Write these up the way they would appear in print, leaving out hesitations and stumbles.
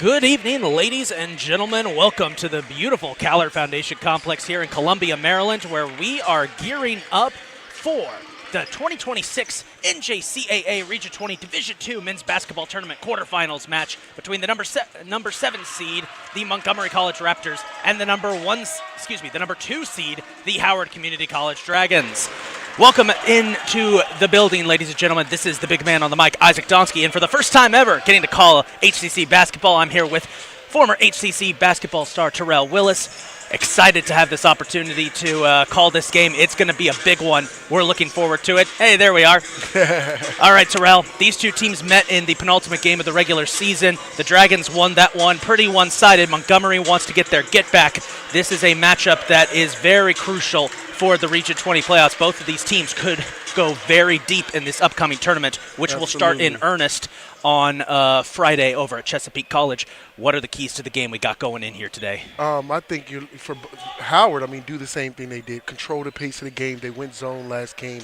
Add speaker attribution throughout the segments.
Speaker 1: Good evening, ladies and gentlemen. Welcome to the beautiful Caller Foundation Complex here in Columbia, Maryland, where we are gearing up for the 2026 NJCAA Region 20 Division II Men's Basketball Tournament quarterfinals match between the number 7 seed, the Montgomery College Raptors, and the number 2 seed, the Howard Community College Dragons. Welcome into the building, ladies and gentlemen. This is the big man on the mic, Isaac Donsky, and for the first time ever getting to call HCC basketball, I'm here with former HCC basketball star Terrell Willis. Excited to have this opportunity to call this game. It's going to be a big one. We're looking forward to it. Hey, there we are. All right, Terrell, these two teams met in the penultimate game of the regular season. The Dragons won that one pretty one-sided. Montgomery wants to get their get back. This is a matchup that is very crucial for the Region 20 playoffs. Both of these teams could go very deep in this upcoming tournament, which will start in earnest on Friday over at Chesapeake College. What are the keys to the game we got going in here today?
Speaker 2: I think for Howard, do the same thing they did. Control the pace of the game. They went zone last game,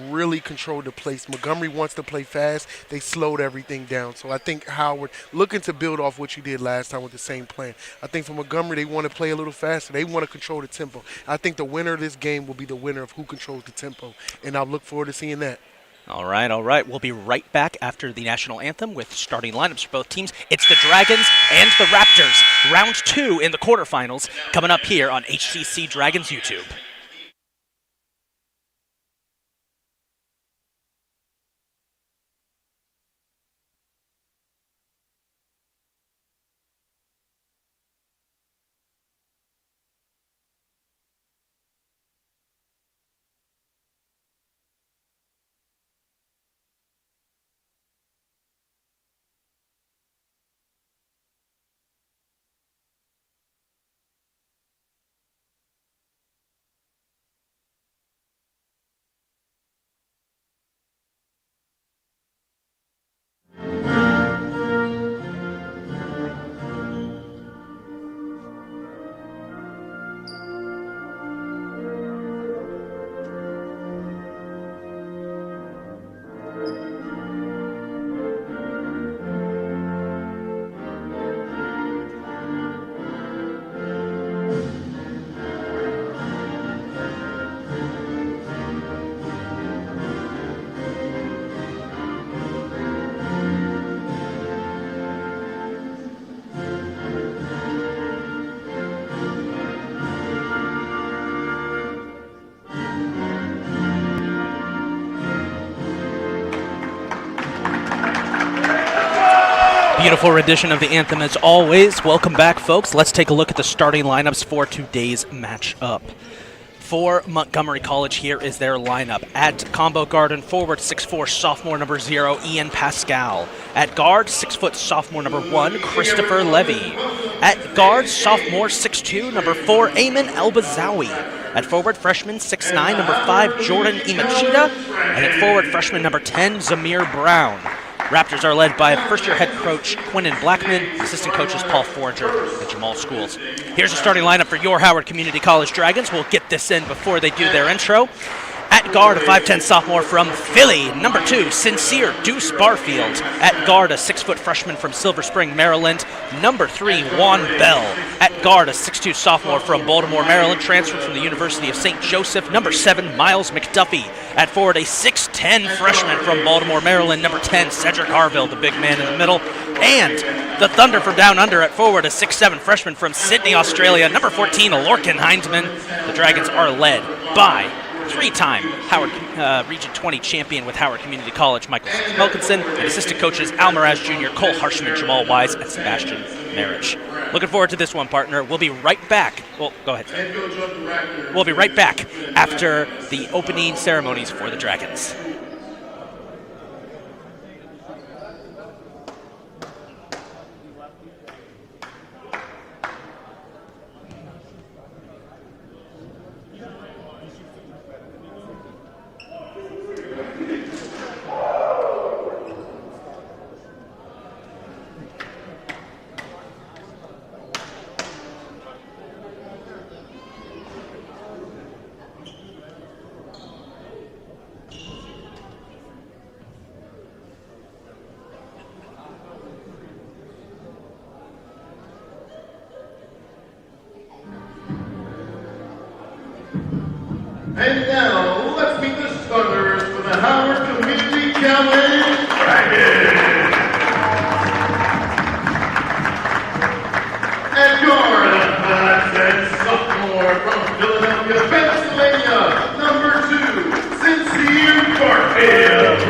Speaker 2: really controlled the pace. Montgomery wants to play fast. They slowed everything down. So I think Howard, looking to build off what you did last time with the same plan. I think for Montgomery, they want to play a little faster. They want to control the tempo. I think the winner of this game will be the winner of who controls the tempo, and I'll look forward to seeing that.
Speaker 1: All right. We'll be right back after the national anthem with starting lineups for both teams. It's the Dragons and the Raptors. Round 2 in the quarterfinals coming up here on HCC Dragons YouTube. Beautiful rendition of the anthem as always. Welcome back, folks. Let's take a look at the starting lineups for today's matchup. For Montgomery College, here is their lineup. At combo guard and forward, 6'4", sophomore number 0, Ian Pascal. At guard, 6' sophomore number 1, Christopher Levy. At guard, sophomore 6'2", number 4, Ayman El-Bazawi. At forward, freshman 6'9", number 5, Jordan Imachita. And at forward, freshman number 10, Zamir Brown. Raptors are led by first-year head coach Quinnen Blackman, assistant coaches Paul Forger and Jamal Schools. Here's the starting lineup for your Howard Community College Dragons. We'll get this in before they do their intro. At guard, a 5'10" sophomore from Philly, number 2, Sincere Deuce Barfield. At guard, a 6' freshman from Silver Spring, Maryland, number 3, Juan Bell. At guard, a 6'2" sophomore from Baltimore, Maryland, transferred from the University of St. Joseph, number 7, Miles McDuffie. At forward, a 6'10" freshman from Baltimore, Maryland, number 10, Cedric Harville, the big man in the middle. And the Thunder from Down Under at forward, a 6'7" freshman from Sydney, Australia, number 14, Lorcan Hindman. The Dragons are led by three-time Howard Region 20 champion with Howard Community College, Michael Melkinson, and assistant coaches Al Miraz Jr., Cole Harshman, Jamal Wise, and Sebastian Marich. Looking forward to this one, partner. We'll be right back. Well, go ahead. We'll be right back after the opening ceremonies for the Dragons.
Speaker 3: And now, let's meet the starters for the Howard Community Challenge Dragons. And guard, a flat-set sophomore from Philadelphia, Pennsylvania, number 2, Sincere Garfield.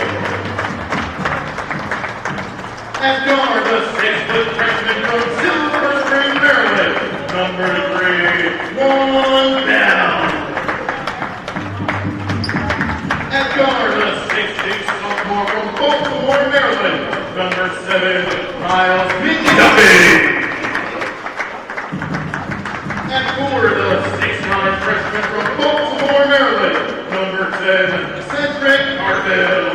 Speaker 3: And guard, a 6-foot freshman from Silver Spring, Maryland, number 3, Juan Bell. And guard, a 6'6" sophomore from Baltimore, Maryland, number 7, Miles McDuffie. And forward, a 6'9" freshman from Baltimore, Maryland, number 10, Cedric Carville.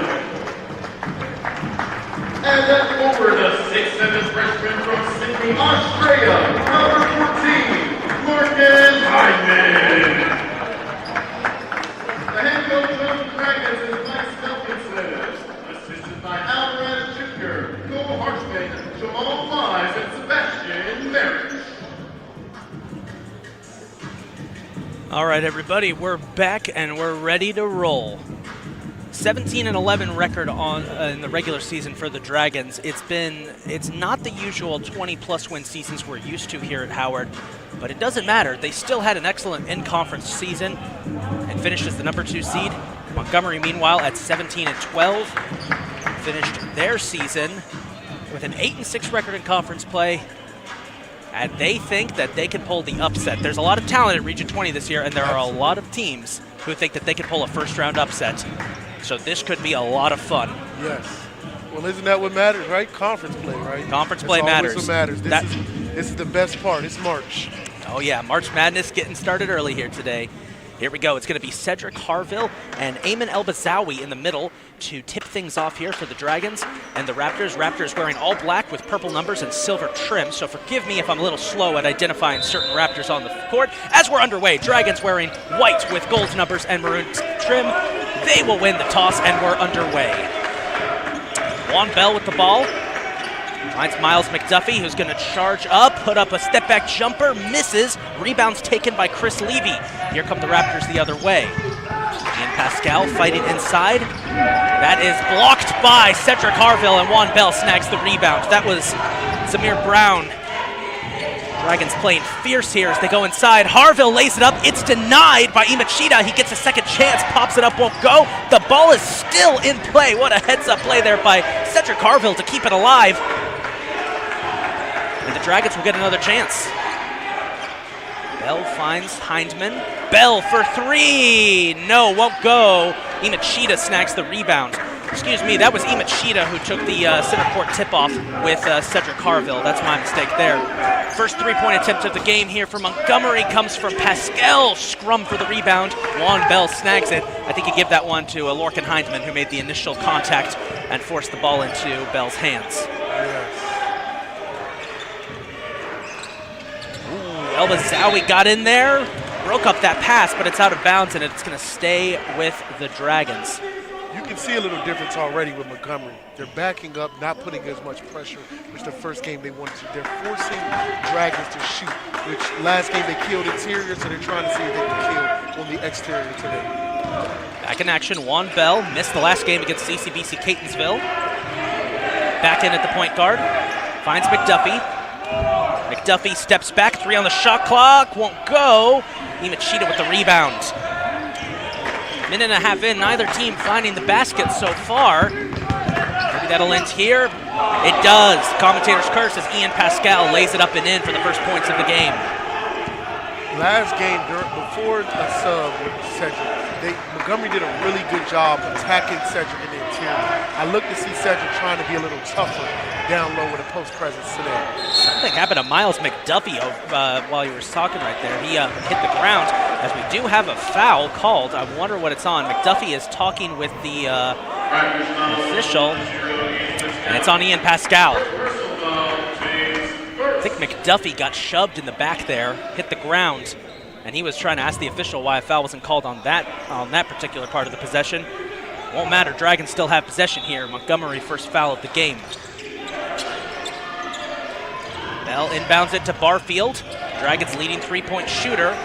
Speaker 3: And then forward, a 6'7" freshman from Sydney, Australia, number 14, Morgan Hyman. The head coach of the Dragons is Mike Stelkinson, assisted by Alvarez Jr., Cole Harshman, Jamal Wise, and Sebastian Merrick.
Speaker 1: All right, everybody, we're back and we're ready to roll. 17-11 record on in the regular season for the Dragons. It's not the usual 20-plus win seasons we're used to here at Howard, but it doesn't matter. They still had an excellent in-conference season and finished as the number 2 seed. Montgomery, meanwhile, at 17-12, finished their season with an 8-6 record in conference play. And they think that they can pull the upset. There's a lot of talent at Region 20 this year, and there are a lot of teams who think that they can pull a first-round upset. So this could be a lot of fun.
Speaker 2: Yes. Well, isn't that what matters, right? Conference play, right?
Speaker 1: Conference play matters.
Speaker 2: That's always what matters. This is the best part. It's March.
Speaker 1: Oh, yeah. March Madness getting started early here today. Here we go. It's going to be Cedric Harville and Ayman El-Bazawi in the middle to tip things off here for the Dragons and the Raptors. Raptors wearing all black with purple numbers and silver trim, so forgive me if I'm a little slow at identifying certain Raptors on the court. As we're underway, Dragons wearing white with gold numbers and maroon trim. They will win the toss, and we're underway. Juan Bell with the ball. Finds Miles McDuffie, who's going to charge up, put up a step-back jumper, misses. Rebounds taken by Chris Levy. Here come the Raptors the other way. Ian Pascal fighting inside. That is blocked by Cedric Harville, and Juan Bell snags the rebound. That was Zamir Brown. Dragons playing fierce here as they go inside. Harville lays it up. It's denied by Imachida. He gets a second chance, pops it up, won't go. The ball is still in play. What a heads-up play there by Cedric Harville to keep it alive. And the Dragons will get another chance. Bell finds Hindman. Bell for 3. No, won't go. Imachida snags the rebound. Excuse me, that was Imachida who took the center court tip-off with Cedric Harville. That's my mistake there. First three-point attempt of the game here for Montgomery comes from Pascal. Scrum for the rebound. Juan Bell snags it. I think he gave that one to Lorcan Hindman, who made the initial contact and forced the ball into Bell's hands.
Speaker 2: Yes.
Speaker 1: El-Bazawi got in there, broke up that pass, but it's out of bounds, and it's going to stay with the Dragons.
Speaker 2: You can see a little difference already with Montgomery. They're backing up, not putting as much pressure, which the first game they wanted to. They're forcing Dragons to shoot, which last game they killed interior, so they're trying to see if they can kill on the exterior today.
Speaker 1: Back in action, Juan Bell missed the last game against CCBC Catonsville. Back in at the point guard, finds McDuffie. McDuffie steps back, 3 on the shot clock, won't go. Imachida with the rebound. Minute and a half in, neither team finding the basket so far. Maybe that'll end here. It does. Commentator's curse as Ian Pascal lays it up and in for the first points of the game.
Speaker 2: Last game, before the sub with Cedric, Montgomery did a really good job attacking Cedric in the interior. I look to see Cedric trying to be a little tougher down low with a post presence today.
Speaker 1: Something happened to Miles McDuffie while you were talking right there. He hit the ground as we do have a foul called. I wonder what it's on. McDuffie is talking with the official, and it's on Ian Pascal. I think McDuffie got shoved in the back there, hit the ground, and he was trying to ask the official why a foul wasn't called on that particular part of the possession. Won't matter. Dragons still have possession here. Montgomery first foul of the game. Bell inbounds it to Barfield. Dragons leading three-point shooter.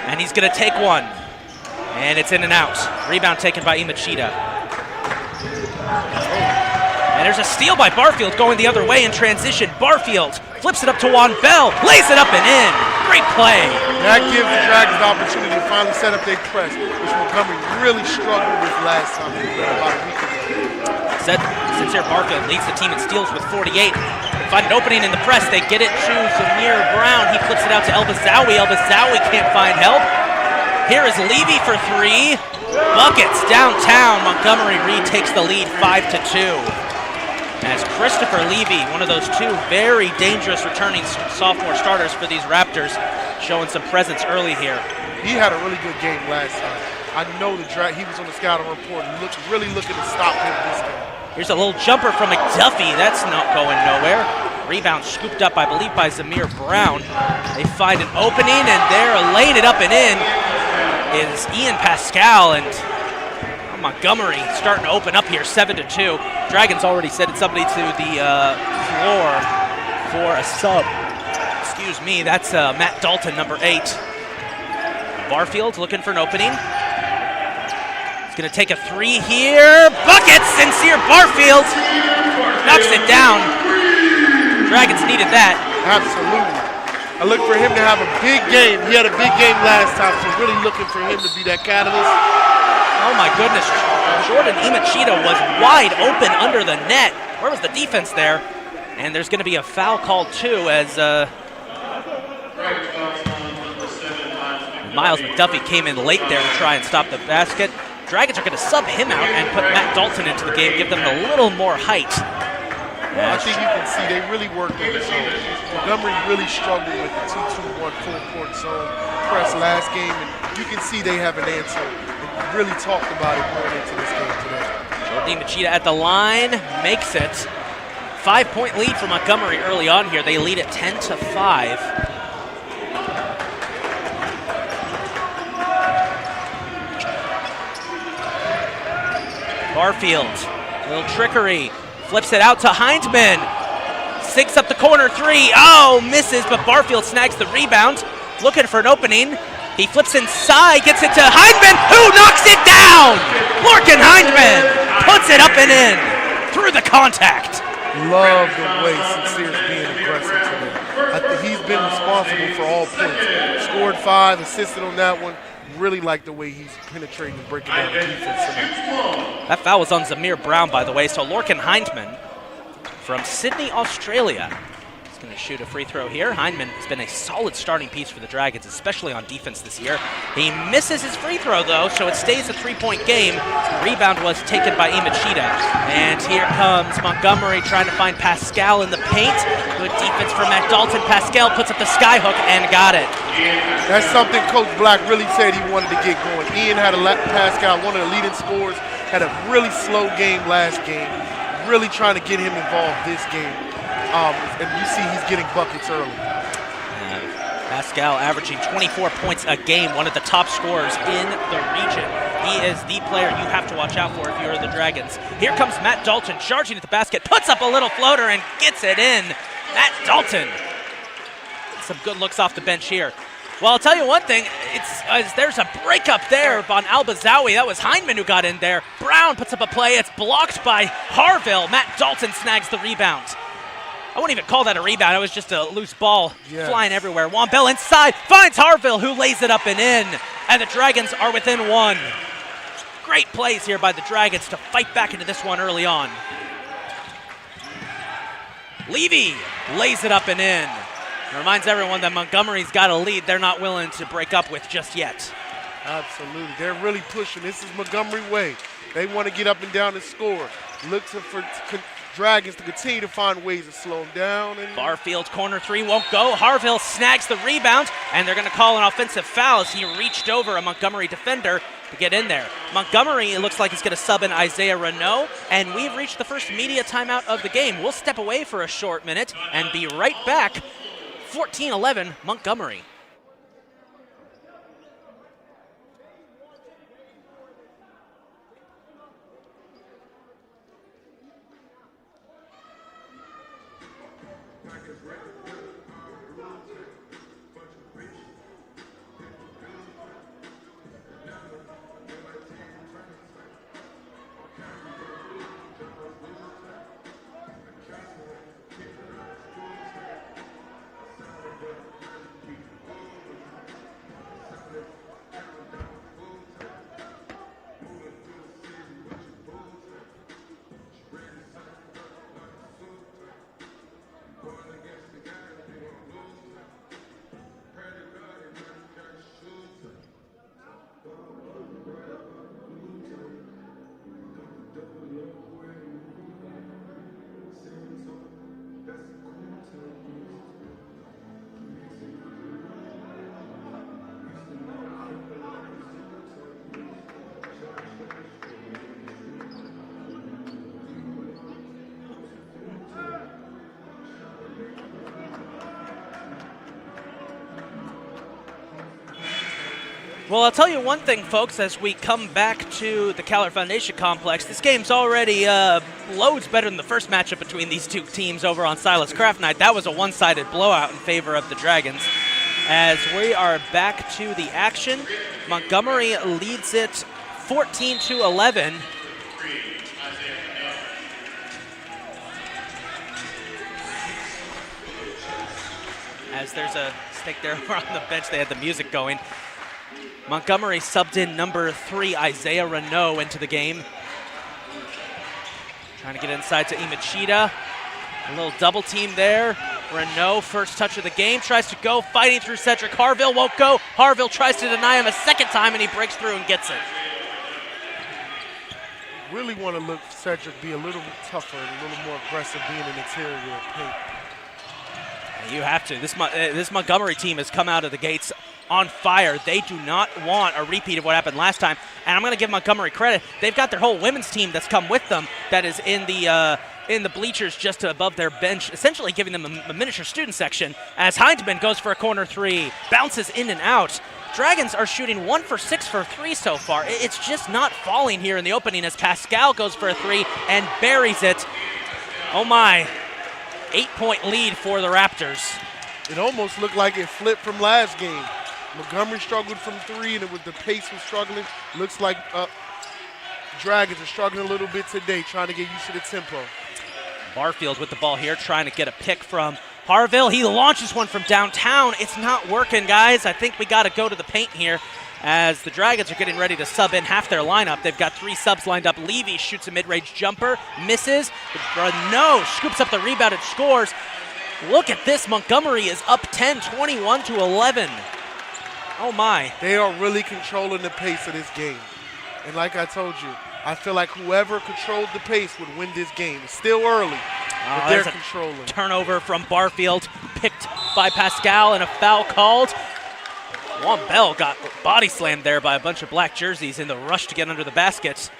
Speaker 1: And he's going to take one. And it's in and out. Rebound taken by Imachita. And there's a steal by Barfield going the other way in transition. Barfield flips it up to Juan Bell, lays it up and in. Great play.
Speaker 2: That gives the Dragons the opportunity to finally set up their press, which Montgomery really struggled with last time, about a week ago.
Speaker 1: Sincere Barfield leads the team in steals with 48. They find an opening in the press. They get it to Zamir Brown. He flips it out to Elbazawi. Elbazawi can't find help. Here is Levy for three. Buckets downtown. Montgomery retakes the lead 5-2. As Christopher Levy, one of those two very dangerous returning sophomore starters for these Raptors, showing some presence early here.
Speaker 2: He had a really good game last time. I know he was on the scouting report and really looking to stop him this game.
Speaker 1: Here's a little jumper from McDuffie. That's not going nowhere. Rebound scooped up, I believe, by Zamir Brown. They find an opening, and they're laying it up and in is Ian Pascal, and Montgomery starting to open up here, 7-2. Dragons already sending somebody to the floor for a sub. Excuse me, that's Matt Dalton, number 8. Barfield looking for an opening. He's going to take a three here. Buckets! Sincere Barfield knocks it down. Dragons needed that.
Speaker 2: Absolutely. I look for him to have a big game. He had a big game last time, so really looking for him to be that catalyst.
Speaker 1: Oh my goodness, Jordan Imachita was wide open under the net. Where was the defense there? And there's going to be a foul called too as Miles McDuffie came in late there to try and stop the basket. Dragons are going to sub him out and put Matt Dalton into the game, give them a little more height.
Speaker 2: I think you can see they really worked on the zone. Montgomery really struggled with the 2-2-1 full court zone press last game, and you can see they have an answer. They really talked about it going into this game today.
Speaker 1: Jordan Machida at the line, makes it. 5-point lead for Montgomery early on here. They lead at 10-5. Barfield, a little trickery. Flips it out to Hindman. Sinks up the corner three. Oh, misses, but Barfield snags the rebound. Looking for an opening. He flips inside, gets it to Hindman, who knocks it down! Lorcan Hindman puts it up and in through the contact.
Speaker 2: Love the way Sincere's being aggressive today. I think he's been responsible for all points. Scored 5, assisted on that one. Really like the way he's penetrating and breaking down the defense tonight.
Speaker 1: That foul was on Zamir Brown, by the way, so Lorcan Hindman from Sydney, Australia. He's going to shoot a free throw here. Hindman has been a solid starting piece for the Dragons, especially on defense this year. He misses his free throw, though, so it stays a 3-point game. Rebound was taken by Imachita. And here comes Montgomery trying to find Pascal in the paint. Good defense from Matt Dalton. Pascal puts up the skyhook and got it.
Speaker 2: That's something Coach Black really said he wanted to get going. Ian had Pascal, one of the leading scorers, had a really slow game last game. Really trying to get him involved this game. And you see he's getting buckets early.
Speaker 1: Pascal averaging 24 points a game, one of the top scorers in the region. He is the player you have to watch out for if you're the Dragons. Here comes Matt Dalton charging at the basket, puts up a little floater and gets it in. Matt Dalton. Some good looks off the bench here. Well, I'll tell you one thing, there's a breakup there on Albazawi. That was Hindman who got in there. Brown puts up a play. It's blocked by Harville. Matt Dalton snags the rebound. I wouldn't even call that a rebound. It was just a loose ball flying everywhere. Juan Bell inside, finds Harville, who lays it up and in. And the Dragons are within one. Great plays here by the Dragons to fight back into this one early on. Levy lays it up and in. It reminds everyone that Montgomery's got a lead they're not willing to break up with just yet.
Speaker 2: Absolutely. They're really pushing. This is Montgomery way. They want to get up and down and score. Look for Dragons to continue to find ways to slow them down. And
Speaker 1: Barfield corner three won't go. Harville snags the rebound, and they're going to call an offensive foul as he reached over a Montgomery defender to get in there. Montgomery, it looks like he's going to sub in Isaiah Renault, and we've reached the first media timeout of the game. We'll step away for a short minute and be right back. 14-11 Montgomery. Well, I'll tell you one thing, folks, as we come back to the Caller Foundation Complex, this game's already loads better than the first matchup between these two teams over on Silas Craft Night. That was a one-sided blowout in favor of the Dragons. As we are back to the action, Montgomery leads it 14-11. As there's a mistake there on the bench, they had the music going. Montgomery subbed in number 3, Isaiah Renault, into the game. Trying to get inside to Imachita. A little double team there. Renault, first touch of the game, tries to go, fighting through Cedric Harville, won't go. Harville tries to deny him a second time, and he breaks through and gets it.
Speaker 2: Really want to look Cedric be a little tougher and a little more aggressive being an interior paint.
Speaker 1: You have to. This Montgomery team has come out of the gates on fire. They do not want a repeat of what happened last time. And I'm going to give Montgomery credit. They've got their whole women's team that's come with them that is in the bleachers just above their bench, essentially giving them a miniature student section. As Hindman goes for a corner 3, bounces in and out. Dragons are shooting 1 for 6 for 3 so far. It's just not falling here in the opening as Pascal goes for a 3 and buries it. Oh my. 8-point lead for the Raptors.
Speaker 2: It almost looked like it flipped from last game. Montgomery struggled from 3, and it was the pace was struggling. Looks like Dragons are struggling a little bit today, trying to get used to the tempo.
Speaker 1: Barfield with the ball here, trying to get a pick from Harville. He launches one from downtown. It's not working, guys. I think we got to go to the paint here as the Dragons are getting ready to sub in half their lineup. They've got 3 subs lined up. Levy shoots a mid-range jumper, misses. Renault scoops up the rebound and scores. Look at this. Montgomery is up 10, 21-11. Oh, my.
Speaker 2: They are really controlling the pace of this game. And like I told you, I feel like whoever controlled the pace would win this game. It's still early, but they're controlling.
Speaker 1: Turnover from Barfield, picked by Pascal, and a foul called. Juan Bell got body slammed there by a bunch of black jerseys in the rush to get under the basket.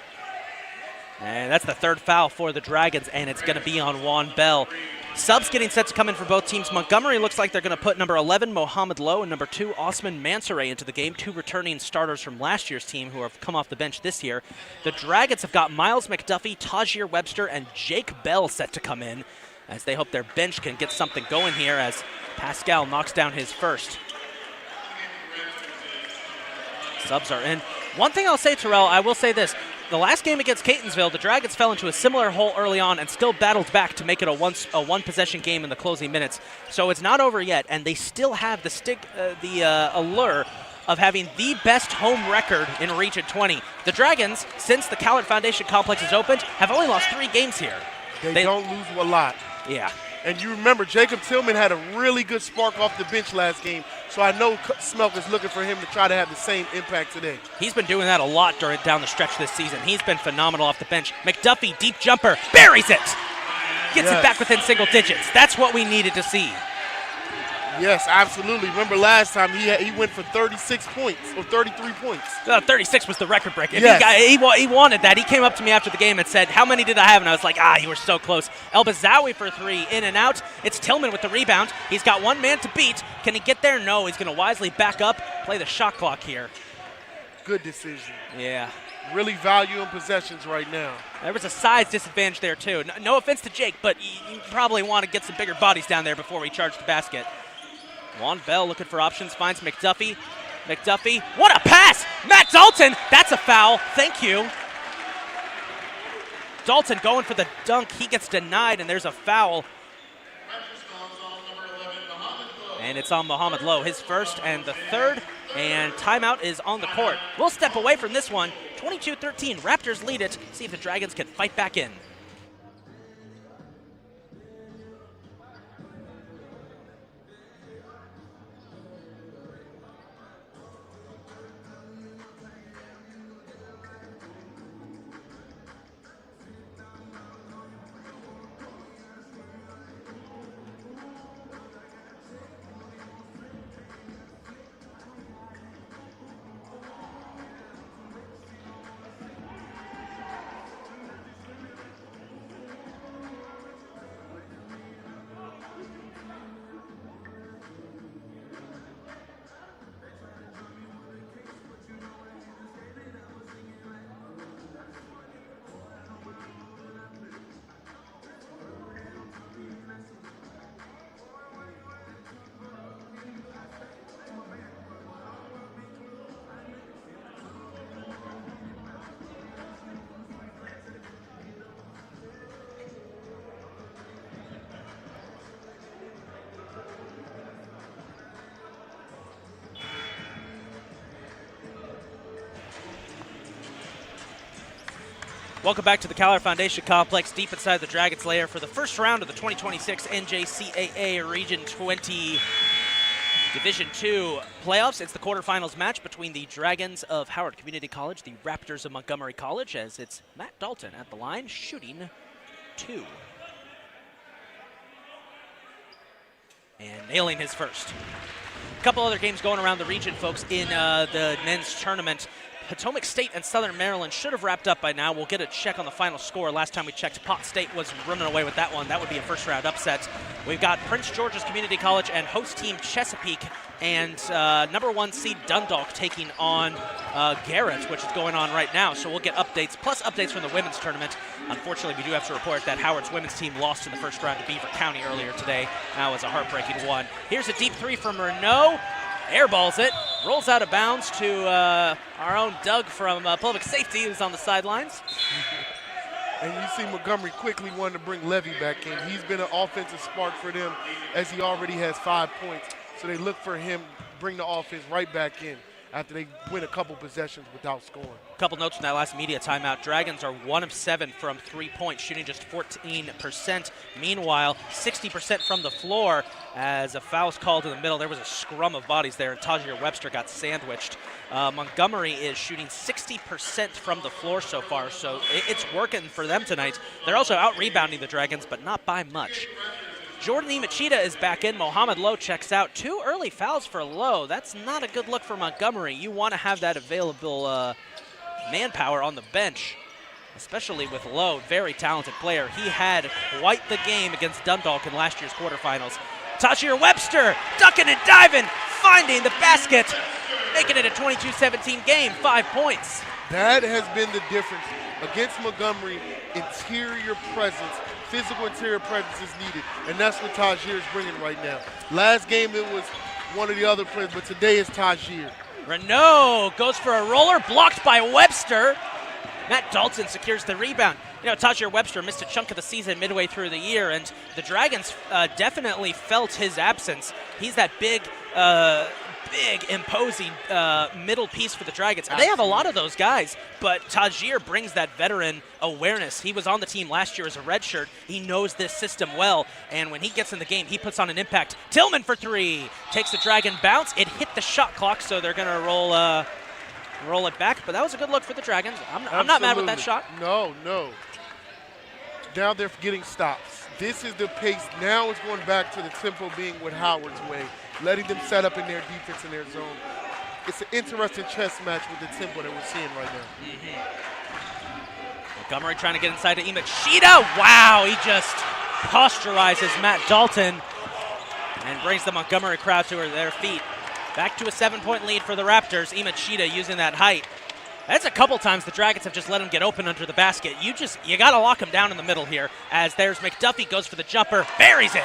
Speaker 1: And that's the 3rd foul for the Dragons, and it's going to be on Juan Bell. Subs getting set to come in for both teams. Montgomery looks like they're going to put number 11, Mohamed Lowe, and number 2, Osman Mansoureh into the game, 2 returning starters from last year's team who have come off the bench this year. The Dragons have got Miles McDuffie, Tajir Webster, and Jake Bell set to come in as they hope their bench can get something going here as Pascal knocks down his first. Subs are in. One thing I'll say, Terrell, I will say this. The last game against Catonsville, the Dragons fell into a similar hole early on and still battled back to make it a one-possession game in the closing minutes. So it's not over yet, and they still have the allure of having the best home record in Region 20. The Dragons, since the Cowart Foundation Complex is opened, have only lost 3 games here.
Speaker 2: They don't lose a lot.
Speaker 1: Yeah.
Speaker 2: And you remember, Jacob Tillman had a really good spark off the bench last game, so I know Smelk is looking for him to try to have the same impact today.
Speaker 1: He's been doing that a lot down the stretch this season. He's been phenomenal off the bench. McDuffie, deep jumper, buries it! Gets it back within single digits. That's what we needed to see.
Speaker 2: Yes, absolutely. Remember last time he went for 36 points or 33 points.
Speaker 1: 36 was the record breaker.
Speaker 2: Yes.
Speaker 1: He wanted that. He came up to me after the game and said, how many did I have? And I was like, you were so close. El Bazawi for 3, in and out. It's Tillman with the rebound. He's got 1 man to beat. Can he get there? No, he's going to wisely back up, play the shot clock here.
Speaker 2: Good decision.
Speaker 1: Yeah.
Speaker 2: Really valuing possessions right now.
Speaker 1: There was a size disadvantage there, too. No offense to Jake, but you probably want to get some bigger bodies down there before we charge the basket. Juan Bell looking for options, finds McDuffie. McDuffie, what a pass! Matt Dalton, that's a foul. Thank you. Dalton going for the dunk. He gets denied, and there's a foul. And it's on Mohamed Lowe, his first and the 3rd, and timeout is on the court. We'll step away from this one. 22-13, Raptors lead it. See if the Dragons can fight back in. Welcome back to the Caller Foundation Complex, deep inside the Dragon's Lair for the first round of the 2026 NJCAA Region 20 Division II playoffs. It's the quarterfinals match between the Dragons of Howard Community College, the Raptors of Montgomery College, as it's Matt Dalton at the line, shooting 2. And nailing his first. A couple other games going around the region, folks, in the men's tournament. Potomac State and Southern Maryland should have wrapped up by now. We'll get a check on the final score. Last time we checked, Pot State was running away with that one. That would be a first-round upset. We've got Prince George's Community College and host team Chesapeake and number 1 seed Dundalk taking on Garrett, which is going on right now. So we'll get updates, plus updates from the women's tournament. Unfortunately, we do have to report that Howard's women's team lost in the first round to Beaver County earlier today. That was a heartbreaking one. Here's a deep 3 from Renault. Airballs it, rolls out of bounds to our own Doug from Public Safety, who's on the sidelines.
Speaker 2: And you see Montgomery quickly wanted to bring Levy back in. He's been an offensive spark for them as he already has 5 points. So they look for him to bring the offense right back in after they win a couple possessions without scoring.
Speaker 1: A couple notes from that last media timeout. Dragons are 1 of 7 from 3 points, shooting just 14%. Meanwhile, 60% from the floor as a foul's called in the middle. There was a scrum of bodies there, and Tajir Webster got sandwiched. Montgomery is shooting 60% from the floor so far, so it's working for them tonight. They're also out-rebounding the Dragons, but not by much. Jordan Imachita is back in. Mohamed Lowe checks out. 2 early fouls for Lowe. That's not a good look for Montgomery. You want to have that available manpower on the bench, especially with Lowe. Very talented player. He had quite the game against Dundalk in last year's quarterfinals. Tajir Webster ducking and diving, finding the basket, making it a 22-17 game, 5 points.
Speaker 2: That has been the difference. Against Montgomery, interior presence, physical interior presence is needed, and that's what Tajir is bringing right now. Last game it was one of the other players, but today it's Tajir.
Speaker 1: Renault goes for a roller, blocked by Webster. Matt Dalton secures the rebound. You know, Tajir Webster missed a chunk of the season midway through the year, and the Dragons definitely felt his absence. He's that big, imposing middle piece for the Dragons. And they have a lot of those guys, but Tajir brings that veteran awareness. He was on the team last year as a redshirt. He knows this system well, and when he gets in the game, he puts on an impact. Tillman for 3. Takes the Dragon bounce. It hit the shot clock, so they're going to roll it back. But that was a good look for the Dragons. I'm not mad with that shot.
Speaker 2: No. Now they're getting stops. This is the pace. Now it's going back to the tempo being with Howard's way, letting them set up in their defense in their zone. It's an interesting chess match with the tempo that we're seeing right now.
Speaker 1: Montgomery trying to get inside to Imachita. Wow, he just posturizes Matt Dalton and brings the Montgomery crowd to their feet. Back to a 7-point lead for the Raptors. Imachita using that height. That's a couple times the Dragons have just let him get open under the basket. You got to lock him down in the middle here, as there's McDuffie, goes for the jumper, buries it.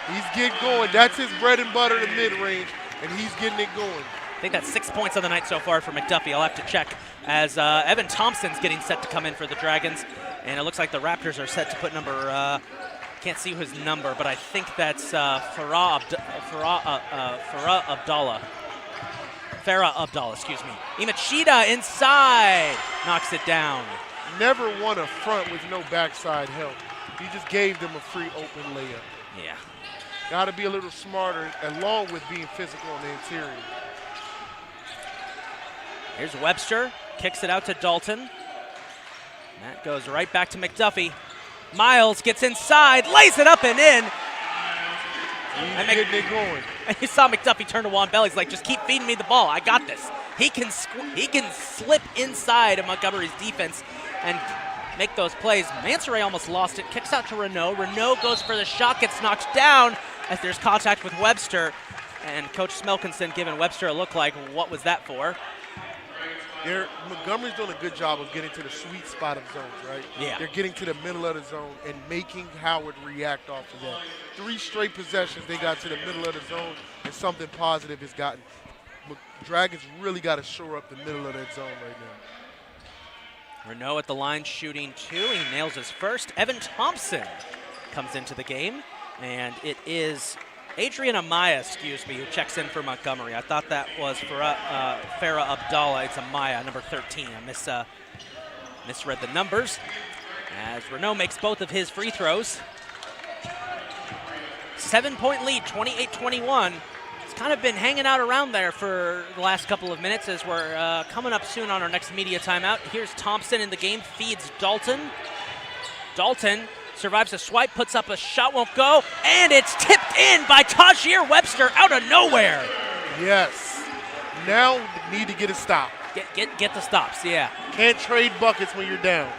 Speaker 2: He's getting going. That's his bread and butter, the mid-range, and he's getting it going.
Speaker 1: I think that's 6 points on the night so far for McDuffie. I'll have to check, as Evan Thompson's getting set to come in for the Dragons, and it looks like the Raptors are set to put number, can't see his number, but I think that's Farah Abdallah, excuse me. Imachita inside, knocks it down.
Speaker 2: Never won a front with no backside help. He just gave them a free open layup.
Speaker 1: Yeah.
Speaker 2: Got to be a little smarter, along with being physical on the interior.
Speaker 1: Here's Webster, kicks it out to Dalton. That goes right back to McDuffie. Miles gets inside, lays it up and in.
Speaker 2: He's getting it going.
Speaker 1: And you saw McDuffie turn to Juan Bell. He's like, just keep feeding me the ball. I got this. He can slip inside of Montgomery's defense and make those plays. Mansoray almost lost it. Kicks out to Renault. Renault goes for the shot, gets knocked down as there's contact with Webster. And Coach Smelkinson giving Webster a look like, what was that for?
Speaker 2: Montgomery's doing a good job of getting to the sweet spot of zones, right?
Speaker 1: Yeah.
Speaker 2: They're getting to the middle of the zone and making Howard react off of that. 3 straight possessions, they got to the middle of the zone, and something positive is gotten. Dragons really got to shore up the middle of that zone right now.
Speaker 1: Renault at the line shooting 2. He nails his first. Evan Thompson comes into the game, and it is Adrian Amaya, who checks in for Montgomery. I thought that was for Farah Abdallah. It's Amaya, number 13. I Misread the numbers as Renault makes both of his free throws. 7-point lead, 28-21. It's kind of been hanging out around there for the last couple of minutes as we're coming up soon on our next media timeout. Here's Thompson in the game, feeds Dalton. Dalton survives a swipe, puts up a shot, won't go, and it's tipped in by Tajir Webster out of nowhere.
Speaker 2: Yes. Now need to get a stop.
Speaker 1: Get the stops, yeah.
Speaker 2: Can't trade buckets when you're down.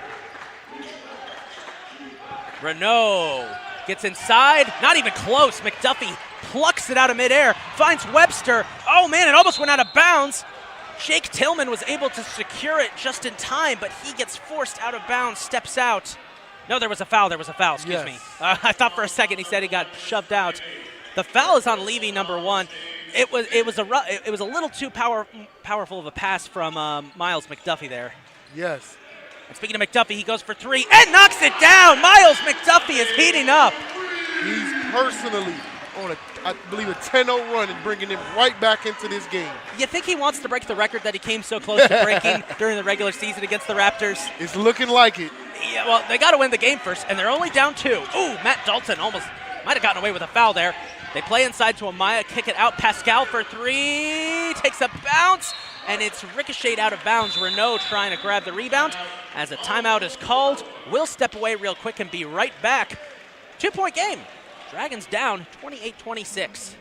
Speaker 1: Renault gets inside, not even close. McDuffie plucks it out of midair, finds Webster. Oh man, it almost went out of bounds. Jake Tillman was able to secure it just in time, but he gets forced out of bounds, steps out. No, there was a foul, excuse me. I thought for a second he said he got shoved out. The foul is on Levy, number 1. It was a little too powerful of a pass from Miles McDuffie there.
Speaker 2: Yes.
Speaker 1: And speaking of McDuffie, he goes for 3 and knocks it down. Miles McDuffie is heating up.
Speaker 2: He's personally on I believe a 10-0 run and bringing him right back into this game.
Speaker 1: You think he wants to break the record that he came so close to breaking during the regular season against the Raptors?
Speaker 2: It's looking like it.
Speaker 1: Yeah, well, they got to win the game first, and they're only down 2. Ooh, Matt Dalton almost might have gotten away with a foul there. They play inside to Amaya, kick it out. Pascal for 3, takes a bounce, and it's ricocheted out of bounds. Renault trying to grab the rebound as a timeout is called. We'll step away real quick and be right back. 2-point game. Dragons down 28-26.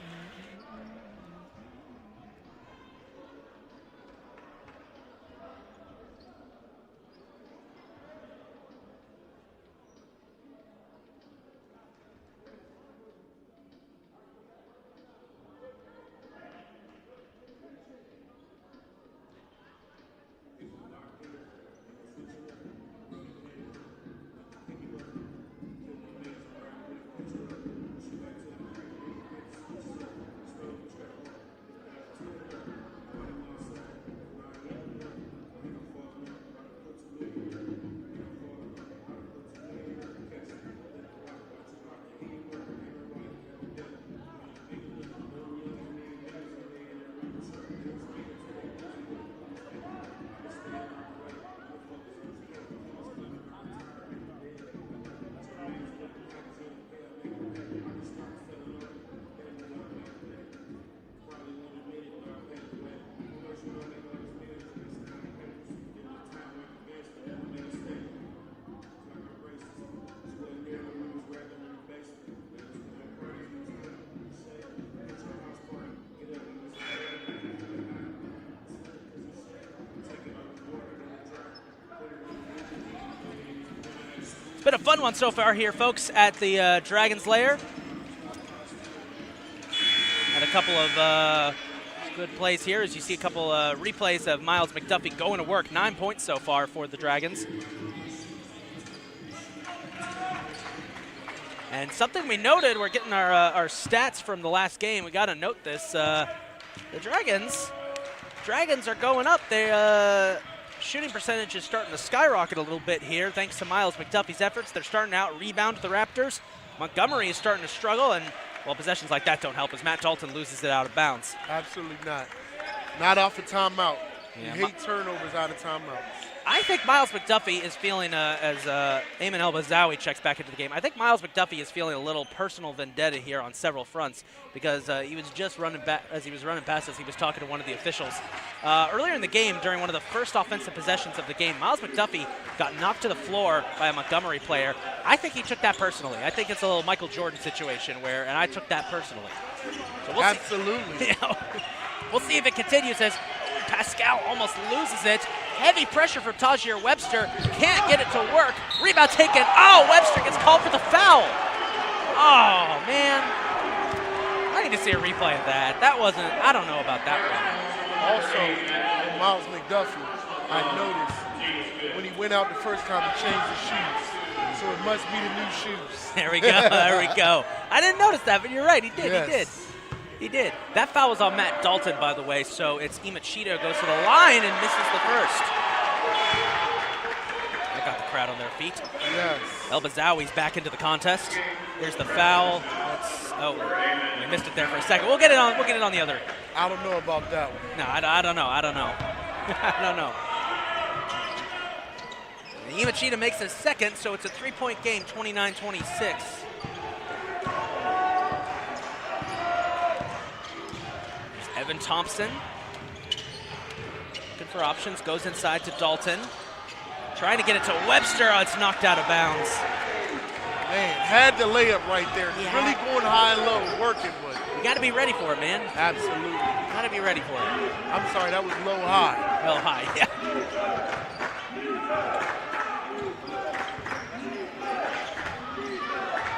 Speaker 1: Been a fun one so far here, folks, at the Dragons Lair. Had a couple of good plays here as you see a couple replays of Miles McDuffie going to work. 9 points so far for the Dragons. And something we noted, we're getting our stats from the last game. We got to note this. The Dragons are going up. They shooting percentage is starting to skyrocket a little bit here thanks to Miles McDuffie's efforts. They're starting to out-rebound the Raptors. Montgomery is starting to struggle, and, well, possessions like that don't help as Matt Dalton loses it out of bounds.
Speaker 2: Absolutely not. Not off a timeout.
Speaker 1: Yeah,
Speaker 2: You hate turnovers out of timeouts.
Speaker 1: I think Miles McDuffie is feeling, as Ayman El-Bazawi checks back into the game, I think Miles McDuffie is feeling a little personal vendetta here on several fronts because he was just running back, as he was running past us, he was talking to one of the officials. Earlier in the game, during one of the first offensive possessions of the game, Miles McDuffie got knocked to the floor by a Montgomery player. I think he took that personally. I think it's a little Michael Jordan situation and I took that personally. So we'll
Speaker 2: Absolutely.
Speaker 1: See, we'll see if it continues as Pascal almost loses it. Heavy pressure from Tajir Webster. Can't get it to work. Rebound taken. Oh, Webster gets called for the foul. Oh, man. I need to see a replay of that. That wasn't, I don't know about that one.
Speaker 2: Also, Miles McDuffie, I noticed when he went out the first time, he changed his shoes. So it must be the new shoes.
Speaker 1: There we go. There we go. I didn't notice that, but you're right. He did.
Speaker 2: Yes.
Speaker 1: He did. He did. That foul was on Matt Dalton, by the way, so it's Imachito goes to the line and misses the first. That got the crowd on their feet.
Speaker 2: Yes.
Speaker 1: El-Bazawi's back into the contest. There's the foul. We missed it there for a second. We'll get it on the other.
Speaker 2: I don't know about that one.
Speaker 1: No, I don't know. I don't know. I don't know. And Imachita makes his second, so it's a 3-point game, 29-26. Evan Thompson, looking for options, goes inside to Dalton. Trying to get it to Webster, oh, it's knocked out of bounds.
Speaker 2: Man, had the layup right there. Really going high and low, working, but.
Speaker 1: You gotta be ready for it, man.
Speaker 2: Absolutely.
Speaker 1: Gotta be ready for it.
Speaker 2: I'm sorry, that was low high.
Speaker 1: Low high, yeah.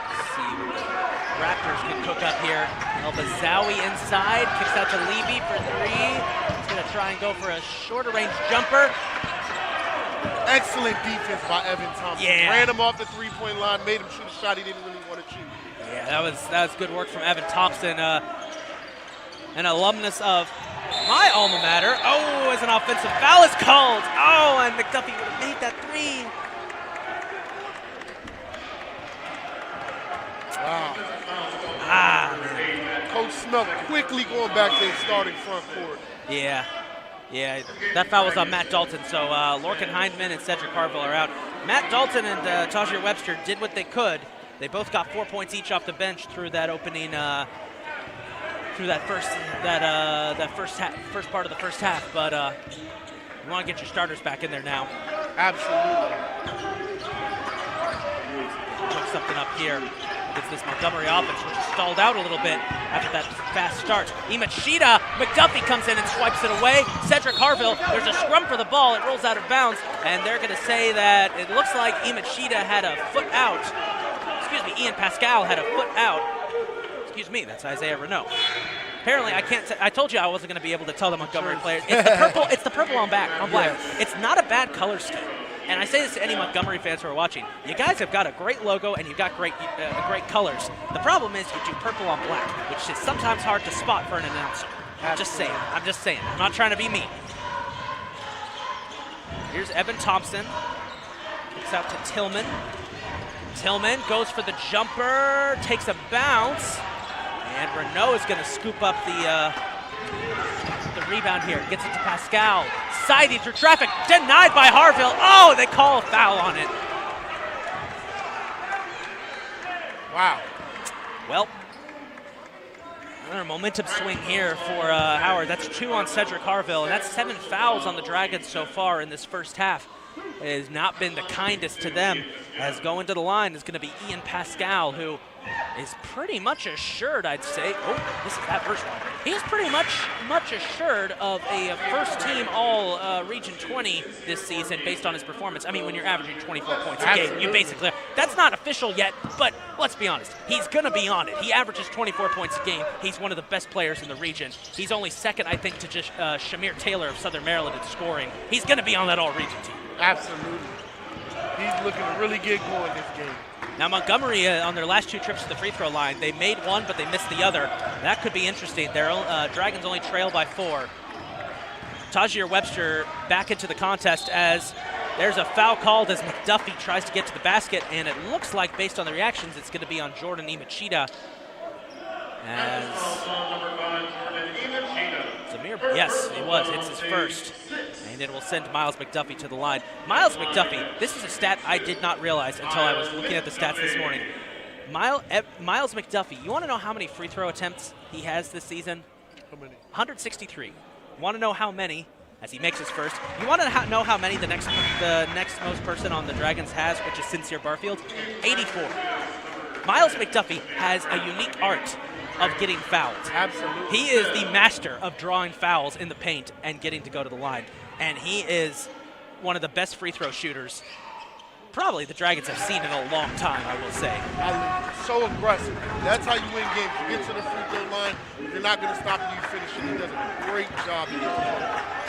Speaker 1: Let's see what the Raptors can cook up here. El-Bazawi inside, kicks out to Levy for three. He's gonna try and go for a shorter range jumper.
Speaker 2: Excellent defense by Evan Thompson.
Speaker 1: Yeah.
Speaker 2: Ran him off the three-point line, made him shoot a shot he didn't really want to shoot.
Speaker 1: Yeah, that was good work from Evan Thompson, an alumnus of my alma mater. Oh, as an offensive foul is called. Oh, and McDuffie would have made that three.
Speaker 2: Wow.
Speaker 1: Man.
Speaker 2: Coach Smelt quickly going back to his starting front court.
Speaker 1: Yeah, that foul was on Matt Dalton, so Lorcan Hindman and Cedric Harville are out. Matt Dalton and Tajir Webster did what they could. They both got 4 points each off the bench through that opening, through that first part of the first half. But you want to get your starters back in there now.
Speaker 2: Absolutely.
Speaker 1: Cook something up here against this Montgomery offense, which is stalled out a little bit after that fast start. Imachita, McDuffie comes in and swipes it away. Cedric Harville, there's a scrum for the ball. It rolls out of bounds, and they're going to say that it looks like Imachita had a foot out. Excuse me, Ian Pascal had a foot out. Excuse me, that's Isaiah Renault. Apparently, I can't. I told you I wasn't going to be able to tell the Montgomery players. It's the purple. It's the purple on black.
Speaker 2: Yes.
Speaker 1: It's not a bad color scheme. And I say this to any Montgomery fans who are watching. You guys have got a great logo and you've got great colors. The problem is you do purple on black, which is sometimes hard to spot for an announcer. I'm just saying. I'm not trying to be mean. Here's Evan Thompson. Kicks out to Tillman. Tillman goes for the jumper, takes a bounce, and Renault is going to scoop up the rebound here. Gets it to Pascal. Siding through traffic, denied by Harville. Oh, they call a foul on it.
Speaker 2: Wow.
Speaker 1: Well, another momentum swing here for Howard. That's 2 on Cedric Harville, and that's 7 fouls on the Dragons so far in this first half. It has not been the kindest to them, as going to the line is going to be Ian Pascal, who is pretty much assured, I'd say. Oh, this is that first one. He's pretty much assured of a first-team All-Region 20 this season based on his performance. I mean, when you're averaging 24 points a game, you basically – that's not official yet, but let's be honest. He's going to be on it. He averages 24 points a game. He's one of the best players in the region. He's only second, I think, to just Shamir Taylor of Southern Maryland in scoring. He's going to be on that All-Region team.
Speaker 2: Absolutely. He's looking to really get going this game.
Speaker 1: Now Montgomery, on their last 2 trips to the free throw line, they made one, but they missed the other. That could be interesting. Their Dragons only trail by 4. Tajir Webster back into the contest as there's a foul called as McDuffie tries to get to the basket, and it looks like, based on the reactions, it's going to be on Jordan Imachita. As Zamir, yes, it was. It's his first. And it will send Miles McDuffie to the line. Miles McDuffie, this is a stat I did not realize until I was looking at the stats this morning. Miles McDuffie, you want to know how many free throw attempts he has this season?
Speaker 2: How many?
Speaker 1: 163. Want to know how many as he makes his first? You want to know how many the next most person on the Dragons has, which is Sincere Barfield? 84. Miles McDuffie has a unique art of getting fouled.
Speaker 2: Absolutely.
Speaker 1: He is the master of drawing fouls in the paint and getting to go to the line. And he is one of the best free throw shooters probably the Dragons have seen in a long time, I will say.
Speaker 2: So aggressive. That's how you win games. You get to the free throw line. If you're not going to stop you, you finish it. He does a great job.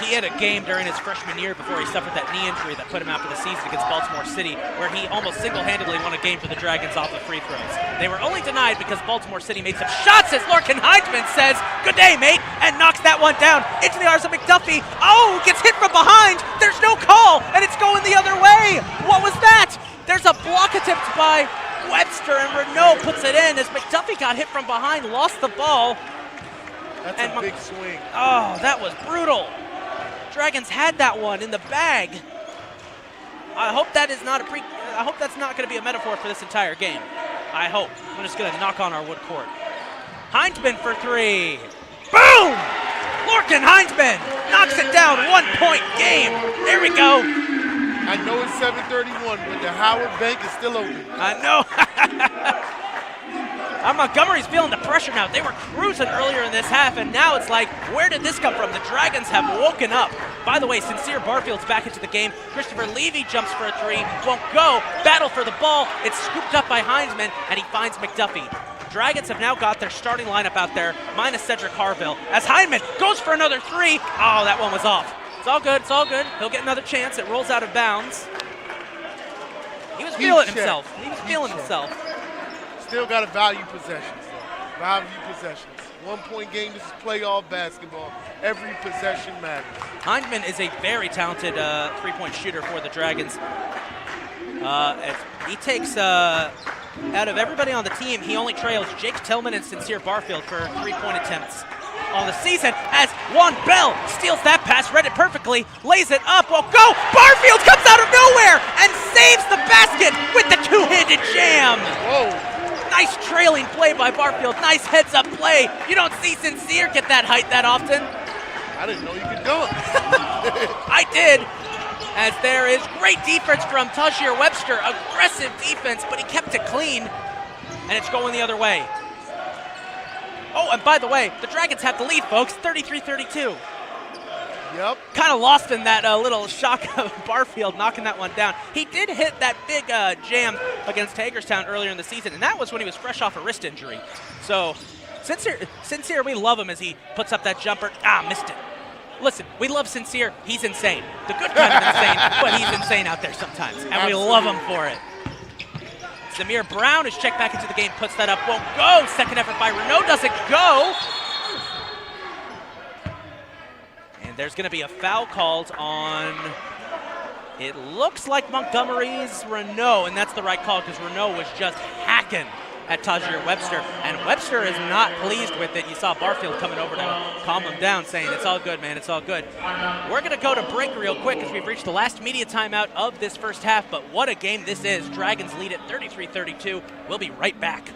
Speaker 1: He had a game during his freshman year before he suffered that knee injury that put him out for the season against Baltimore City, where he almost single-handedly won a game for the Dragons off of free throws. They were only denied because Baltimore City made some shots, as Lorcan Hindman says, "Good day, mate," and knocks that one down into the arms of McDuffie. Oh, gets hit from behind. There's no call, and it's going the other way. What was that? There's a block attempt by Webster, and Renault puts it in as McDuffie got hit from behind, lost the ball.
Speaker 2: That's a big swing.
Speaker 1: Oh, that was brutal. Dragons had that one in the bag. I hope that is not I hope that's not going to be a metaphor for this entire game. I hope. I'm just going to knock on our wood court. Heinzman for 3. Boom! Lorcan Heinzman knocks it down. 1-point game. There we go.
Speaker 2: I know it's 7:31, but the Howard Bank is still open.
Speaker 1: I know. Montgomery's feeling the pressure now. They were cruising earlier in this half, and now it's like, where did this come from? The Dragons have woken up. By the way, Sincere Barfield's back into the game. Christopher Levy jumps for a 3. Won't go. Battle for the ball. It's scooped up by Heinzman, and he finds McDuffie. Dragons have now got their starting lineup out there, minus Cedric Harville. As Heinzman goes for another 3. Oh, that one was off. It's all good. It's all good. He'll get another chance. It rolls out of bounds. He was feeling himself. He was feeling himself.
Speaker 2: Still got a value possessions, though. Value possessions. 1-point game. This is playoff basketball. Every possession matters.
Speaker 1: Heinzman is a very talented 3-point shooter for the Dragons. As he takes, out of everybody on the team, he only trails Jake Tillman and Sincere Barfield for 3-point attempts on the season, as Juan Bell steals that pass, read it perfectly, lays it up, will go, Barfield comes out of nowhere and saves the basket with the 2-handed jam.
Speaker 2: Whoa.
Speaker 1: Nice trailing play by Barfield, nice heads-up play. You don't see Sincere get that height that often.
Speaker 2: I didn't know you could dunk.
Speaker 1: I did, as there is great defense from Tajir Webster, aggressive defense, but he kept it clean, and it's going the other way. Oh, and by the way, the Dragons have the lead, folks, 33-32.
Speaker 2: Yep.
Speaker 1: Kind of lost in that little shock of Barfield knocking that one down. He did hit that big jam against Hagerstown earlier in the season, and that was when he was fresh off a wrist injury. So, Sincere, we love him as he puts up that jumper. Missed it. Listen, we love Sincere. He's insane. The good kind of insane, but he's insane out there sometimes, and we love him for it. Samir Brown is checked back into the game, puts that up, won't go. Second effort by Renault, doesn't go. And there's going to be a foul called on, it looks like Montgomery's Renault, and that's the right call because Renault was just hacking at Tajir Webster, and Webster is not pleased with it. You saw Barfield coming over to calm him down, saying, it's all good, man, it's all good. We're going to go to break real quick as we've reached the last media timeout of this first half, but what a game this is. Dragons lead at 33-32. We'll be right back.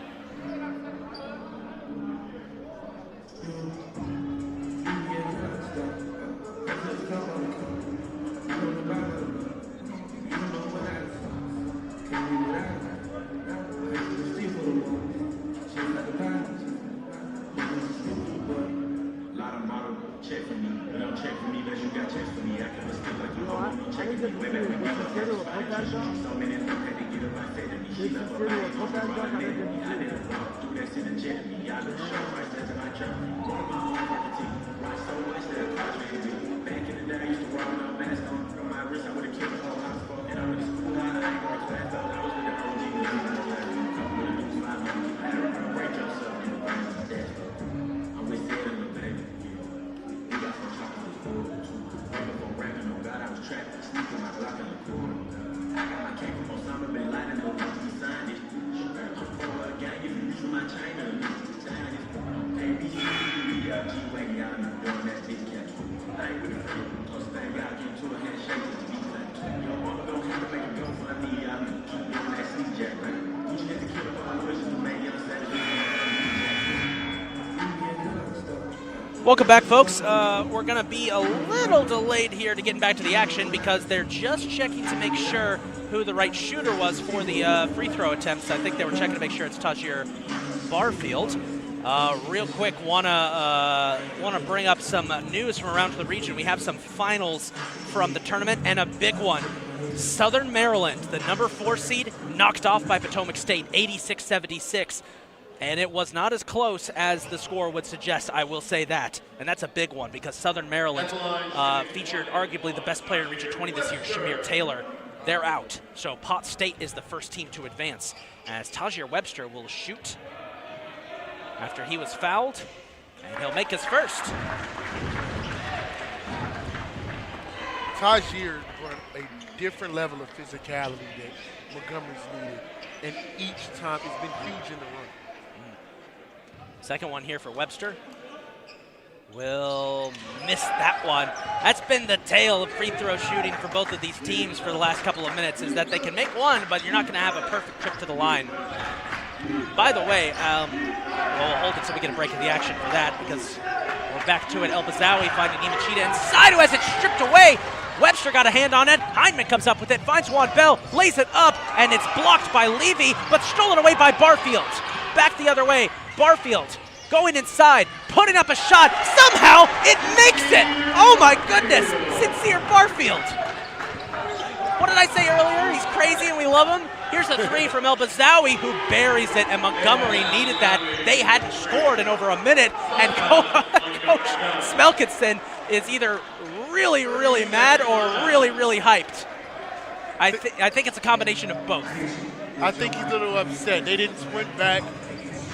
Speaker 1: Welcome back, folks. We're going to be a little delayed here to getting back to the action because they're just checking to make sure who the right shooter was for the free throw attempts. I think they were checking to make sure it's Tajir Barfield. Real quick, wanna bring up some news from around the region. We have some finals from the tournament and a big one. Southern Maryland, the number 4 seed, knocked off by Potomac State, 86-76. And it was not as close as the score would suggest, I will say that. And that's a big one because Southern Maryland featured arguably the best player in Region 20 this year, Shamir Taylor. They're out. So Pot State is the first team to advance as Tajir Webster will shoot after he was fouled, and he'll make his first.
Speaker 2: Tajir brought a different level of physicality that Montgomery's needed, and each time it's been huge in the run.
Speaker 1: Second one here for Webster. Will miss that one. That's been the tale of free throw shooting for both of these teams for the last couple of minutes, is that they can make one, but you're not going to have a perfect trip to the line. By the way, we'll hold it so we get a break in the action for that, because we're back to it. El Bazawi finding Imachita inside, who has it stripped away. Webster got a hand on it. Hindman comes up with it, finds Juan Bell, lays it up, and it's blocked by Levy, but stolen away by Barfield. Back the other way, Barfield going inside, putting up a shot. Somehow, it makes it! Oh my goodness, Sincere Barfield. What did I say earlier? He's crazy and we love him. Here's a three from El Bazawi, who buries it, and Montgomery needed that. They hadn't scored in over a minute, and Coach Smelkinson is either really, really mad or really, really hyped. I think it's a combination of both.
Speaker 2: I think he's a little upset. They didn't sprint back.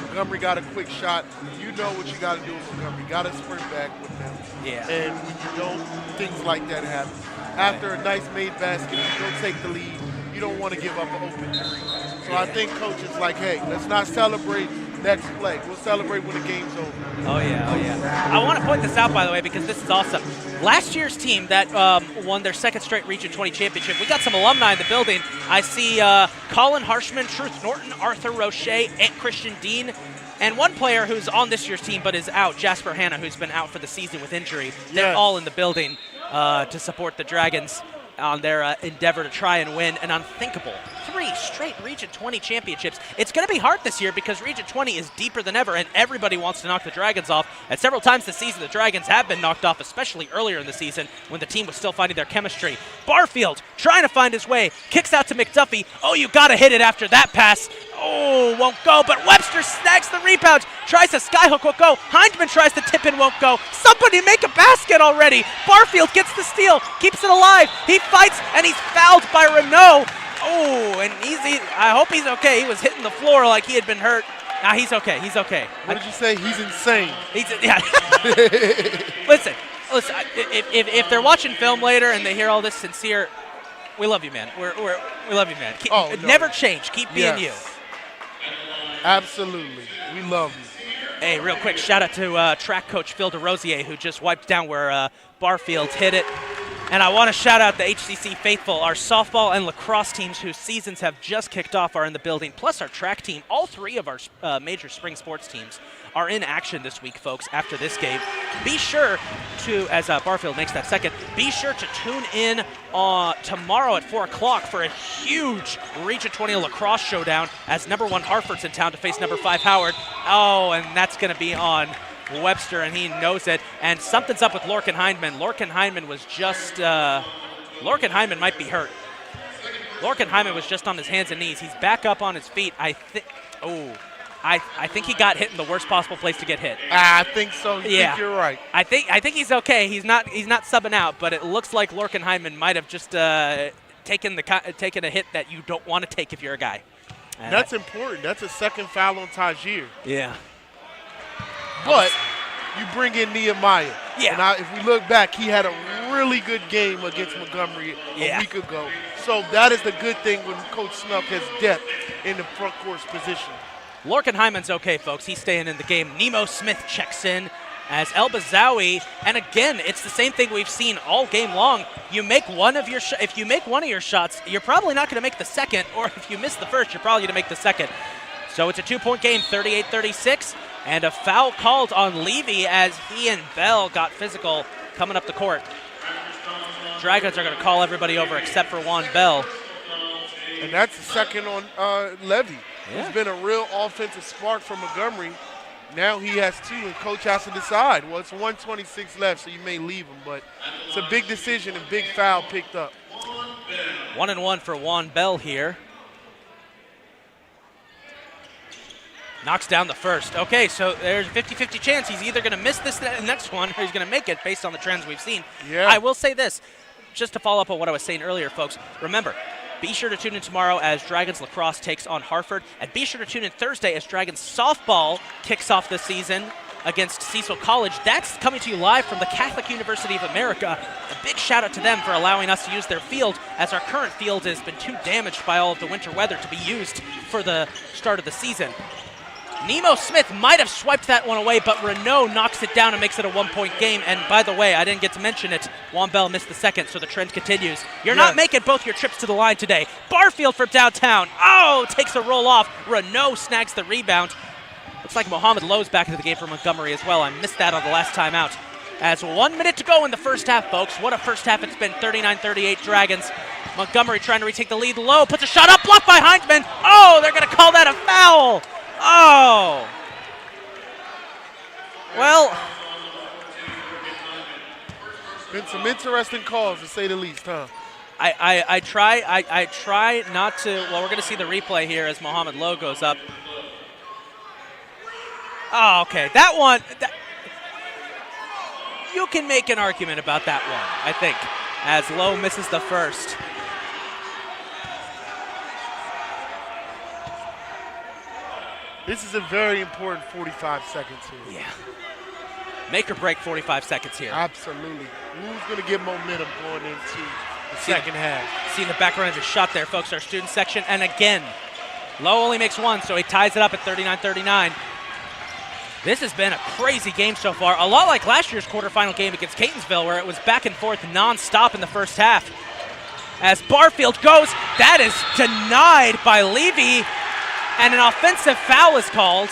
Speaker 2: Montgomery got a quick shot. You know what you got to do with Montgomery. You got to sprint back with them.
Speaker 1: Yeah.
Speaker 2: And when you don't, things like that happen. After a nice made basket, you don't take the lead. You don't want to give up an open three. So I think Coach is like, hey, let's not celebrate next play. We'll celebrate when the game's over.
Speaker 1: Oh, yeah. I want to point this out, by the way, because this is awesome. Last year's team that won their second straight Region 20 championship, we got some alumni in the building. I see Colin Harshman, Truth Norton, Arthur Roche, and Christian Dean, and one player who's on this year's team but is out, Jasper Hanna, who's been out for the season with injury. They're all in the building to support the Dragons on their endeavor to try and win an unthinkable 3 straight Region 20 championships. It's going to be hard this year because Region 20 is deeper than ever, and everybody wants to knock the Dragons off. And several times this season, the Dragons have been knocked off, especially earlier in the season when the team was still finding their chemistry. Barfield trying to find his way, kicks out to McDuffie. Oh, you got to hit it after that pass. Oh, won't go, but Webster snags the rebound, tries a skyhook, won't go. Hindman tries to tip in, won't go. Somebody make a basket already. Barfield gets the steal, keeps it alive. He fights, and he's fouled by Renault. Oh, and I hope he's okay. He was hitting the floor like he had been hurt. Nah, he's okay. He's okay.
Speaker 2: What did you say? He's insane.
Speaker 1: Yeah. Listen. If they're watching film later and they hear all this Sincere, we love you, man. We love you, man. Never change. Keep being you.
Speaker 2: Absolutely. We love you.
Speaker 1: Hey, real quick, shout out to track coach Phil DeRosier, who just wiped down where Barfield hit it. And I want to shout out the HCC faithful. Our softball and lacrosse teams whose seasons have just kicked off are in the building, plus our track team. All 3 of our major spring sports teams are in action this week, folks, after this game. Be sure to, as Barfield makes that second, be sure to tune in tomorrow at 4 o'clock for a huge Region 20 lacrosse showdown as number 1 Hartford's in town to face number 5 Howard. Oh, and that's going to be on Webster, and he knows it. And something's up with Lorcan Hindman. Lorcan Hindman was just, Lorcan Hindman might be hurt. Lorcan Hindman was just on his hands and knees. He's back up on his feet. I think he got hit in the worst possible place to get hit.
Speaker 2: I think so. Yeah. Think you're right.
Speaker 1: I think he's okay. He's not subbing out, but it looks like Lorcan Hindman might have just taken a hit that you don't want to take if you're a guy.
Speaker 2: That's important. That's a second foul on Tajir.
Speaker 1: Yeah.
Speaker 2: But you bring in Nehemiah.
Speaker 1: Yeah.
Speaker 2: And if we look back, he had a really good game against Montgomery a week ago. So that is the good thing when Coach Smelk has depth in the front court position.
Speaker 1: Lorcan Hyman's okay, folks. He's staying in the game. Nemo Smith checks in as El Bazawi. And again, it's the same thing we've seen all game long. You make one of your if you make one of your shots, you're probably not going to make the second. Or if you miss the first, you're probably going to make the second. So it's a 2-point game, 38-36. And a foul called on Levy as he and Bell got physical coming up the court. Dragons are going to call everybody over except for Juan Bell.
Speaker 2: And that's the second on Levy. Yeah. He's been a real offensive spark for Montgomery. Now he has 2, and Coach has to decide. Well, it's 1:26 left, so you may leave him, but it's a big decision and big foul picked up.
Speaker 1: 1-1 for Juan Bell here. Knocks down the first. Okay, so there's a 50-50 chance he's either going to miss this next one or he's going to make it based on the trends we've seen.
Speaker 2: Yeah.
Speaker 1: I will say this, just to follow up on what I was saying earlier, folks. Remember, be sure to tune in tomorrow as Dragons lacrosse takes on Hartford. And be sure to tune in Thursday as Dragons softball kicks off the season against Cecil College. That's coming to you live from the Catholic University of America. A big shout out to them for allowing us to use their field, as our current field has been too damaged by all of the winter weather to be used for the start of the season. Nemo Smith might have swiped that one away, but Renault knocks it down and makes it a 1-point game. And by the way, I didn't get to mention it. Juan Bell missed the second, so the trend continues. You're not making both your trips to the line today. Barfield from downtown. Oh, takes a roll off. Renault snags the rebound. Looks like Mohamed Lowe's back into the game for Montgomery as well. I missed that on the last time out. As 1 minute to go in the first half, folks. What a first half it's been. 39-38 Dragons. Montgomery trying to retake the lead. Lowe puts a shot up, blocked by Hindman. Oh, they're going to call that a foul. Oh. Well.
Speaker 2: Been some interesting calls, to say the least, huh?
Speaker 1: I try not to. Well, we're going to see the replay here as Mohamed Lowe goes up. Oh, okay. That one. You can make an argument about that one, I think, as Lowe misses the first.
Speaker 2: This is a very important 45 seconds here.
Speaker 1: Yeah. Make or break 45 seconds here.
Speaker 2: Absolutely. Who's going to get momentum going into the second half?
Speaker 1: See in the background of his shot there, folks, our student section. And again, Lowe only makes one, so he ties it up at 39-39. This has been a crazy game so far. A lot like last year's quarterfinal game against Catonsville, where it was back and forth nonstop in the first half. As Barfield goes, that is denied by Levy. And an offensive foul is called.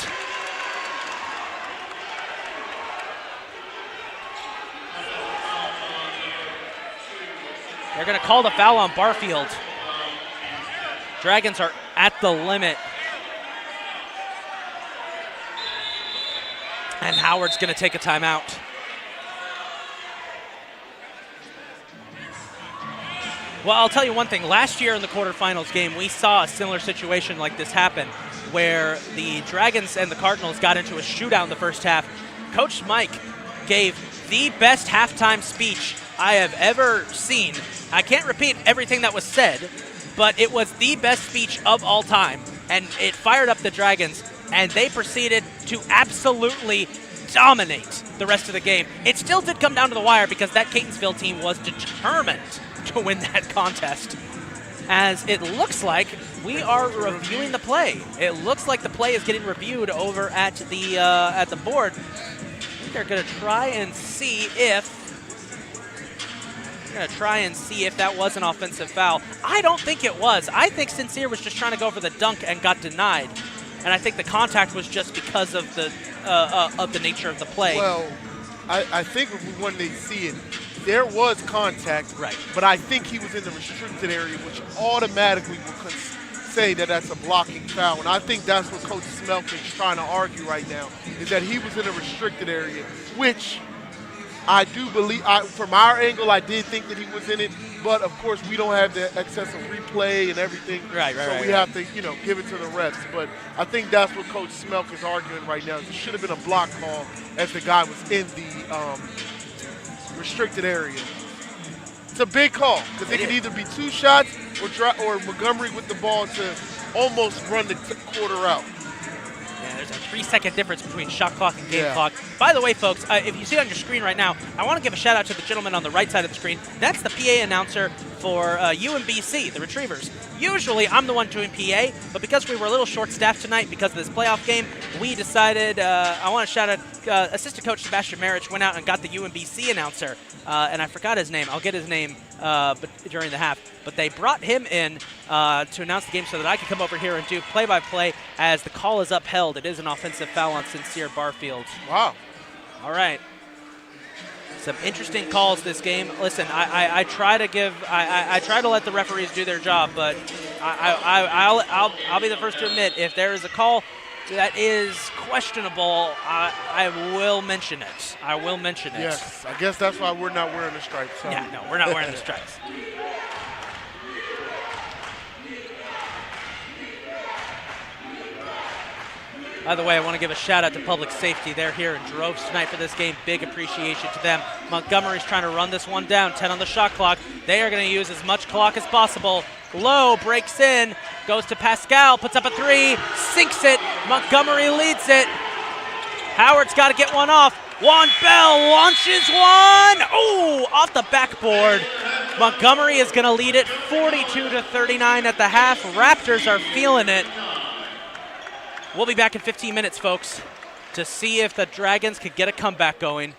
Speaker 1: They're going to call the foul on Barfield. Dragons are at the limit. And Howard's going to take a timeout. Well, I'll tell you one thing. Last year in the quarterfinals game, we saw a similar situation like this happen where the Dragons and the Cardinals got into a shootout in the first half. Coach Mike gave the best halftime speech I have ever seen. I can't repeat everything that was said, but it was the best speech of all time, and it fired up the Dragons, and they proceeded to absolutely dominate the rest of the game. It still did come down to the wire because that Catonsville team was determined to win that contest. As it looks like we are reviewing the play. It looks like the play is getting reviewed over at the board. I think they're going to try and see if that was an offensive foul. I don't think it was. I think Sincere was just trying to go for the dunk and got denied. And I think the contact was just because of the nature of the play.
Speaker 2: Well, I think when they see it, there was contact,
Speaker 1: right?
Speaker 2: But I think he was in the restricted area, which automatically will say that that's a blocking foul. And I think that's what Coach Smelk is trying to argue right now, is that he was in a restricted area, which I do believe, from our angle, I did think that he was in it. But, of course, we don't have the excessive replay and everything.
Speaker 1: Right.
Speaker 2: So we have to, give it to the refs. But I think that's what Coach Smelk is arguing right now. It should have been a block call as the guy was in the restricted area. It's a big call because it could either be two shots or Montgomery with the ball to almost run the quarter out.
Speaker 1: Yeah, there's a 3-second difference between shot clock and game clock. By the way, folks, if you see it on your screen right now, I want to give a shout out to the gentleman on the right side of the screen. That's the PA announcer for UMBC, the Retrievers. Usually I'm the one doing PA, but because we were a little short-staffed tonight because of this playoff game, we decided, I want to shout out, assistant coach Sebastian Marich went out and got the UMBC announcer, and I forgot his name. I'll get his name during the half. But they brought him in to announce the game so that I could come over here and do play-by-play as the call is upheld. It is an offensive foul on Sincere Barfield.
Speaker 2: Wow.
Speaker 1: All right. Some interesting calls this game. Listen, I try to let the referees do their job, but I'll be the first to admit if there is a call that is questionable, I will mention it. I will mention it.
Speaker 2: Yes, I guess that's why we're not wearing the stripes. Huh?
Speaker 1: Yeah, no, we're not wearing the stripes. By the way, I want to give a shout out to Public Safety. They're here in droves tonight for this game. Big appreciation to them. Montgomery's trying to run this one down. 10 on the shot clock. They are going to use as much clock as possible. Lowe breaks in, goes to Pascal, puts up a three, sinks it. Montgomery leads it. Howard's got to get one off. Juan Bell launches one. Oh, off the backboard. Montgomery is going to lead it 42-39 at the half. Raptors are feeling it. We'll be back in 15 minutes, folks, to see if the Dragons could get a comeback going.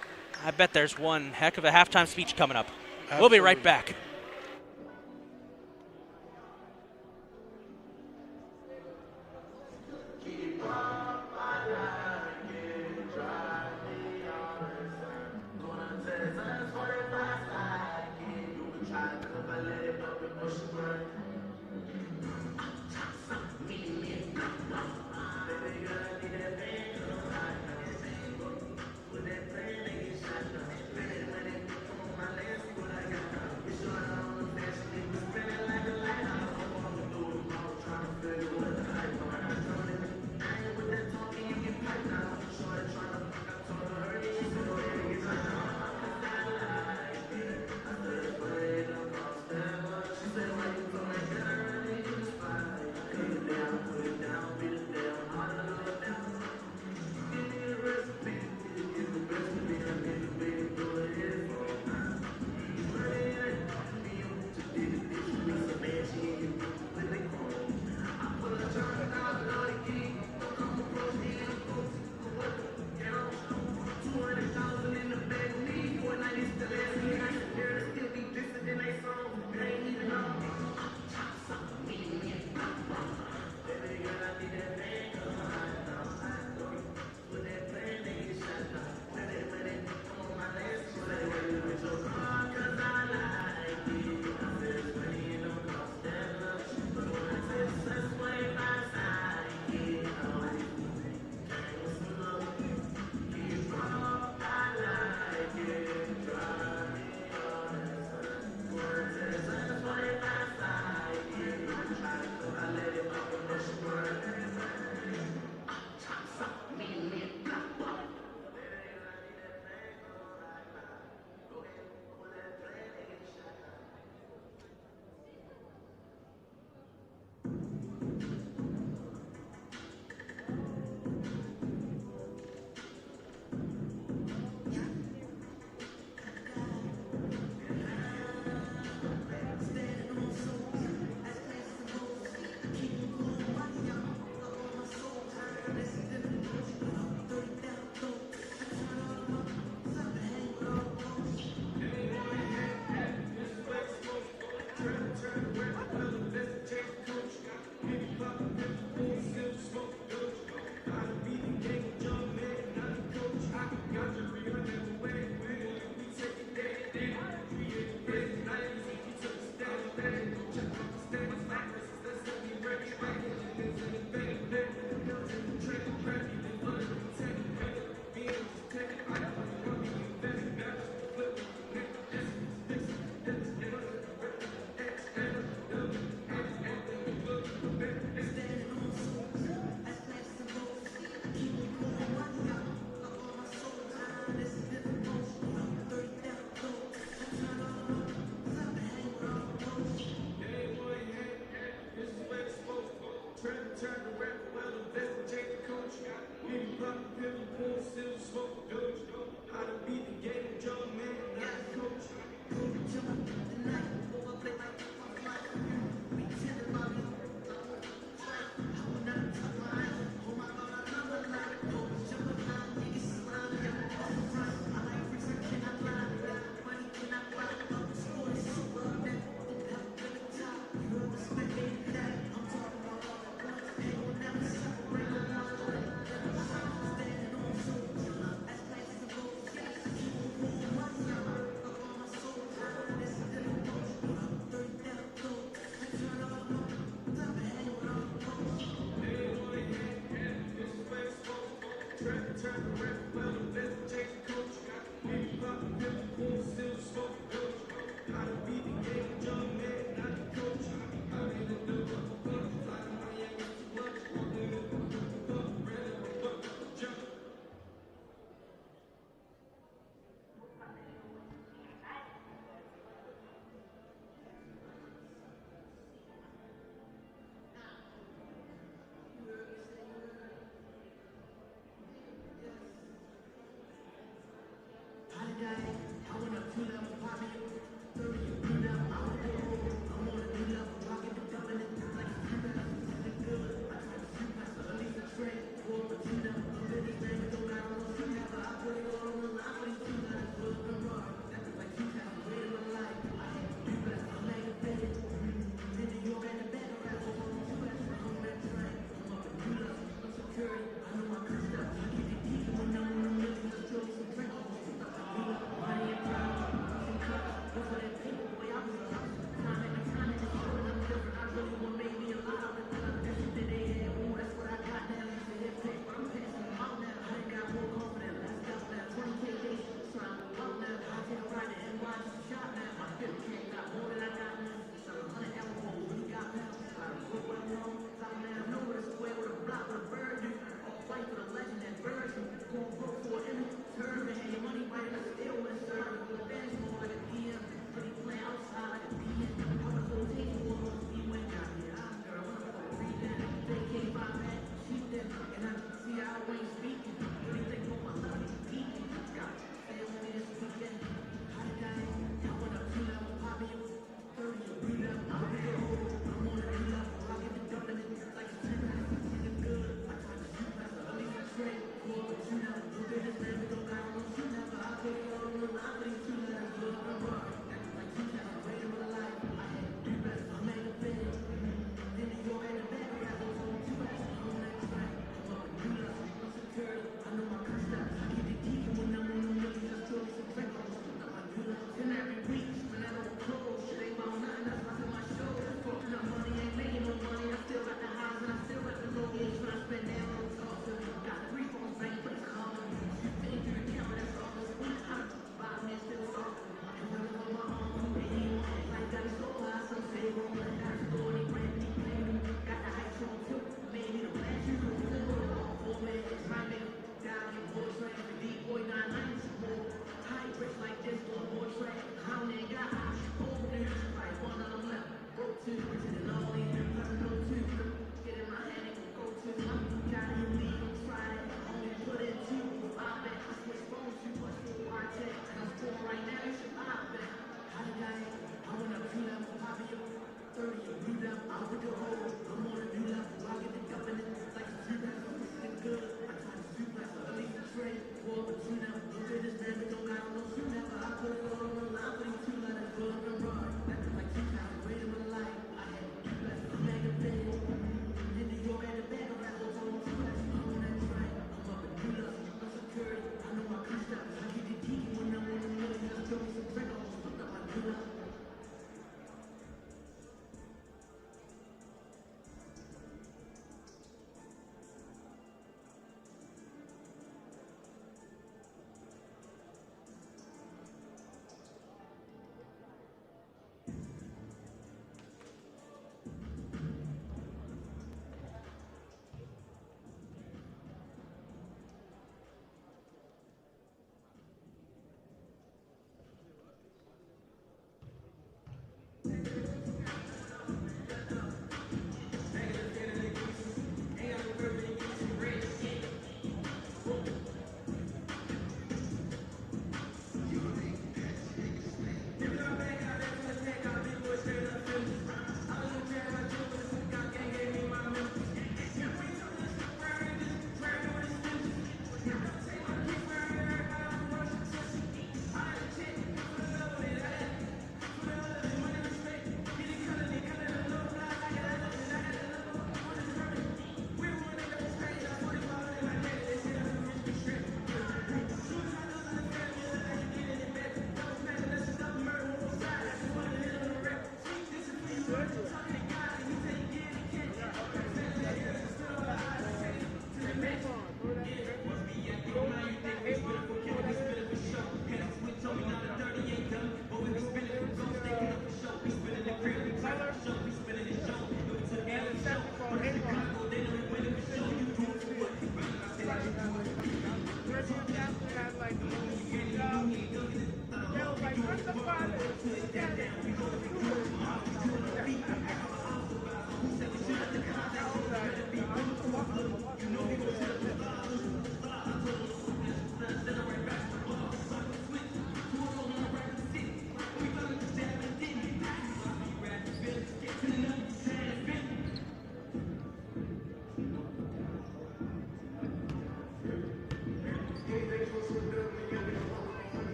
Speaker 1: I bet there's one heck of a halftime speech coming up.
Speaker 2: Absolutely.
Speaker 1: We'll be right back.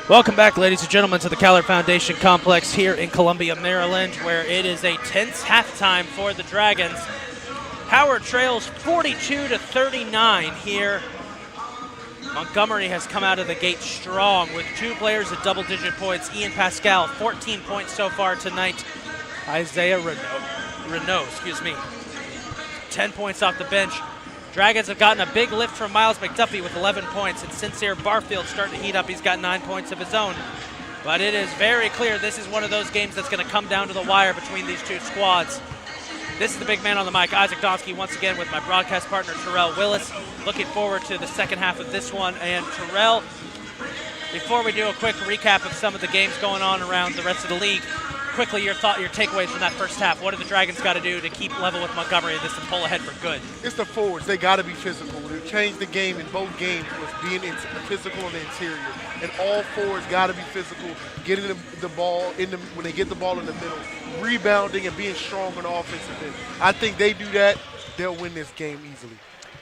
Speaker 1: Welcome back, ladies and gentlemen, to the Caller Foundation Complex here in Columbia, Maryland, where it is a tense halftime for the Dragons. Howard trails 42-39 here. Montgomery has come out of the gate strong with 2 players at double-digit points. Ian Pascal, 14 points so far tonight. Isaiah Renault, 10 points off the bench. Dragons have gotten a big lift from Miles McDuffie with 11 points, and Sincere Barfield starting to heat up. He's got 9 points of his own. But it is very clear this is one of those games that's going to come down to the wire between these two squads. This is the big man on the mic, Isaac Donsky, once again with my broadcast partner, Terrell Willis. Looking forward to the second half of this one. And Terrell, before we do a quick recap of some of the games going on around the rest of the league, quickly your takeaways from that first half. What do the Dragons got to do to keep level with Montgomery this and pull ahead for good?
Speaker 2: It's the forwards. They got to be physical. They changed the game in both games was being physical in the interior. And all forwards got to be physical, getting the ball when they get the ball in the middle, rebounding and being strong on the offensive end. I think they do that, they'll win this game easily.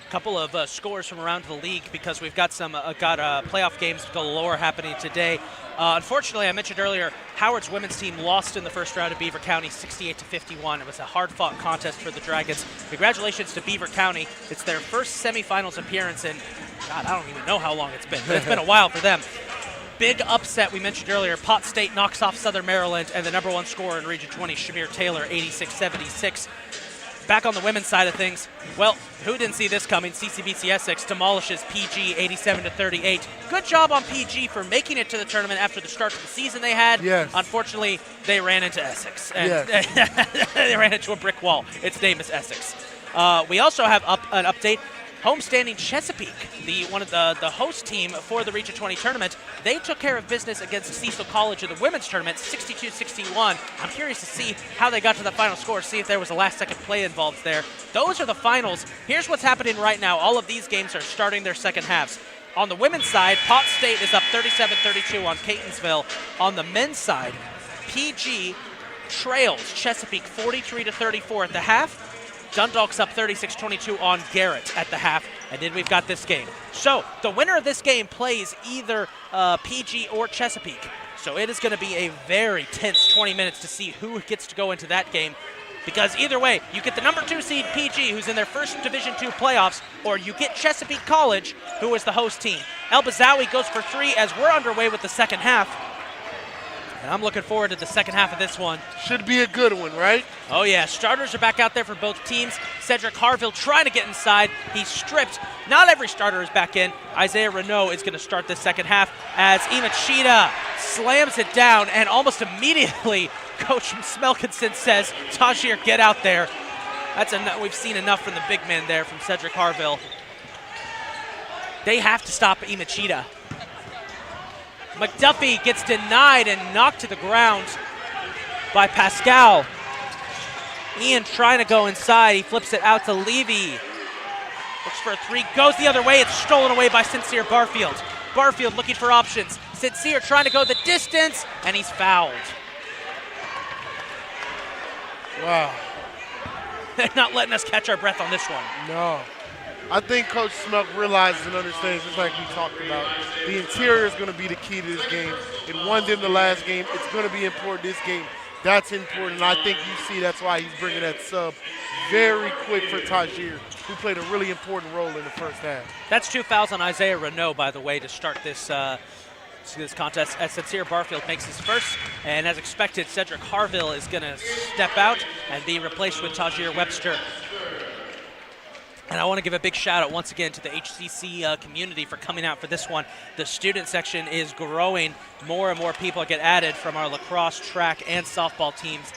Speaker 1: Couple of scores from around the league because we've got some playoff games galore happening today. Unfortunately, I mentioned earlier, Howard's women's team lost in the first round of Beaver County 68-51. It was a hard-fought contest for the Dragons. Congratulations to Beaver County. It's their first semifinals appearance in, God, I don't even know how long it's been, but it's been a while for them. Big upset we mentioned earlier. Pot State knocks off Southern Maryland, and the #1 scorer in Region 20, Shamir Taylor, 86-76. Back on the women's side of things, well, who didn't see this coming? CCBC Essex demolishes PG 87-38. Good job on PG for making it to the tournament after the start of the season they had.
Speaker 2: Yes.
Speaker 1: Unfortunately, they ran into Essex. And
Speaker 2: yes.
Speaker 1: They ran into a brick wall. Its name is Essex. We also have an update. Homestanding Chesapeake, one of the host team for the Region 20 tournament, they took care of business against Cecil College in the women's tournament, 62-61. I'm curious to see how they got to the final score, see if there was a last-second play involved there. Those are the finals. Here's what's happening right now. All of these games are starting their second halves. On the women's side, Pot State is up 37-32 on Catonsville. On the men's side, PG trails Chesapeake 43-34 at the half. Dundalk's up 36-22 on Garrett at the half, and then we've got this game. So the winner of this game plays either PG or Chesapeake. So it is going to be a very tense 20 minutes to see who gets to go into that game, because either way, you get the #2 seed PG, who's in their first Division II playoffs, or you get Chesapeake College, who is the host team. El Bazawi goes for 3 as we're underway with the second half. And I'm looking forward to the second half of this one.
Speaker 2: Should be a good one, right?
Speaker 1: Oh, yeah. Starters are back out there for both teams. Cedric Harville trying to get inside. He's stripped. Not every starter is back in. Isaiah Renault is going to start this second half as Imachita slams it down, and almost immediately Coach Smelkinson says, Tajir, get out there. That's enough. We've seen enough from the big man there from Cedric Harville. They have to stop Imachita. McDuffie gets denied and knocked to the ground by Pascal. Ian trying to go inside. He flips it out to Levy. Looks for a 3. Goes the other way. It's stolen away by Sincere Barfield. Barfield looking for options. Sincere trying to go the distance, and he's fouled.
Speaker 2: Wow.
Speaker 1: They're not letting us catch our breath on this one.
Speaker 2: No. I think Coach Smelk realizes and understands, just like we talked about, the interior is going to be the key to this game. It won them the last game. It's going to be important this game. That's important, and I think you see that's why he's bringing that sub very quick for Tajir, who played a really important role in the first half.
Speaker 1: That's 2 fouls on Isaiah Renault, by the way, to start this contest, as Sincere Barfield makes his first. And as expected, Cedric Harville is going to step out and be replaced with Tajir Webster. And I want to give a big shout out once again to the HCC community for coming out for this one. The student section is growing. More and more people get added from our lacrosse, track, and softball teams.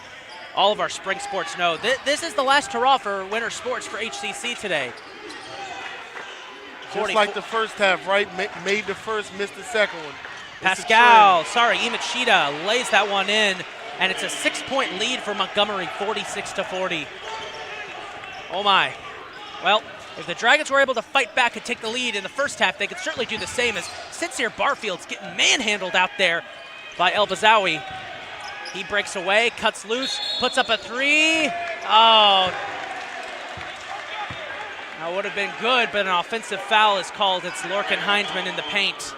Speaker 1: All of our spring sports know this is the last hurrah for winter sports for HCC today.
Speaker 2: Just like the first half, right? Made the first, missed the second one.
Speaker 1: Imachita lays that one in, and it's a 6-point lead for Montgomery, 46-40. Oh my. Well, if the Dragons were able to fight back and take the lead in the first half, they could certainly do the same, as Sincere Barfield's getting manhandled out there by El Bazawi. He breaks away, cuts loose, puts up a 3. Oh. That would have been good, but an offensive foul is called. It's Lorcan Hindman in the paint.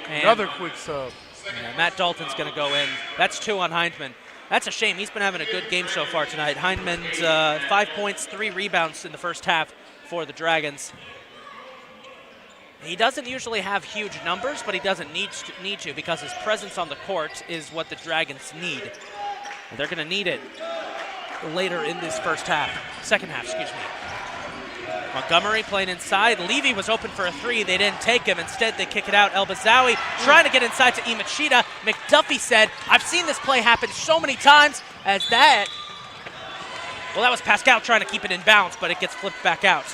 Speaker 1: And
Speaker 2: another quick sub.
Speaker 1: Yeah, Matt Dalton's going to go in. That's 2 on Hindman. That's a shame. He's been having a good game so far tonight. Hindman's 5 points, 3 rebounds in the first half for the Dragons. He doesn't usually have huge numbers, but he doesn't need to because his presence on the court is what the Dragons need. And they're going to need it later in this second half, excuse me. Montgomery playing inside. Levy was open for a 3. They didn't take him. Instead, they kick it out. El Bazawi trying to get inside to Imachita. McDuffie said, I've seen this play happen so many times as that. Well, that was Pascal trying to keep it in bounds, but it gets flipped back out.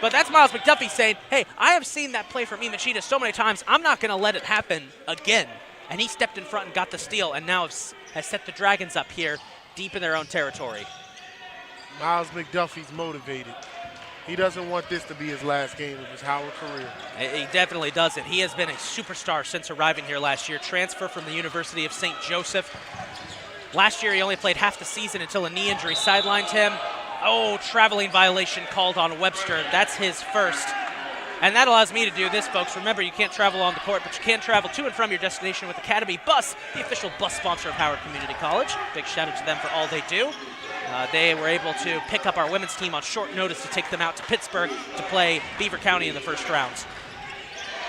Speaker 1: But that's Miles McDuffie saying, hey, I have seen that play from Imachita so many times, I'm not going to let it happen again. And he stepped in front and got the steal, and now has set the Dragons up here deep in their own territory.
Speaker 2: Miles McDuffie's motivated. He doesn't want this to be his last game of his Howard career.
Speaker 1: He definitely doesn't. He has been a superstar since arriving here last year. Transfer from the University of St. Joseph. Last year, he only played half the season until a knee injury sidelined him. Oh, traveling violation called on Webster. That's his first. And that allows me to do this, folks. Remember, you can't travel on the court, but you can travel to and from your destination with Academy Bus, the official bus sponsor of Howard Community College. Big shout out to them for all they do. They were able to pick up our women's team on short notice to take them out to Pittsburgh to play Beaver County in the first rounds.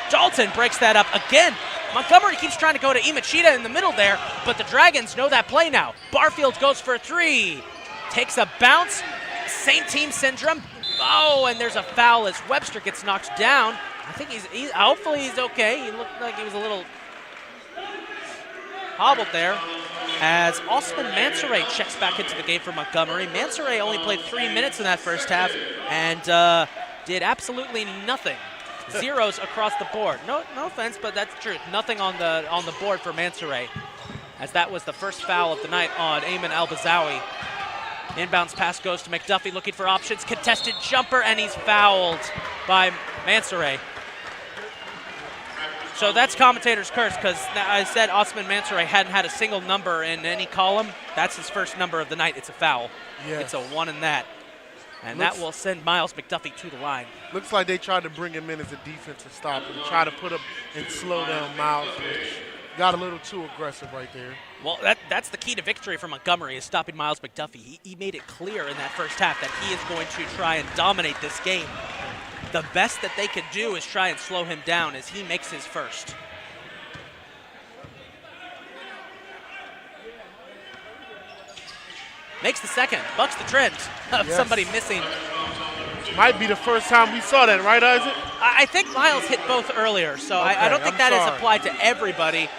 Speaker 1: Dalton breaks that up again. Montgomery keeps trying to go to Imachita in the middle there, but the Dragons know that play now. Barfield goes for a 3. Takes a bounce. Same team syndrome. Oh, and there's a foul as Webster gets knocked down. I think hopefully he's okay. He looked like he was a little hobbled there. As Osman Mansoray checks back into the game for Montgomery. Mansoray only played 3 minutes in that first half and did absolutely nothing. Zeros across the board. No offense, but that's the truth. Nothing on the board for Mansoray, as that was the first foul of the night on Ayman Al-Bazawi. Inbounds pass goes to McDuffie looking for options. Contested jumper, and he's fouled by Mansoray. So that's commentator's curse, because I said Osman Mansoray hadn't had a single number in any column. That's his first number of the night. It's a foul. Yes. It's a 1 in that. And that will send Miles McDuffie to the line.
Speaker 2: Looks like they tried to bring him in as a defensive stopper to try to put him and slow down Miles, which got a little too aggressive right there.
Speaker 1: Well, that's the key to victory for Montgomery, is stopping Miles McDuffie. He made it clear in that first half that he is going to try and dominate this game. The best that they could do is try and slow him down as he makes his first. Makes the second, bucks the trend of somebody missing.
Speaker 2: Might be the first time we saw that, right, Isaac?
Speaker 1: I think Miles hit both earlier, so okay, I don't think that is applied to everybody.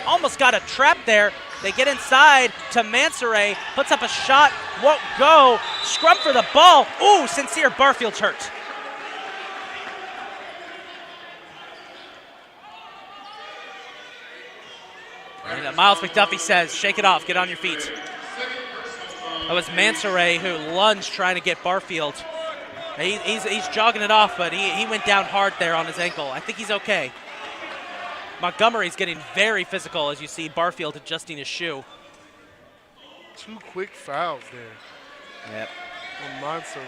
Speaker 1: Almost got a trap there. They get inside to Mansoray, puts up a shot, won't go. Scrum for the ball. Ooh, Sincere Barfield's hurt. And Miles McDuffie says, shake it off, get on your feet. That was Mansoray who lunged trying to get Barfield. He's jogging it off, but he went down hard there on his ankle. I think he's okay. Montgomery's getting very physical as you see Barfield adjusting his shoe.
Speaker 2: 2 quick fouls there.
Speaker 1: Yep.
Speaker 2: On Mansoray.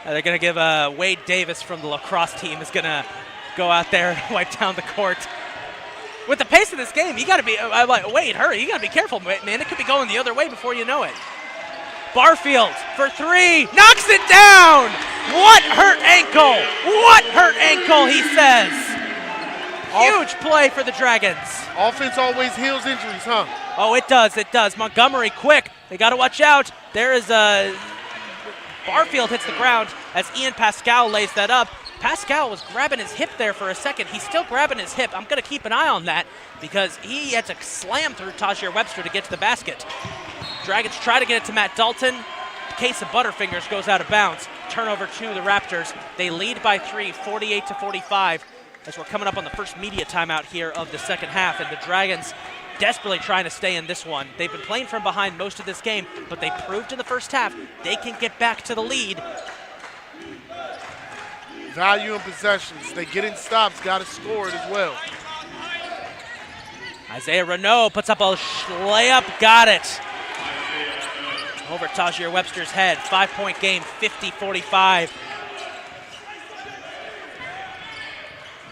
Speaker 1: They're going to give Wade Davis from the lacrosse team is going to go out there and wipe down the court. With the pace of this game, you got to be, Wade, hurry, you got to be careful, man. It could be going the other way before you know it. Barfield for 3, knocks it down. What hurt ankle? What hurt ankle, he says. Huge play for the Dragons.
Speaker 2: Offense always heals injuries, huh?
Speaker 1: Oh, it does. Montgomery quick. They got to watch out. There is Barfield hits the ground as Ian Pascal lays that up. Pascal was grabbing his hip there for a second. He's still grabbing his hip. I'm going to keep an eye on that because he had to slam through Tajir Webster to get to the basket. Dragons try to get it to Matt Dalton. Case of Butterfingers goes out of bounds. Turnover to the Raptors. They lead by 3, 48-45, as we're coming up on the first media timeout here of the second half, and the Dragons desperately trying to stay in this one. They've been playing from behind most of this game, but they proved in the first half they can get back to the lead.
Speaker 2: Value in possessions. They get in stops, got to score it as well.
Speaker 1: Isaiah Renault puts up a layup, got it. Over Tajir Webster's head, 5-point game, 50-45.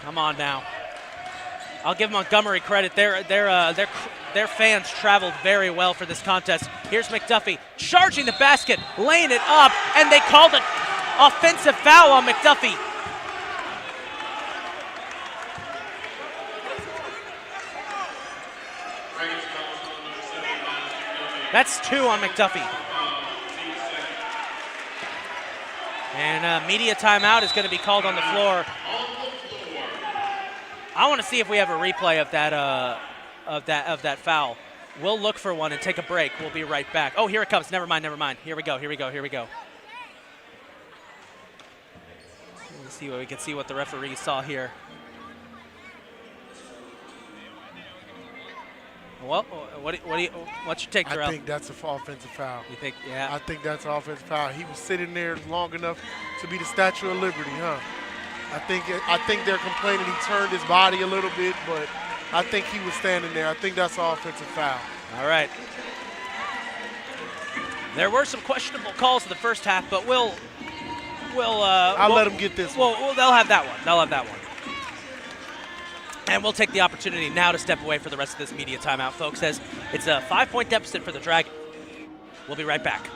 Speaker 1: Come on now. I'll give Montgomery credit. Their fans traveled very well for this contest. Here's McDuffie charging the basket, laying it up, and they called an offensive foul on McDuffie. That's 2 on McDuffie. And media timeout is going to be called on the floor. I want to see if we have a replay of that foul. We'll look for one and take a break. We'll be right back. Oh, here it comes. Never mind. Here we go. Let's see what we can see what the referee saw here. Well, what's your take, Terrell?
Speaker 2: I think that's an offensive foul.
Speaker 1: You think? Yeah.
Speaker 2: I think that's an offensive foul. He was sitting there long enough to be the Statue of Liberty, huh? I think they're complaining he turned his body a little bit, but I think he was standing there. I think that's an offensive foul.
Speaker 1: All right. There were some questionable calls in the first half, but we'll
Speaker 2: let them get this one.
Speaker 1: Well, they'll have that one. And we'll take the opportunity now to step away for the rest of this media timeout, folks, as it's a 5-point deficit for the Dragon. We'll be right back.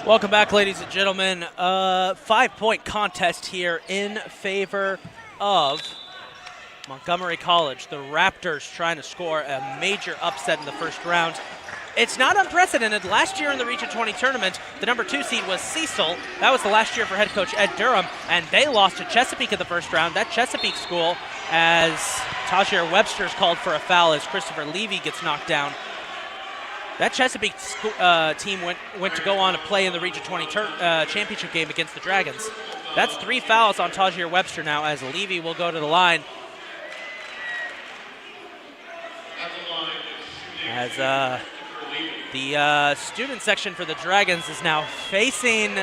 Speaker 1: Welcome back, ladies and gentlemen. 5-point contest here in favor of Montgomery College. The Raptors trying to score a major upset in the first round. It's not unprecedented. Last year in the Region 20 tournament, the number 2 seed was Cecil. That was the last year for head coach Ed Durham, and they lost to Chesapeake in the first round. That Chesapeake school, as Tajir Webster's called for a foul as Christopher Levy gets knocked down. That Chesapeake team went to go on to play in the Region 20 championship game against the Dragons. That's 3 fouls on Tajir Webster now, as Levy will go to the line. As the student section for the Dragons is now facing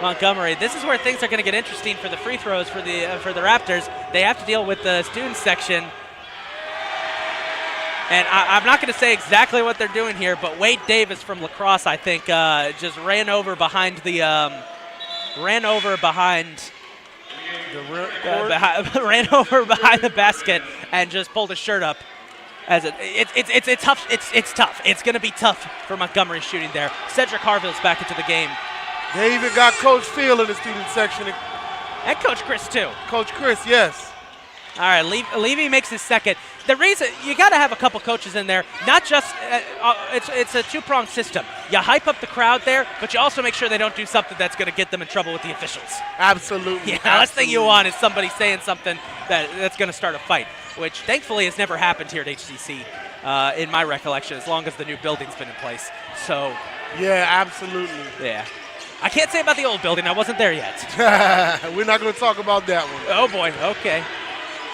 Speaker 1: Montgomery. This is where things are going to get interesting for the free throws for the Raptors. They have to deal with the student section. And I'm not going to say exactly what they're doing here, but Wade Davis from La Crosse, I think, just ran over behind the basket and just pulled his shirt up. As it's tough. It's tough. It's going to be tough for Montgomery shooting there. Cedric Harville's back into the game.
Speaker 2: They even got Coach Phil in the student section.
Speaker 1: And Coach Chris too.
Speaker 2: Coach Chris, yes.
Speaker 1: All right, Levy makes his second. The reason you got to have a couple coaches in there, not just it's a two-pronged system. You hype up the crowd there, but you also make sure they don't do something that's going to get them in trouble with the officials.
Speaker 2: Absolutely.
Speaker 1: Yeah, last thing you want is somebody saying something that's going to start a fight, which thankfully has never happened here at HCC in my recollection, as long as the new building's been in place. So.
Speaker 2: Yeah, absolutely.
Speaker 1: Yeah. I can't say about the old building. I wasn't there yet.
Speaker 2: We're not going to talk about that one.
Speaker 1: Oh, boy. Okay.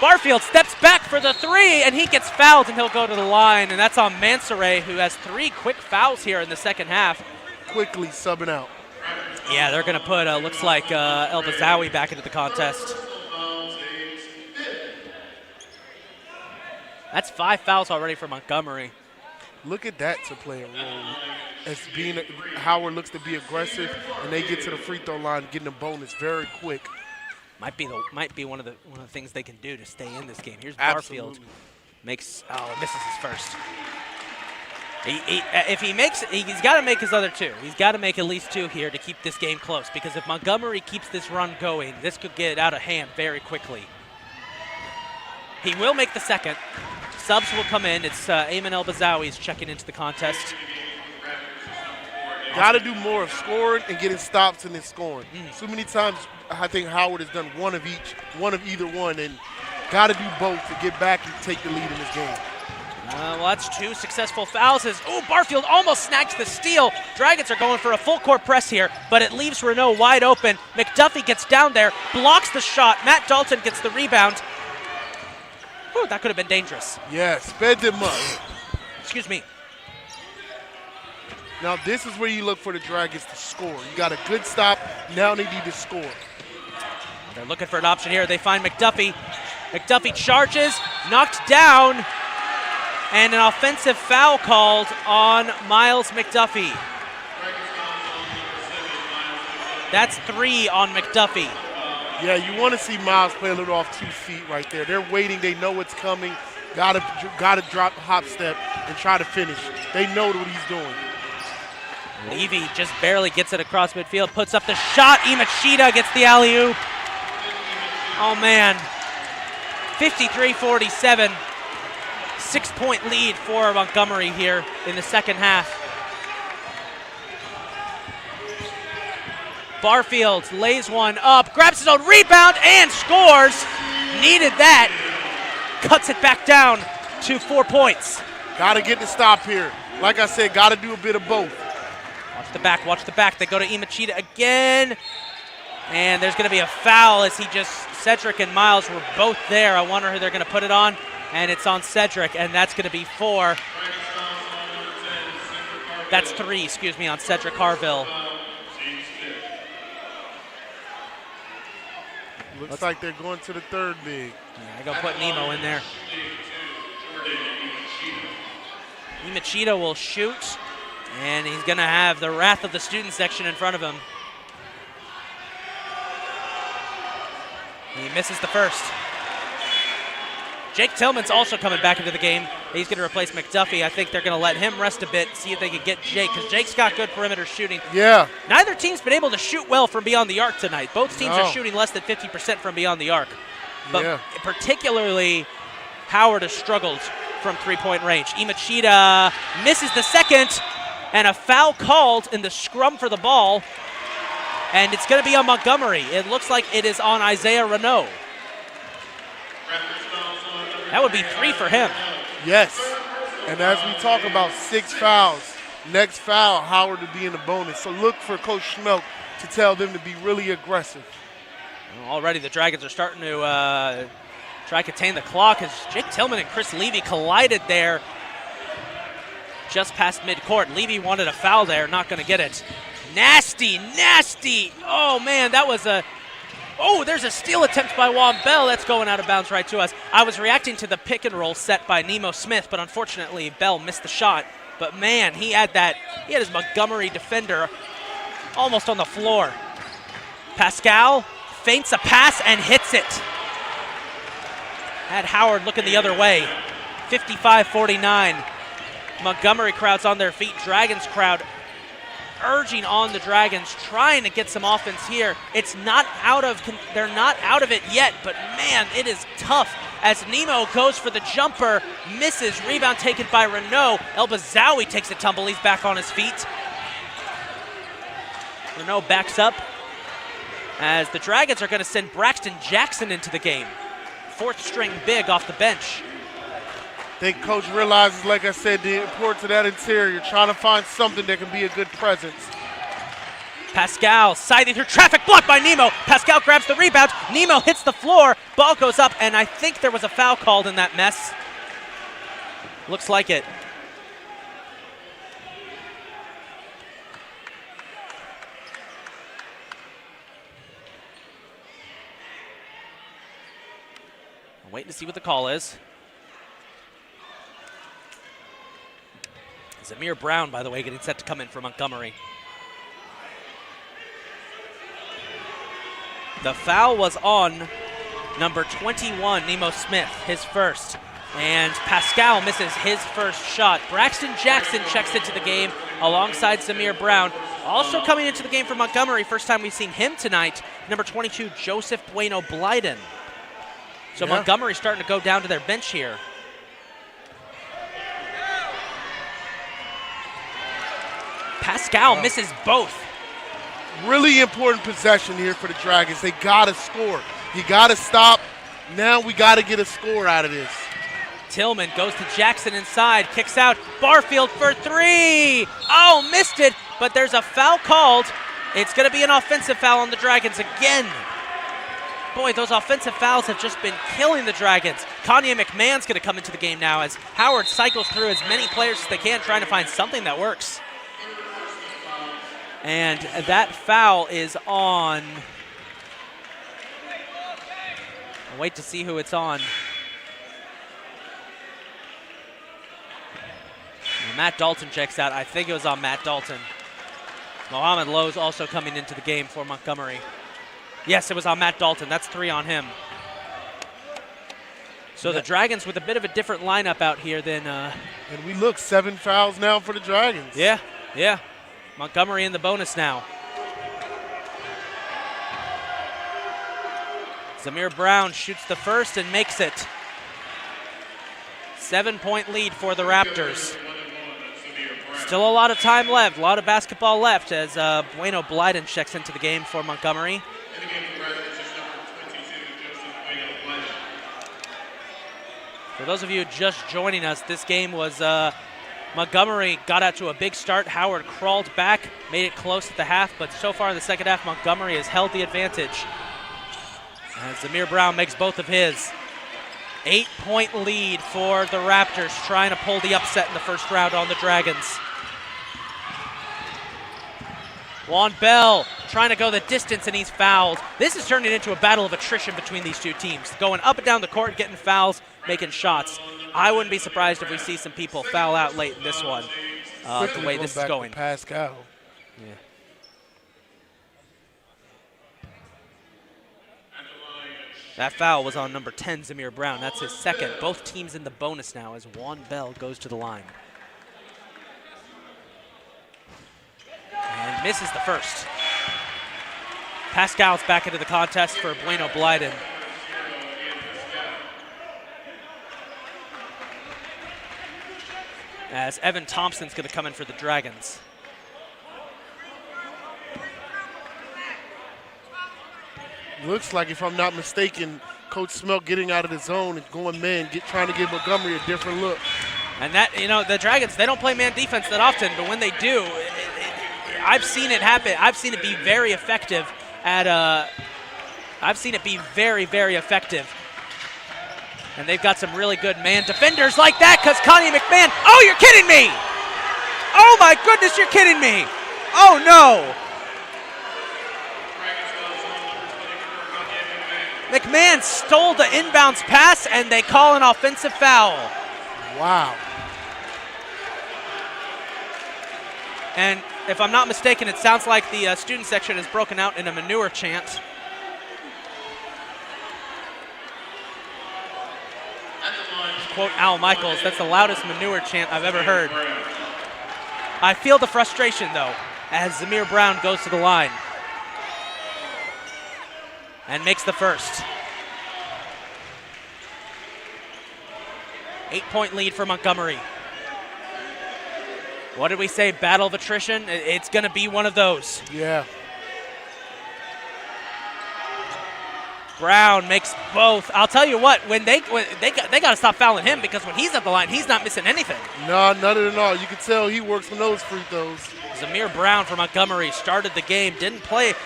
Speaker 1: Barfield steps back for the 3, and he gets fouled, and he'll go to the line. And that's on Mansoray, who has 3 quick fouls here in the second half.
Speaker 2: Quickly subbing out.
Speaker 1: Yeah, they're going to put, looks like, El Bazawi back into the contest. That's 5 fouls already for Montgomery.
Speaker 2: Look at that to play a role. As being Howard looks to be aggressive, and they get to the free throw line, getting a bonus very quick.
Speaker 1: Might be one of the things they can do to stay in this game. Here's
Speaker 2: Absolutely.
Speaker 1: Barfield. Misses his first. He's got to make his other 2. He's got to make at least 2 here to keep this game close, because if Montgomery keeps this run going, this could get out of hand very quickly. He will make the second. Subs will come in. It's Ayman El Bazawi's checking into the contest.
Speaker 2: Got to do more of scoring and getting stops and then scoring. So many times I think Howard has done one of either one, and got to do both to get back and take the lead in this game.
Speaker 1: Well, that's 2 successful fouls. Barfield almost snags the steal. Dragons are going for a full court press here, but it leaves Renault wide open. McDuffie gets down there, blocks the shot. Matt Dalton gets the rebound. Whew, that could have been dangerous.
Speaker 2: Yeah, sped them up.
Speaker 1: Excuse me.
Speaker 2: Now this is where you look for the Dragons to score. You got a good stop. Now they need to score.
Speaker 1: They're looking for an option here. They find McDuffie. McDuffie charges, knocked down, and an offensive foul called on Miles McDuffie. That's 3 on McDuffie.
Speaker 2: Yeah, you want to see Miles play a little off 2 feet right there. They're waiting. They know what's coming. Gotta drop the hop step and try to finish. They know what he's doing.
Speaker 1: Levy just barely gets it across midfield, puts up the shot. Imachita gets the alley-oop. Oh, man. 53-47. 6-point lead for Montgomery here in the second half. Barfield lays one up, grabs his own rebound, and scores. Needed that. Cuts it back down to 4 points.
Speaker 2: Got to get the stop here. Like I said, got to do a bit of both.
Speaker 1: Watch the back, watch the back. They go to Imachita again. And there's going to be a foul as Cedric and Miles were both there. I wonder who they're going to put it on. And it's on Cedric, and that's going to be 4. That's 3, excuse me, on Cedric Harville.
Speaker 2: Looks like they're going to the third big.
Speaker 1: Yeah, I go put Nemo in there. Imachita will shoot, and he's going to have the wrath of the student section in front of him. He misses the first. Jake Tillman's also coming back into the game. He's going to replace McDuffie. I think they're going to let him rest a bit, see if they can get Jake, because Jake's got good perimeter shooting.
Speaker 2: Yeah.
Speaker 1: Neither team's been able to shoot well from beyond the arc tonight. Both teams are shooting less than 50% from beyond the arc. But particularly, Howard has struggled from 3-point range. Imachita misses the second, and a foul called in the scrum for the ball. And it's going to be on Montgomery. It looks like it is on Isaiah Renault. That would be 3 for him.
Speaker 2: Yes. And as we talk about 6 fouls, next foul, Howard to be in the bonus. So look for Coach Schmelk to tell them to be really aggressive.
Speaker 1: Already the Dragons are starting to try to contain the clock as Jake Tillman and Chris Levy collided there just past midcourt. Levy wanted a foul there, not going to get it. Nasty, nasty. Oh, man, that was a... Oh, there's a steal attempt by Juan Bell. That's going out of bounds right to us. I was reacting to the pick and roll set by Nemo Smith, but unfortunately Bell missed the shot. But man, he had his Montgomery defender almost on the floor. Pascal feints a pass and hits it. Had Howard looking the other way. 55-49. Montgomery crowd's on their feet. Dragons crowd urging on the Dragons, trying to get some offense here. They're not out of it yet, but man, it is tough as Nemo goes for the jumper, misses, rebound taken by Renault. El Bazawi takes a tumble, he's back on his feet. Renault backs up as the Dragons are going to send Braxton Jackson into the game. 4th string big off the bench.
Speaker 2: I think Coach realizes, like I said, the importance of that interior, trying to find something that can be a good presence.
Speaker 1: Pascal siding through traffic, blocked by Nemo. Pascal grabs the rebound. Nemo hits the floor. Ball goes up, and I think there was a foul called in that mess. Looks like it. I'm waiting to see what the call is. Zamir Brown, by the way, getting set to come in for Montgomery. The foul was on number 21, Nemo Smith, his first. And Pascal misses his first shot. Braxton Jackson checks into the game alongside Zamir Brown. Also coming into the game for Montgomery, first time we've seen him tonight, number 22, Joseph Bueno Blyden. So Montgomery's starting to go down to their bench here. Pascal misses both.
Speaker 2: Really important possession here for the Dragons. They got to score. You got to stop. Now we got to get a score out of this.
Speaker 1: Tillman goes to Jackson inside, kicks out, Barfield for three. Oh, missed it, but there's a foul called. It's going to be an offensive foul on the Dragons again. Boy, those offensive fouls have just been killing the Dragons. Kanye McMahon's going to come into the game now as Howard cycles through as many players as they can, trying to find something that works. And that foul is on. I'll wait to see who it's on. And Matt Dalton checks out. I think it was on Matt Dalton. Mohamed Lowe's also coming into the game for Montgomery. Yes, it was on Matt Dalton. That's 3 on him. So the Dragons with a bit of a different lineup out here than.
Speaker 2: And we look 7 fouls now for the Dragons.
Speaker 1: Yeah, yeah. Montgomery in the bonus now. Zamir Brown shoots the first and makes it. 7-point lead for the Raptors. Still a lot of time left, a lot of basketball left as Bueno Blyden checks into the game for Montgomery. For those of you just joining us, this game was Montgomery got out to a big start. Howard crawled back, made it close at the half, but so far in the second half, Montgomery has held the advantage. As Zamir Brown makes both of his. 8-point lead for the Raptors, trying to pull the upset in the first round on the Dragons. Juan Bell trying to go the distance, and he's fouled. This is turning into a battle of attrition between these two teams, going up and down the court, getting fouls, making shots. I wouldn't be surprised if we see some people foul out late in this one, the way this is going.
Speaker 2: Pascal.
Speaker 1: Yeah. That foul was on number 10, Zamir Brown. That's his second. Both teams in the bonus now as Juan Bell goes to the line. And misses the first. Pascal's back into the contest for Bueno Blyden. As Evan Thompson's going to come in for the Dragons.
Speaker 2: Looks like, if I'm not mistaken, Coach Smelt getting out of the zone and going man, trying to give Montgomery a different look.
Speaker 1: And that, the Dragons, they don't play man defense that often, but when they do, I've seen it happen. I've seen it be very effective I've seen it be very, very effective. And they've got some really good man defenders like that because Connie McMahon, oh, you're kidding me! Oh my goodness, you're kidding me! Oh no! McMahon stole the inbounds pass and they call an offensive foul.
Speaker 2: Wow.
Speaker 1: And if I'm not mistaken, it sounds like the student section has broken out in a manure chant. Quote Al Michaels, that's the loudest manure chant I've ever heard. I feel the frustration, though, as Zamir Brown goes to the line and makes the first. 8-point lead for Montgomery. What did we say? Battle of attrition? It's going to be one of those.
Speaker 2: Yeah.
Speaker 1: Brown makes both. I'll tell you what, when they got to stop fouling him because when he's at the line, he's not missing anything.
Speaker 2: No, none at all. You can tell he works on those free throws.
Speaker 1: Zamir Brown for Montgomery started the game,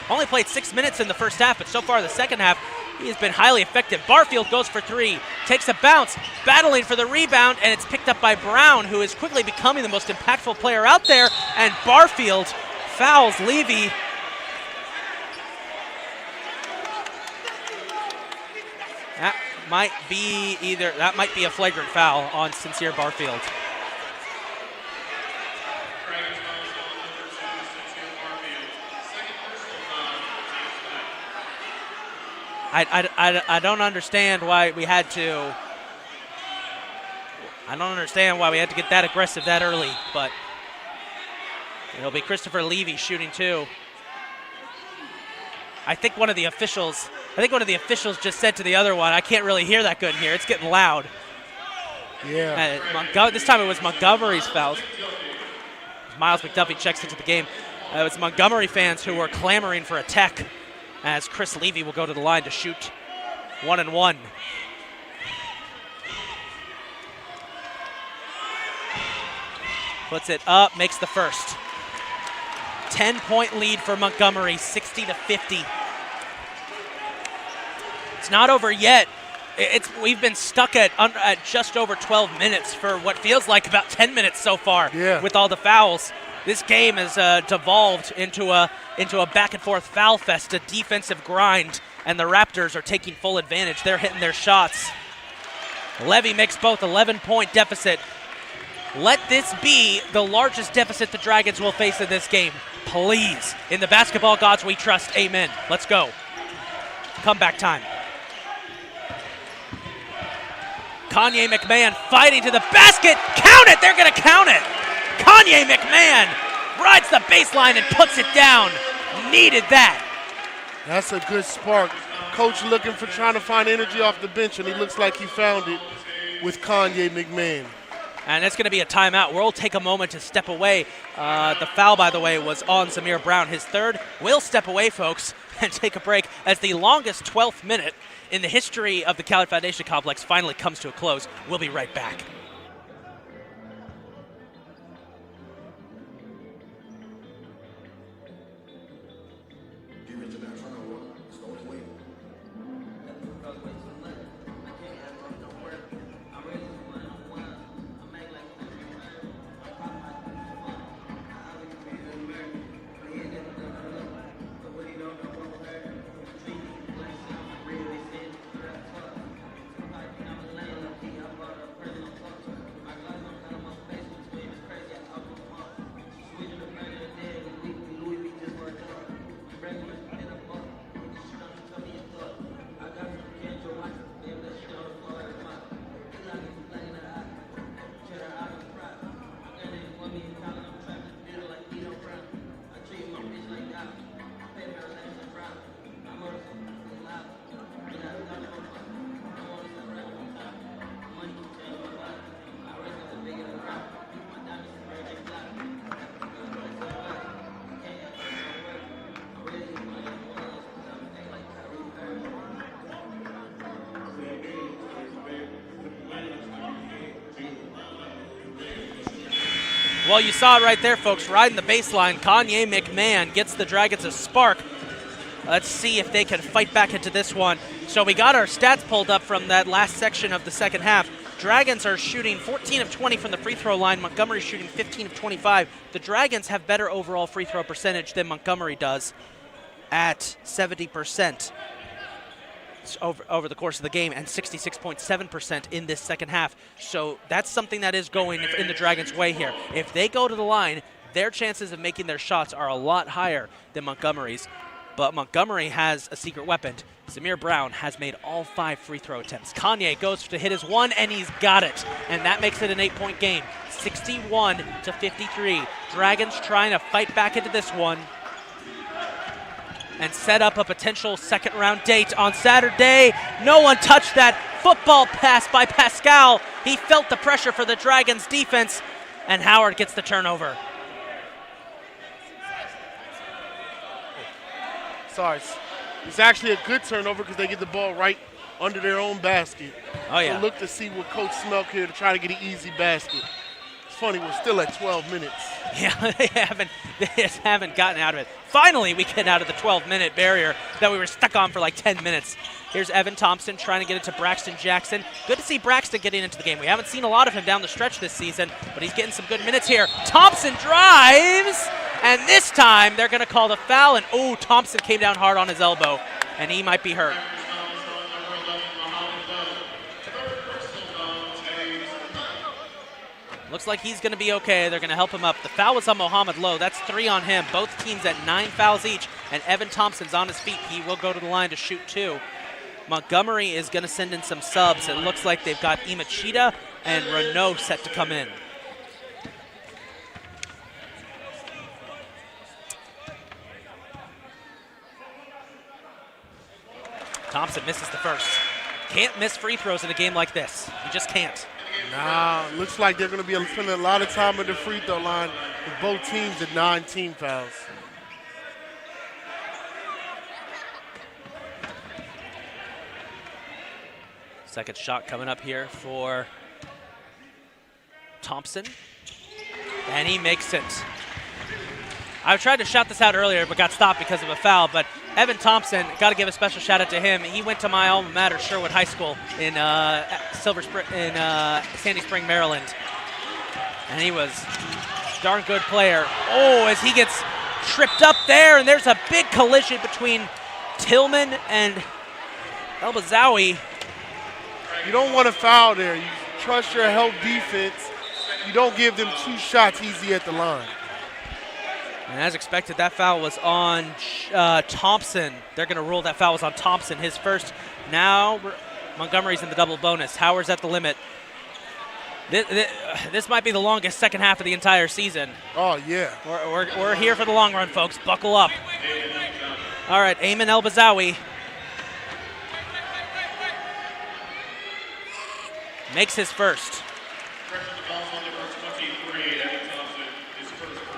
Speaker 1: only played 6 minutes in the first half, but so far in the second half, he has been highly effective. Barfield goes for three, takes a bounce, battling for the rebound, and it's picked up by Brown, who is quickly becoming the most impactful player out there, and Barfield fouls Levy. That might be a flagrant foul on Sincere Barfield. I don't understand why we had to. I don't understand why we had to get that aggressive that early, but it'll be Christopher Levy shooting two. I think one of the officials just said to the other one, I can't really hear that good in here. It's getting loud.
Speaker 2: Yeah.
Speaker 1: This time it was Montgomery's foul. Miles McDuffie checks into the game. It was Montgomery fans who were clamoring for a tech as Chris Levy will go to the line to shoot 1-and-1. Puts it up, makes the first. 10-point lead for Montgomery, 60-50. It's not over yet. We've been stuck at just over 12 minutes for what feels like about 10 minutes so far with all the fouls. This game has devolved into a back-and-forth foul fest, a defensive grind, and the Raptors are taking full advantage. They're hitting their shots. Levy makes both 11-point deficit. Let this be the largest deficit the Dragons will face in this game. Please. In the basketball gods we trust. Amen. Let's go. Comeback time. Kanye McMahon fighting to the basket. Count it! They're going to count it! Kanye McMahon rides the baseline and puts it down. Needed that.
Speaker 2: That's a good spark. Coach looking for trying to find energy off the bench, and he looks like he found it with Kanye McMahon.
Speaker 1: And it's going to be a timeout. We'll take a moment to step away. The foul, by the way, was on Zamir Brown. His third. We'll step away, folks, and take a break as the longest 12th minute in the history of the Cali Foundation Complex finally comes to a close. We'll be right back. Well, you saw it right there, folks, riding the baseline. Kanye McMahon gets the Dragons a spark. Let's see if they can fight back into this one. So we got our stats pulled up from that last section of the second half. Dragons are shooting 14 of 20 from the free throw line. Montgomery shooting 15 of 25. The Dragons have better overall free throw percentage than Montgomery does at 70%. Over the course of the game, and 66.7% in this second half. So that's something that is going in the Dragons' way here. If they go to the line, their chances of making their shots are a lot higher than Montgomery's. But Montgomery has a secret weapon. Zamir Brown has made all 5 free throw attempts. Kanye goes to hit his one, and he's got it. And that makes it an 8-point game. 61-53. Dragons trying to fight back into this one and set up a potential second-round date on Saturday. No one touched that football pass by Pascal. He felt the pressure for the Dragons' defense, and Howard gets the turnover.
Speaker 2: Sorry. It's actually a good turnover because they get the ball right under their own basket.
Speaker 1: Oh, yeah.
Speaker 2: So look to see what Coach Smelk here to try to get an easy basket. It's funny, we're still at 12 minutes.
Speaker 1: Yeah, they just haven't gotten out of it. Finally, we get out of the 12-minute barrier that we were stuck on for like 10 minutes. Here's Evan Thompson trying to get into Braxton Jackson. Good to see Braxton getting into the game. We haven't seen a lot of him down the stretch this season, but he's getting some good minutes here. Thompson drives, and this time they're going to call the foul, and oh, Thompson came down hard on his elbow, and he might be hurt. Looks like he's going to be okay. They're going to help him up. The foul was on Mohamed Lowe. That's 3 on him. Both teams at 9 fouls each, and Evan Thompson's on his feet. He will go to the line to shoot 2. Montgomery is going to send in some subs. It looks like they've got Imachita and Renault set to come in. Thompson misses the first. Can't miss free throws in a game like this. You just can't.
Speaker 2: Nah, looks like they're going to be spending a lot of time at the free throw line with both teams at 9 team fouls. Second shot coming up here for Thompson.
Speaker 1: And he makes it. I tried to shout this out earlier, but got stopped because of a foul. But Evan Thompson, got to give a special shout out to him. He went to my alma mater, Sherwood High School, in Sandy Spring, Maryland, and he was a darn good player. Oh, as he gets tripped up there, and there's a big collision between Tillman and Elbazawi.
Speaker 2: You don't want to foul there. You trust your help defense. You don't give them 2 shots easy at the line.
Speaker 1: And as expected, that foul was on Thompson. They're going to rule that foul was on Thompson, his first. Now Montgomery's in the double bonus. Howard's at the limit. This might be the longest second half of the entire season.
Speaker 2: Oh, yeah.
Speaker 1: We're here for the long run, folks. Buckle up. All right, Ayman Elbazawi makes his first.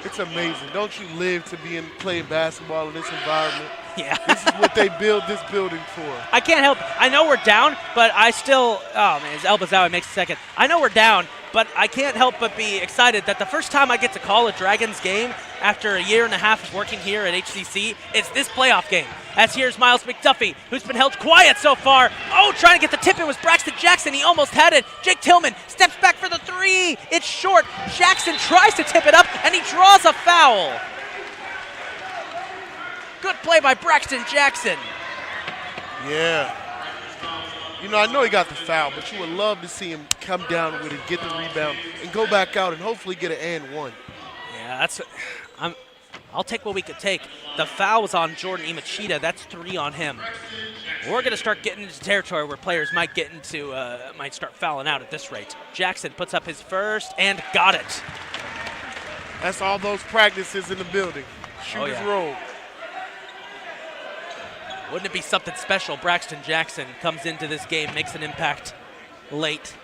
Speaker 2: It's amazing. Don't you live to be playing basketball in this environment?
Speaker 1: Yeah.
Speaker 2: This is what they build this building for.
Speaker 1: I can't help. I know we're down, but I still. Oh man, as Elbazawi makes a second. I know we're down, but I can't help but be excited that the first time I get to call a Dragons game after a year and a half of working here at HCC, it's this playoff game. As here's Miles McDuffie, who's been held quiet so far. Oh, trying to get the tip in was Braxton Jackson. He almost had it. Jake Tillman steps back for the 3. It's short. Jackson tries to tip it up, and he draws a foul. Good play by Braxton Jackson.
Speaker 2: Yeah. You know, I know he got the foul, but you would love to see him come down with it, get the rebound, and go back out and hopefully get an and one.
Speaker 1: Yeah, I'll take what we could take. The foul was on Jordan Imachita. That's 3 on him. We're going to start getting into territory where players might might start fouling out at this rate. Jackson puts up his first and got it.
Speaker 2: That's all those practices in the building. Shooters roll.
Speaker 1: Wouldn't it be something special? Braxton Jackson comes into this game, makes an impact late.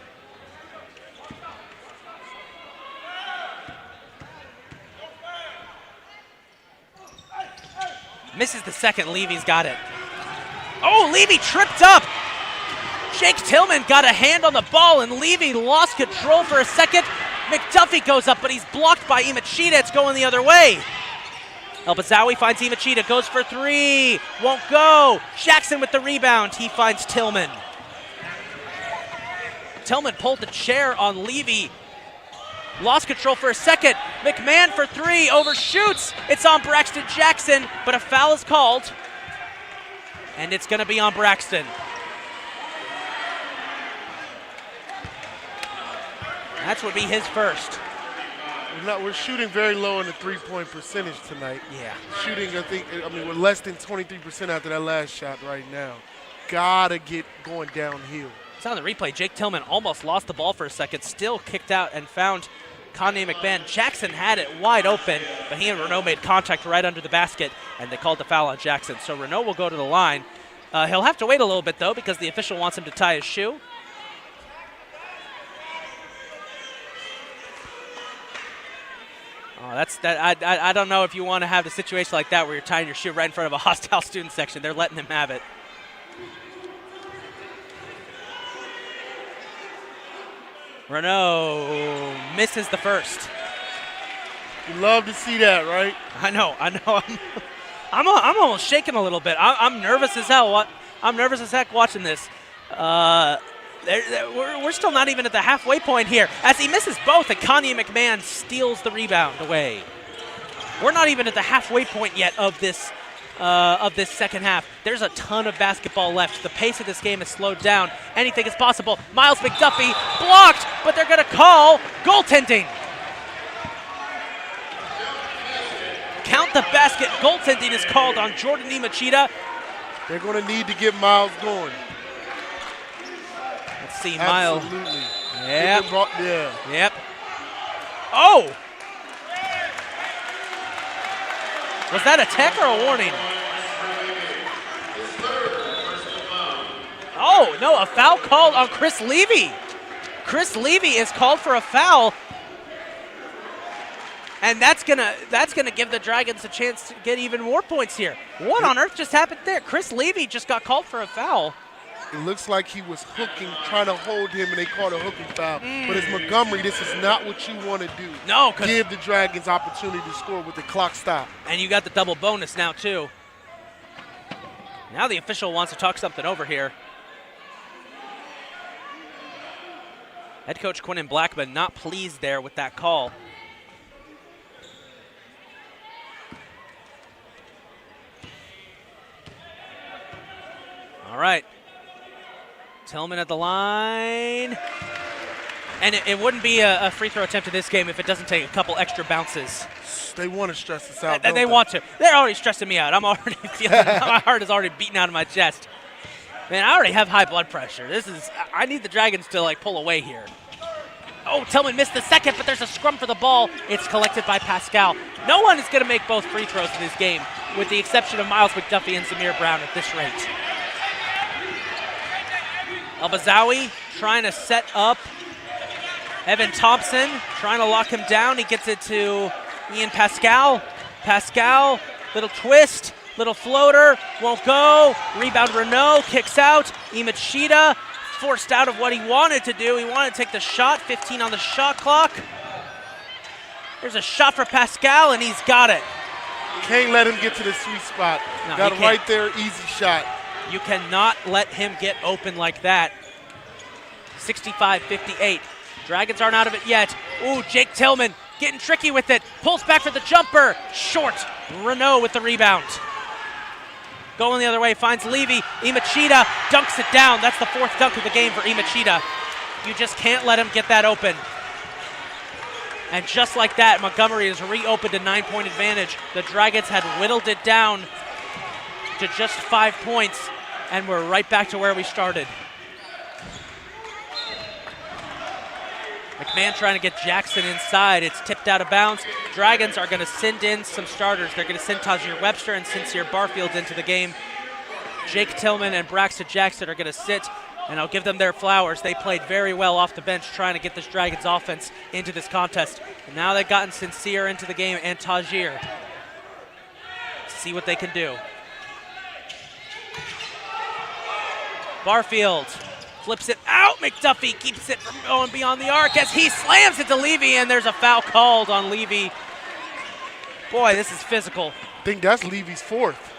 Speaker 1: Misses the second. Levy's got it. Oh, Levy tripped up. Jake Tillman got a hand on the ball, and Levy lost control for a second. McDuffie goes up, but he's blocked by Imachita. It's going the other way. Elbazawi finds Imachita, goes for 3. Won't go. Jackson with the rebound. He finds Tillman. Tillman pulled the chair on Levy. Lost control for a second. McMahon for 3, overshoots. It's on Braxton Jackson, but a foul is called. And it's going to be on Braxton. That's would be his first.
Speaker 2: We're shooting very low in the three-point percentage tonight.
Speaker 1: Yeah.
Speaker 2: Shooting, we're less than 23% after that last shot right now. Gotta get going downhill.
Speaker 1: It's on the replay. Jake Tillman almost lost the ball for a second, still kicked out and found Kanye McMahon. Jackson had it wide open, but he and Renault made contact right under the basket, and they called the foul on Jackson. So Renault will go to the line. He'll have to wait a little bit, though, because the official wants him to tie his shoe. Oh, I don't know if you want to have a situation like that where you're tying your shoe right in front of a hostile student section. They're letting him have it. Renault misses the first.
Speaker 2: You love to see that, right?
Speaker 1: I know. I'm almost shaking a little bit. I'm nervous as hell. I'm nervous as heck watching this. We're still not even at the halfway point here as he misses both, and Kanye McMahon steals the rebound away. We're not even at the halfway point yet of this second half. There's a ton of basketball left. The pace of this game has slowed down. Anything is possible. Miles McDuffie blocked, but they're going to call goaltending. Count the basket. Goaltending is called on Jordan Imachita.
Speaker 2: They're going to need to get Miles going.
Speaker 1: Let's see, Miles.
Speaker 2: Absolutely.
Speaker 1: Yep.
Speaker 2: Yeah.
Speaker 1: Yep. Oh! Was that a tech or a warning? Oh, no, a foul called on Chris Levy. Chris Levy is called for a foul. And that's gonna give the Dragons a chance to get even more points here. What on earth just happened there? Chris Levy just got called for a foul.
Speaker 2: It looks like he was hooking, trying to hold him, and they called a hooking foul. But as Montgomery, this is not what you want to do.
Speaker 1: No,
Speaker 2: give the Dragons opportunity to score with the clock stop.
Speaker 1: And you got the double bonus now, too. Now the official wants to talk something over here. Head coach Quinton Blackman not pleased there with that call. All right. Tillman at the line. And it wouldn't be a free throw attempt in this game if it doesn't take a couple extra bounces.
Speaker 2: They want to stress this out.
Speaker 1: They want to. They're already stressing me out. I'm already feeling, my heart is already beating out of my chest. Man, I already have high blood pressure. I need the Dragons to like pull away here. Oh, Tillman missed the second, but there's a scrum for the ball. It's collected by Pascal. No one is going to make both free throws in this game, with the exception of Miles McDuffie and Zamir Brown at this rate. Al-Bazawi trying to set up Evan Thompson, trying to lock him down. He gets it to Ian Pascal. Pascal, little twist, little floater, won't go. Rebound Renault, kicks out. Imachida forced out of what he wanted to do. He wanted to take the shot, 15 on the shot clock. There's a shot for Pascal, and he's got it.
Speaker 2: Can't let him get to the sweet spot.
Speaker 1: No,
Speaker 2: got him right there, easy shot.
Speaker 1: You cannot let him get open like that. 65-58. Dragons aren't out of it yet. Ooh, Jake Tillman getting tricky with it. Pulls back for the jumper. Short. Renault with the rebound. Going the other way, finds Levy. Imachida dunks it down. That's the fourth dunk of the game for Imachida. You just can't let him get that open. And just like that, Montgomery has reopened a 9-point advantage. The Dragons had whittled it down to just 5 points, and we're right back to where we started. McMahon trying to get Jackson inside. It's tipped out of bounds. Dragons are going to send in some starters. They're going to send Tajir Webster and Sincere Barfield into the game. Jake Tillman and Braxton Jackson are going to sit, and I'll give them their flowers. They played very well off the bench trying to get this Dragons offense into this contest. And now they've gotten Sincere into the game and Tajir. See what they can do. Barfield flips it out. McDuffie keeps it from going beyond the arc as he slams it to Levy, and there's a foul called on Levy. Boy, this is physical.
Speaker 2: I think that's Levy's fourth.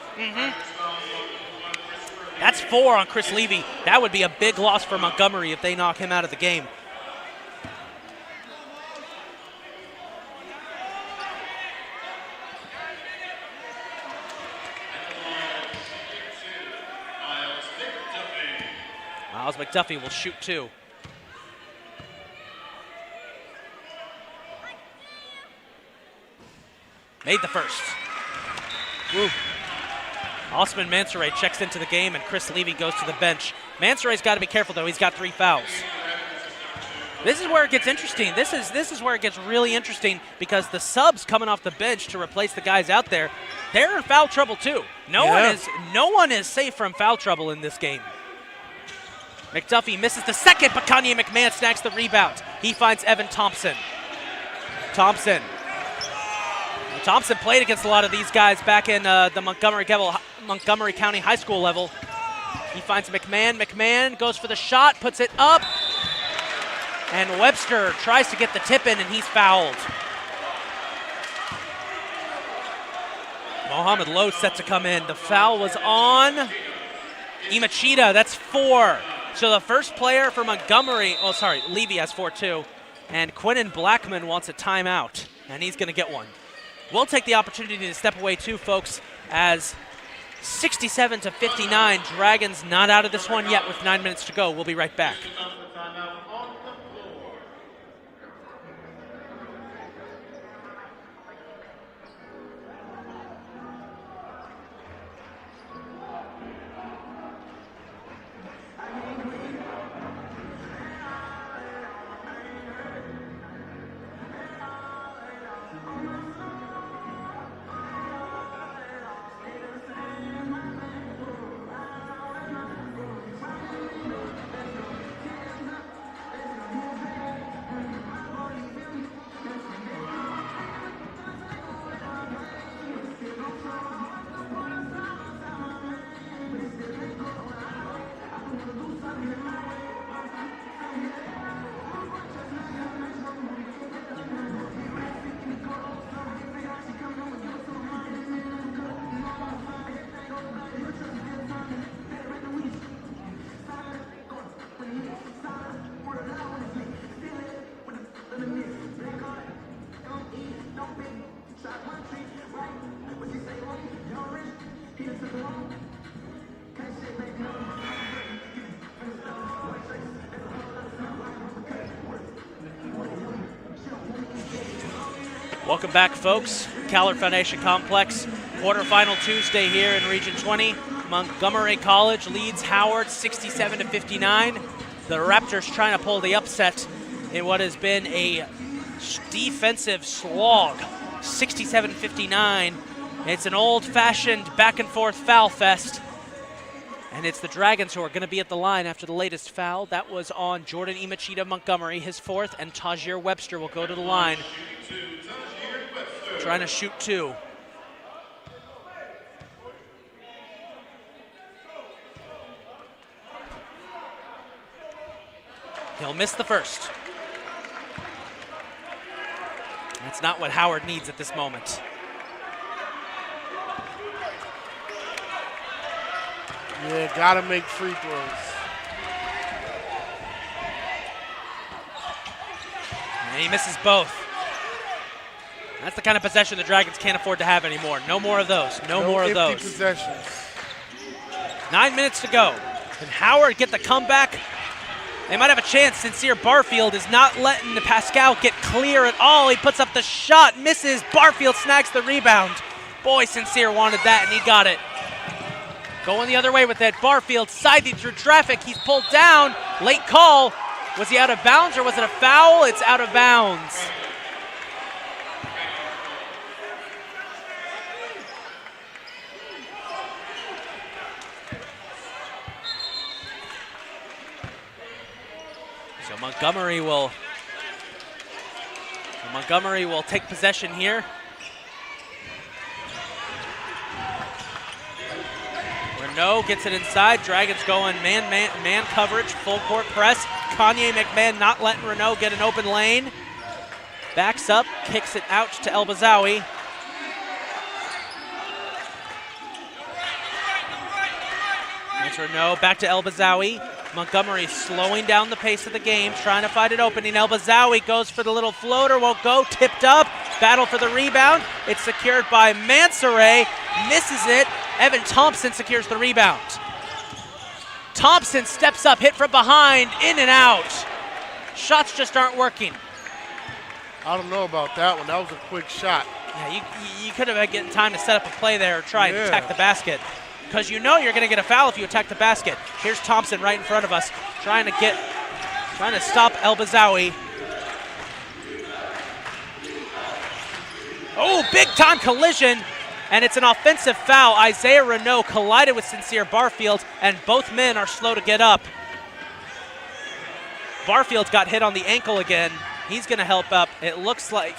Speaker 1: That's 4 on Chris Levy. That would be a big loss for Montgomery if they knock him out of the game. Miles McDuffie will shoot 2. Made the first.
Speaker 2: Woo.
Speaker 1: Osman Mansouri checks into the game, and Chris Levy goes to the bench. Mansouri's got to be careful, though. He's got 3 fouls. This is where it gets interesting. This is where it gets really interesting, because the subs coming off the bench to replace the guys out there, they're in foul trouble too. No one is safe from foul trouble in this game. McDuffie misses the second, but Kanye McMahon snacks the rebound. He finds Evan Thompson. Thompson played against a lot of these guys back in the Montgomery County High School level. He finds McMahon. McMahon goes for the shot, puts it up, and Webster tries to get the tip in, and he's fouled. Mohamed Lowe set to come in. The foul was on Imachida. That's 4. So the first player for Montgomery, Levy has 4 too. And Quinton Blackman wants a timeout, and he's going to get one. We'll take the opportunity to step away too, folks, as 67-59, Dragons not out of this one yet with 9 minutes to go. We'll be right back. Welcome back, folks. Caller Foundation Complex, quarterfinal Tuesday here in Region 20. Montgomery College leads Howard 67-59. The Raptors trying to pull the upset in what has been a defensive slog, 67-59. It's an old-fashioned back-and-forth foul fest. And it's the Dragons who are going to be at the line after the latest foul. That was on Jordan Imachita Montgomery, his fourth, and Tajir Webster will go to the line. Trying to shoot two. He'll miss the first. That's not what Howard needs at this moment.
Speaker 2: Yeah, gotta make free throws.
Speaker 1: And he misses both. That's the kind of possession the Dragons can't afford to have anymore. No more of those. No more of those.
Speaker 2: Possessions.
Speaker 1: 9 minutes to go. Can Howard get the comeback? They might have a chance. Sincere Barfield is not letting the Pascal get clear at all. He puts up the shot, misses. Barfield snags the rebound. Boy, Sincere wanted that, and he got it. Going the other way with that. Barfield scything through traffic. He's pulled down. Late call. Was he out of bounds or was it a foul? It's out of bounds. So Montgomery will take possession here. Renault gets it inside. Dragons going man coverage, full court press. Kanye McMahon not letting Renault get an open lane. Backs up, kicks it out to El Bazawi. That's Renault, back to El Bazawi. Montgomery slowing down the pace of the game, trying to find an opening. El Bazawi goes for the little floater, won't go, tipped up. Battle for the rebound. It's secured by Mansoray, misses it. Evan Thompson secures the rebound. Thompson steps up, hit from behind, in and out. Shots just aren't working.
Speaker 2: I don't know about that one. That was a quick shot.
Speaker 1: Yeah, you could have been getting time to set up a play there or try and attack the basket. Because you know you're going to get a foul if you attack the basket. Here's Thompson right in front of us, trying to stop El Bazawi. Oh, big time collision, and it's an offensive foul. Isaiah Renault collided with Sincere Barfield, and both men are slow to get up. Barfield's got hit on the ankle again. He's going to help up. It looks like,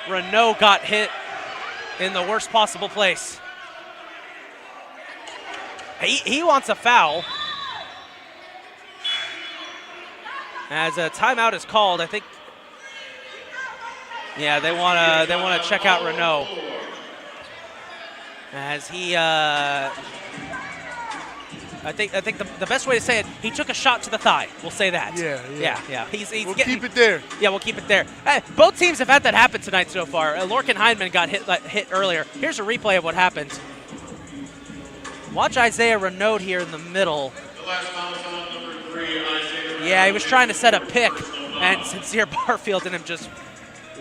Speaker 1: Renault got hit in the worst possible place. He wants a foul. As a timeout is called, I think. Yeah, they want to check out Renault. As he, I think the best way to say it, he took a shot to the thigh. We'll say that. Yeah. We'll
Speaker 2: keep it there.
Speaker 1: Yeah, we'll keep it there. Both teams have had that happen tonight so far. Lorcan Heineman got hit earlier. Here's a replay of what happened. Watch Isaiah Renaud here in the middle. Yeah, he was trying to set a pick, and Sincere Barfield and him just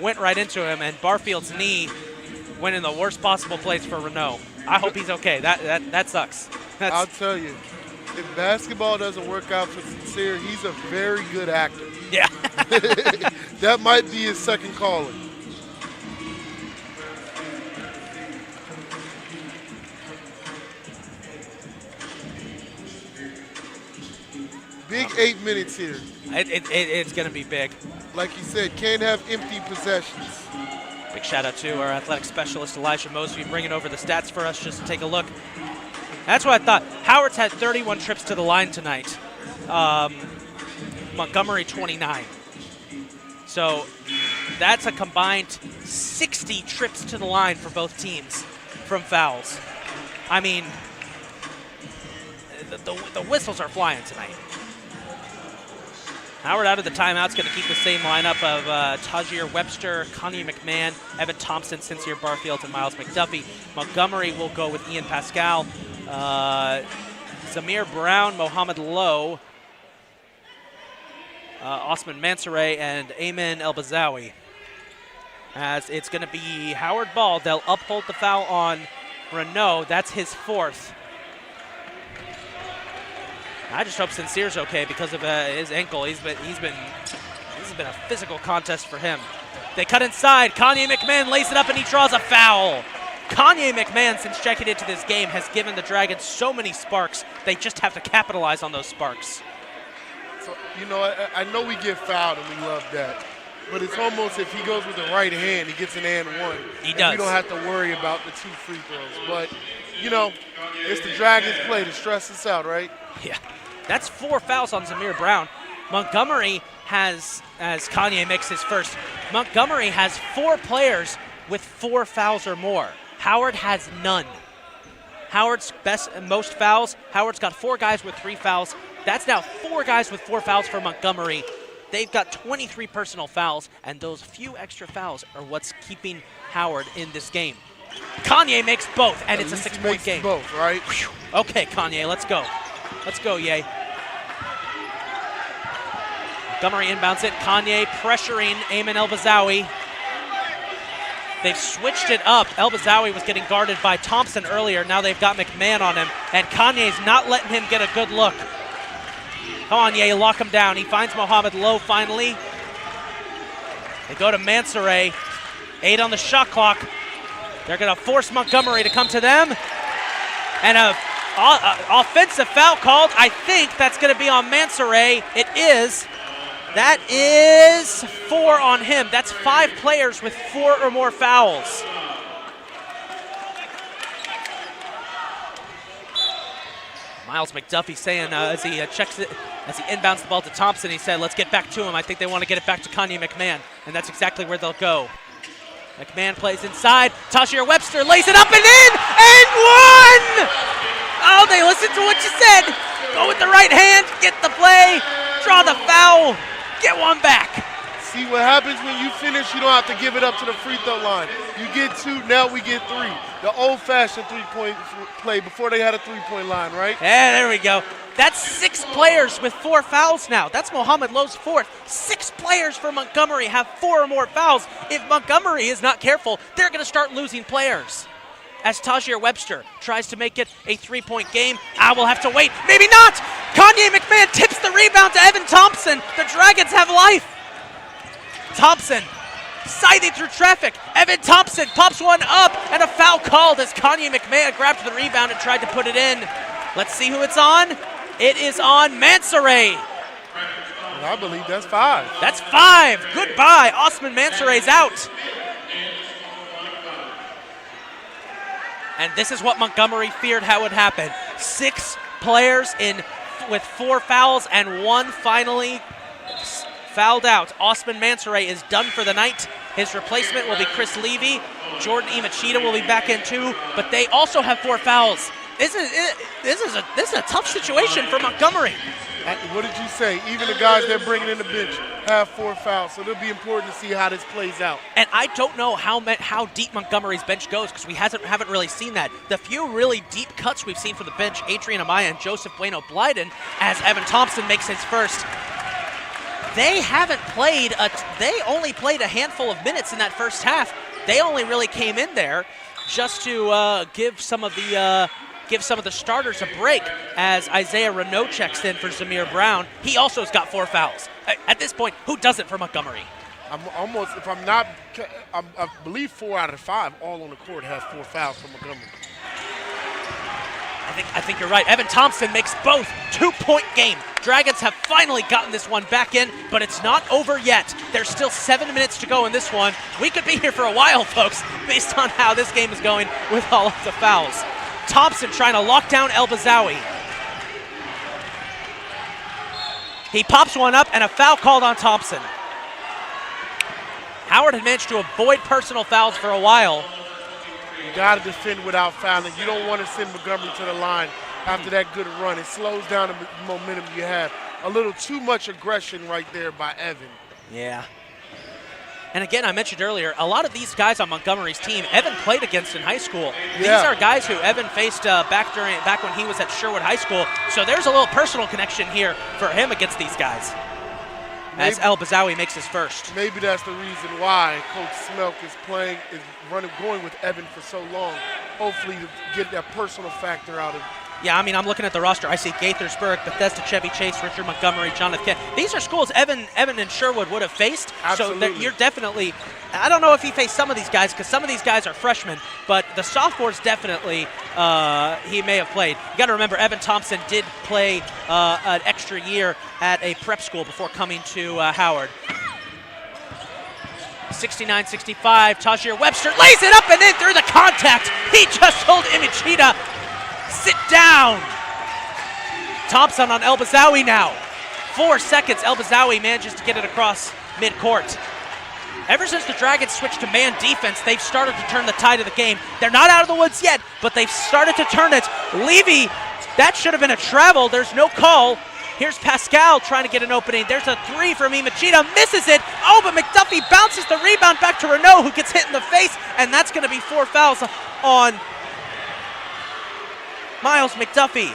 Speaker 1: went right into him, and Barfield's knee went in the worst possible place for Renaud. I hope he's okay. That sucks.
Speaker 2: I'll tell you, if basketball doesn't work out for Sincere, he's a very good actor.
Speaker 1: Yeah.
Speaker 2: That might be his second calling. Big 8 minutes here.
Speaker 1: It's going to be big.
Speaker 2: Like you said, can't have empty possessions.
Speaker 1: Big shout out to our athletic specialist, Elijah Mosby, bringing over the stats for us just to take a look. That's what I thought. Howard's had 31 trips to the line tonight. Montgomery 29. So that's a combined 60 trips to the line for both teams from fouls. I mean, the whistles are flying tonight. Howard out of the timeout's going to keep the same lineup of Tajir Webster, Kanye McMahon, Evan Thompson, Sincere Barfield, and Miles McDuffie. Montgomery will go with Ian Pascal, Zamir Brown, Mohamed Lowe, Osman Mansouri, and Ayman El-Bazawi. As it's going to be Howard ball. They'll uphold the foul on Renault. That's his 4th. I just hope Sincere's okay because of his ankle. This has been a physical contest for him. They cut inside. Kanye McMahon lays it up and he draws a foul. Kanye McMahon, since checking into this game, has given the Dragons so many sparks. They just have to capitalize on those sparks.
Speaker 2: So, you know, I know we get fouled and we love that. But it's almost if he goes with the right hand, he gets an and one.
Speaker 1: He does.
Speaker 2: We don't have to worry about the 2 free throws. But, you know, it's the Dragons' play to stress us out, right?
Speaker 1: Yeah. That's 4 fouls on Zamir Brown. Montgomery has, as Kanye makes his first, Montgomery has 4 players with 4 fouls or more. Howard has none. Howard's most fouls. Howard's got 4 guys with 3 fouls. That's now 4 guys with 4 fouls for Montgomery. They've got 23 personal fouls, and those few extra fouls are what's keeping Howard in this game. Kanye makes both, and it's a 6-point game.
Speaker 2: Both, right?
Speaker 1: Whew. Okay, Kanye, let's go. Let's go, Ye. Montgomery inbounds it. Kanye pressuring Ayman El-Bazawi. They've switched it up. El-Bazawi was getting guarded by Thompson earlier. Now they've got McMahon on him, and Kanye's not letting him get a good look. Come on, Ye, lock him down. He finds Mohamed Lowe finally. They go to Mansouri. 8 on the shot clock. They're going to force Montgomery to come to them. And a offensive foul called. I think that's going to be on Mansouri. It is. That is 4 on him. That's 5 players with 4 or more fouls. Miles McDuffie saying as he checks it, as he inbounds the ball to Thompson, he said, let's get back to him. I think they want to get it back to Kanye McMahon, and that's exactly where they'll go. McMahon plays inside. Tajir Webster lays it up and in, and 1! Oh, they listened to what you said. Go with the right hand, get the play, draw the foul, get 1 back.
Speaker 2: See what happens when you finish, you don't have to give it up to the free throw line. You get 2, now we get 3. The old-fashioned 3-point play before they had a 3-point line, right?
Speaker 1: Yeah, there we go. That's 6 players with 4 fouls now. That's Mohamed Lowe's 4th. 6 players for Montgomery have 4 or more fouls. If Montgomery is not careful, they're going to start losing players. As Tajir Webster tries to make it a 3-point game, we'll have to wait. Maybe not! Kanye McMahon tips the rebound to Evan Thompson. The Dragons have life. Thompson scything through traffic. Evan Thompson pops 1 up, and a foul called as Kanye McMahon grabbed the rebound and tried to put it in. Let's see who it's on. It is on Mansouri.
Speaker 2: I believe that's 5.
Speaker 1: That's 5. Goodbye. Osman Mansouri's out. And this is what Montgomery feared how would happen. 6 players with 4 fouls and 1 finally fouled out. Osman Mansouri is done for the night. His replacement will be Chris Levy. Jordan Imachita will be back in too, but they also have 4 fouls. This is a tough situation for Montgomery.
Speaker 2: What did you say? Even the guys they're bringing in the bench have 4 fouls, so it'll be important to see how this plays out.
Speaker 1: And I don't know how deep Montgomery's bench goes because we haven't really seen that. The few really deep cuts we've seen from the bench, Adrian Amaya and Joseph Bueno Blyden, as Evan Thompson makes his first. They only played a handful of minutes in that first half. They only really came in there just to give some of the starters a break as Isaiah Renault checks in for Zamir Brown. He also has got 4 fouls. At this point, who does it for Montgomery?
Speaker 2: I believe 4 out of 5 all on the court have 4 fouls for Montgomery.
Speaker 1: I think you're right. Evan Thompson makes both. 2-point game. Dragons have finally gotten this one back in, but it's not over yet. There's still 7 minutes to go in this one. We could be here for a while, folks, based on how this game is going with all of the fouls. Thompson trying to lock down El Bazawi. He pops one up and a foul called on Thompson. Howard had managed to avoid personal fouls for a while.
Speaker 2: You got to defend without fouling. You don't want to send Montgomery to the line after that good run. It slows down the momentum you have. A little too much aggression right there by Evan.
Speaker 1: Yeah. And again, I mentioned earlier, a lot of these guys on Montgomery's team, Evan played against in high school.
Speaker 2: Yeah.
Speaker 1: These are guys who Evan faced back when he was at Sherwood High School. So there's a little personal connection here for him against these guys. As El Bazawi makes his first.
Speaker 2: Maybe that's the reason why Coach Smelk is going with Evan for so long. Hopefully to get that personal factor out of him.
Speaker 1: Yeah, I mean, I'm looking at the roster. I see Gaithersburg, Bethesda, Chevy Chase, Richard Montgomery, Jonathan Kent. These are schools Evan and Sherwood would have faced.
Speaker 2: Absolutely.
Speaker 1: So you're definitely, I don't know if he faced some of these guys because some of these guys are freshmen, but the sophomores definitely he may have played. You got to remember, Evan Thompson did play an extra year at a prep school before coming to Howard. 69-65, Tajir Webster lays it up and in through the contact. He just told Imichita, sit down. Thompson on El Bazawi now. 4 seconds, El Bazawi manages to get it across midcourt. Ever since the Dragons switched to man defense, they've started to turn the tide of the game. They're not out of the woods yet, but they've started to turn it. Levy, that should have been a travel. There's no call. Here's Pascal trying to get an opening. There's a three from Imachita, misses it. Oh, but McDuffie bounces the rebound back to Renault, who gets hit in the face, and that's going to be 4 fouls on Miles McDuffie.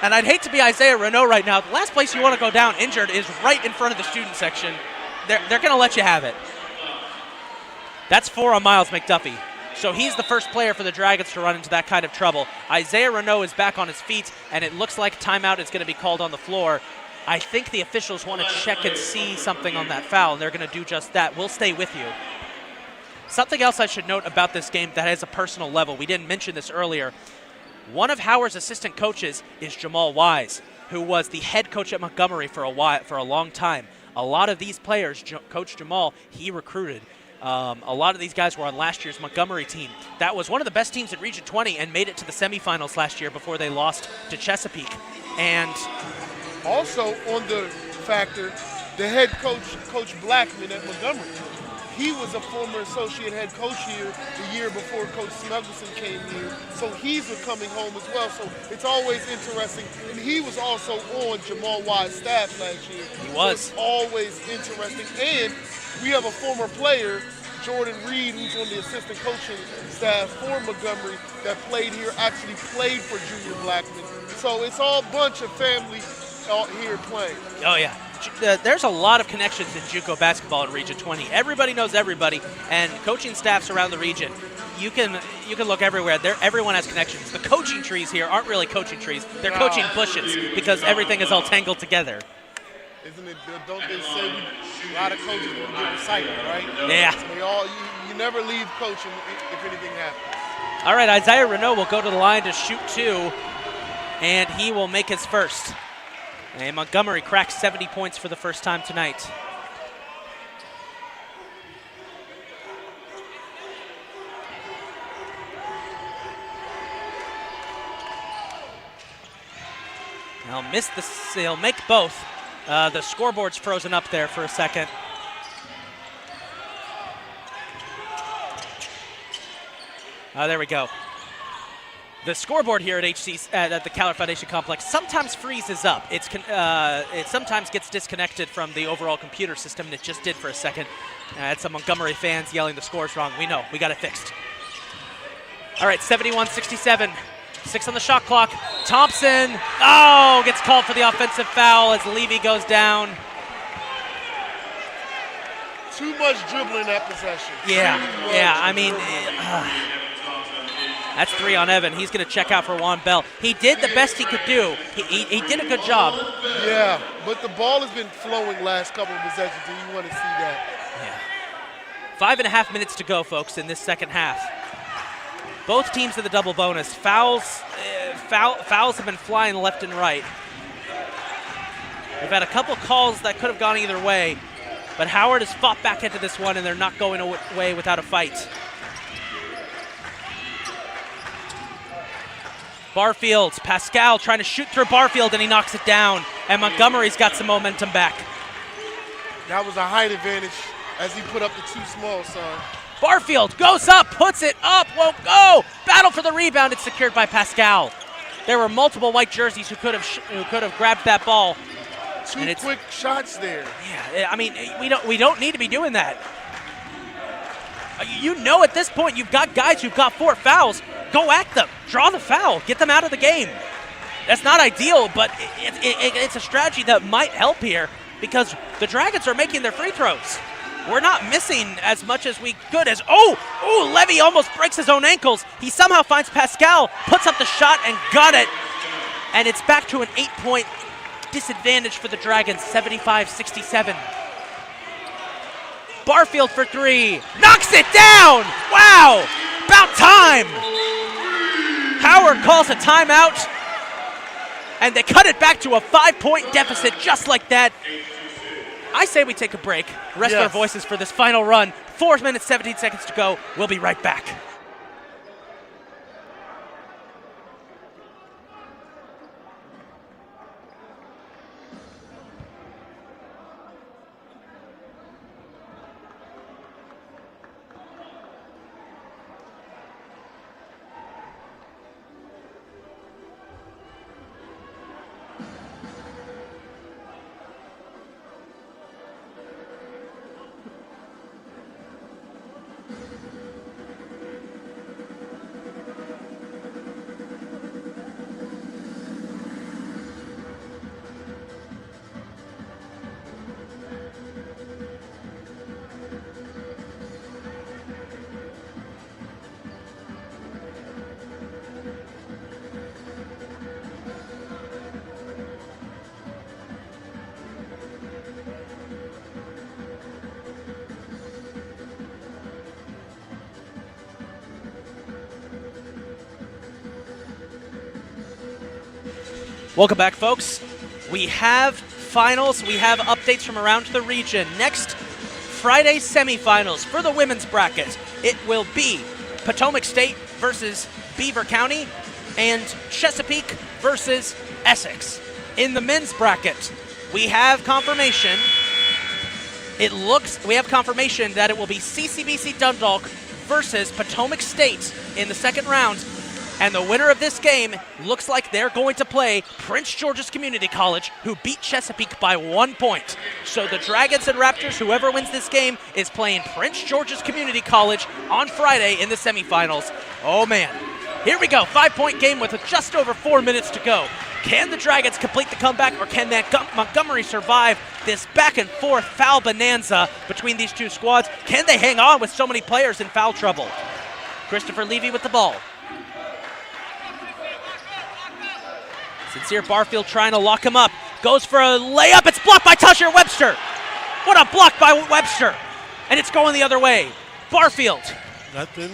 Speaker 1: And I'd hate to be Isaiah Renault right now. The last place you want to go down injured is right in front of the student section. They're going to let you have it. That's 4 on Miles McDuffie. So he's the first player for the Dragons to run into that kind of trouble. Isaiah Renault is back on his feet, and it looks like timeout is going to be called on the floor. I think the officials want to check and see something on that foul, and they're going to do just that. We'll stay with you. Something else I should note about this game that has a personal level. We didn't mention this earlier. One of Howard's assistant coaches is Jamal Wise, who was the head coach at Montgomery for a long time. A lot of these players, Coach Jamal, he recruited. A lot of these guys were on last year's Montgomery team. That was one of the best teams in Region 20 and made it to the semifinals last year before they lost to Chesapeake. And
Speaker 2: also on the factor, the head coach, Coach Blackman at Montgomery, he was a former associate head coach here the year before Coach Snuggleson came here. So he's coming home as well. So it's always interesting. And he was also on Jamal Wise's staff last year.
Speaker 1: He was.
Speaker 2: So it's always interesting. And we have a former player, Jordan Reed, who's on the assistant coaching staff for Montgomery, that played here, actually played for Junior Blackman. So it's all a bunch of family out here playing.
Speaker 1: Oh, yeah. There's a lot of connections in JUCO basketball in Region 20. Everybody knows everybody, and coaching staffs around the region. You can look everywhere. Everyone has connections. The coaching trees here aren't really coaching trees. They're coaching bushes because everything is all tangled together.
Speaker 2: Isn't it? Don't they say a lot of coaches will get recycled, right?
Speaker 1: Yeah.
Speaker 2: So you never leave coaching if anything happens.
Speaker 1: All right, Isaiah Renault will go to the line to shoot 2, and he will make his first. And Montgomery cracks 70 points for the first time tonight. He'll make both. The scoreboard's frozen up there for a second. There we go. The scoreboard here at HCC at the Caller Foundation Complex sometimes freezes up. It sometimes gets disconnected from the overall computer system, and it just did for a second. Had some Montgomery fans yelling the score's wrong. We know. We got it fixed. All right, 71-67. 6 on the shot clock. Thompson, gets called for the offensive foul as Levy goes down.
Speaker 2: Too much dribbling that possession.
Speaker 1: Yeah. I mean, that's 3 on Evan. He's going to check out for Juan Bell. He did the best he could do. He did a good job.
Speaker 2: Yeah, but the ball has been flowing last couple of possessions, and you want to see that.
Speaker 1: Yeah. 5.5 minutes to go, folks, in this second half. Both teams in the double bonus. Fouls have been flying left and right. We've had a couple calls that could have gone either way, but Howard has fought back into this one, and they're not going away without a fight. Barfield, Pascal trying to shoot through Barfield, and he knocks it down. And Montgomery's got some momentum back.
Speaker 2: That was a height advantage as he put up the too small sign.
Speaker 1: Barfield goes up, puts it up, won't go. Battle for the rebound. It's secured by Pascal. There were multiple white jerseys who could have grabbed that ball.
Speaker 2: Two quick shots there.
Speaker 1: Yeah, I mean, we don't need to be doing that. You know, at this point, you've got guys who've got 4 fouls. Go at them. Draw the foul. Get them out of the game. That's not ideal, but it's a strategy that might help here because the Dragons are making their free throws. We're not missing as much as we could as, Levy almost breaks his own ankles. He somehow finds Pascal, puts up the shot, and got it. And it's back to an 8-point disadvantage for the Dragons, 75-67. Barfield for 3, knocks it down! Wow, about time! Howard calls a timeout, and they cut it back to a 5-point deficit just like that. I say we take a break, rest our voices for this final run. 4 minutes, 17 seconds to go. We'll be right back. Welcome back, folks. We have finals. We have updates from around the region. Next Friday's semifinals for the women's bracket. It will be Potomac State versus Beaver County and Chesapeake versus Essex. In the men's bracket, we have confirmation. We have confirmation that it will be CCBC Dundalk versus Potomac State in the second round. And the winner of this game looks like they're going to play Prince George's Community College, who beat Chesapeake by 1 point. So the Dragons and Raptors, whoever wins this game, is playing Prince George's Community College on Friday in the semifinals. Oh, man. Here we go. 5-point game with just over 4 minutes to go. Can the Dragons complete the comeback, or can Montgomery survive this back-and-forth foul bonanza between these two squads? Can they hang on with so many players in foul trouble? Christopher Levy with the ball. Sincere Barfield trying to lock him up. Goes for a layup. It's blocked by Tasha Webster. What a block by Webster. And it's going the other way. Barfield.
Speaker 2: Nothing.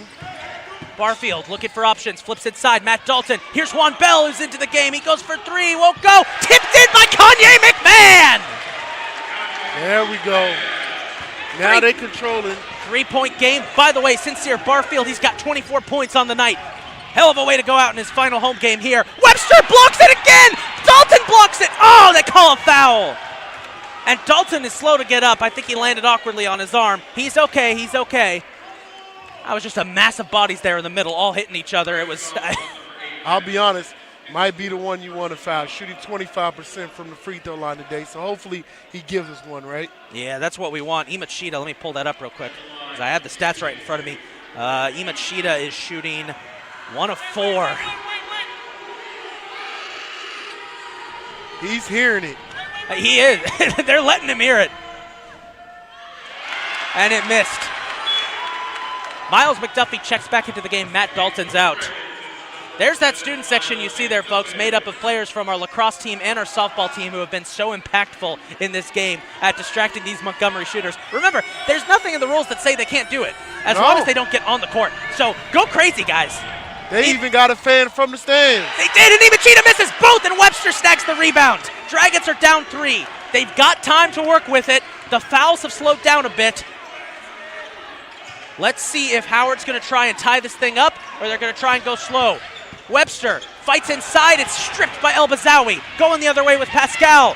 Speaker 1: Barfield looking for options. Flips inside. Matt Dalton. Here's Juan Bell, who's into the game. He goes for 3. Won't go. Tipped in by Kanye McMahon.
Speaker 2: There we go. Now they controlling.
Speaker 1: 3-point game. By the way, Sincere Barfield, he's got 24 points on the night. Hell of a way to go out in his final home game here. Webster blocks it again! Dalton blocks it! Oh, they call a foul! And Dalton is slow to get up. I think he landed awkwardly on his arm. He's okay, he's okay. I was just a mass of bodies there in the middle, all hitting each other. It was...
Speaker 2: I'll be honest, might be the one you want to foul. Shooting 25% from the free throw line today, so hopefully he gives us one, right? Yeah,
Speaker 1: that's what we want. Imachita, let me pull that up real quick, because I have the stats right in front of me. Imachita is shooting 1 of 4.
Speaker 2: He's hearing it.
Speaker 1: He is. They're letting him hear it. And it missed. Miles McDuffie checks back into the game. Matt Dalton's out. There's that student section you see there, folks, made up of players from our lacrosse team and our softball team who have been so impactful in this game at distracting these Montgomery shooters. Remember, there's nothing in the rules that say they can't do it, as long as they don't get on the court. So go crazy, guys.
Speaker 2: They even got a fan from the stands.
Speaker 1: They did, and Imachita misses both, and Webster snags the rebound. Dragons are down 3. They've got time to work with it. The fouls have slowed down a bit. Let's see if Howard's going to try and tie this thing up, or they're going to try and go slow. Webster fights inside. It's stripped by El Bazawi. Going the other way with Pascal.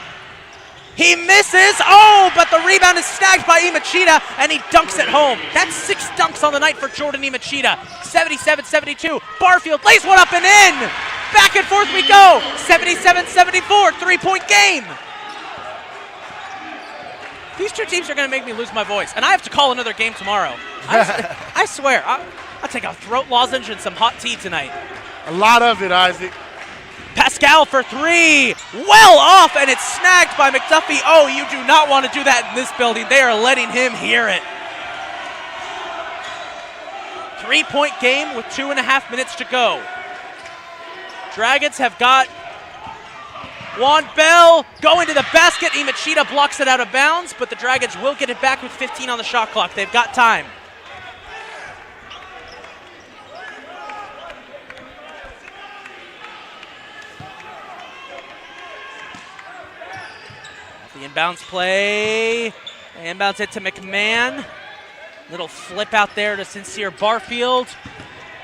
Speaker 1: He misses. Oh, but the rebound is snagged by Imachita, and he dunks it home. That's 6 dunks on the night for Jordan Imachita. 77-72. Barfield lays one up and in. Back and forth we go. 77-74. 3-point game. These two teams are going to make me lose my voice, and I have to call another game tomorrow. I swear, I'll take a throat lozenge and some hot tea tonight.
Speaker 2: A lot of it, Isaac.
Speaker 1: Pascal for 3. Well off, and it's snagged by McDuffie. Oh, you do not want to do that in this building. They are letting him hear it. 3-point game with 2.5 minutes to go. Dragons have got Juan Bell going to the basket. Imachita blocks it out of bounds, but the Dragons will get it back with 15 on the shot clock. They've got time. The inbounds play. Inbounds it to McMahon. Little flip out there to Sincere Barfield.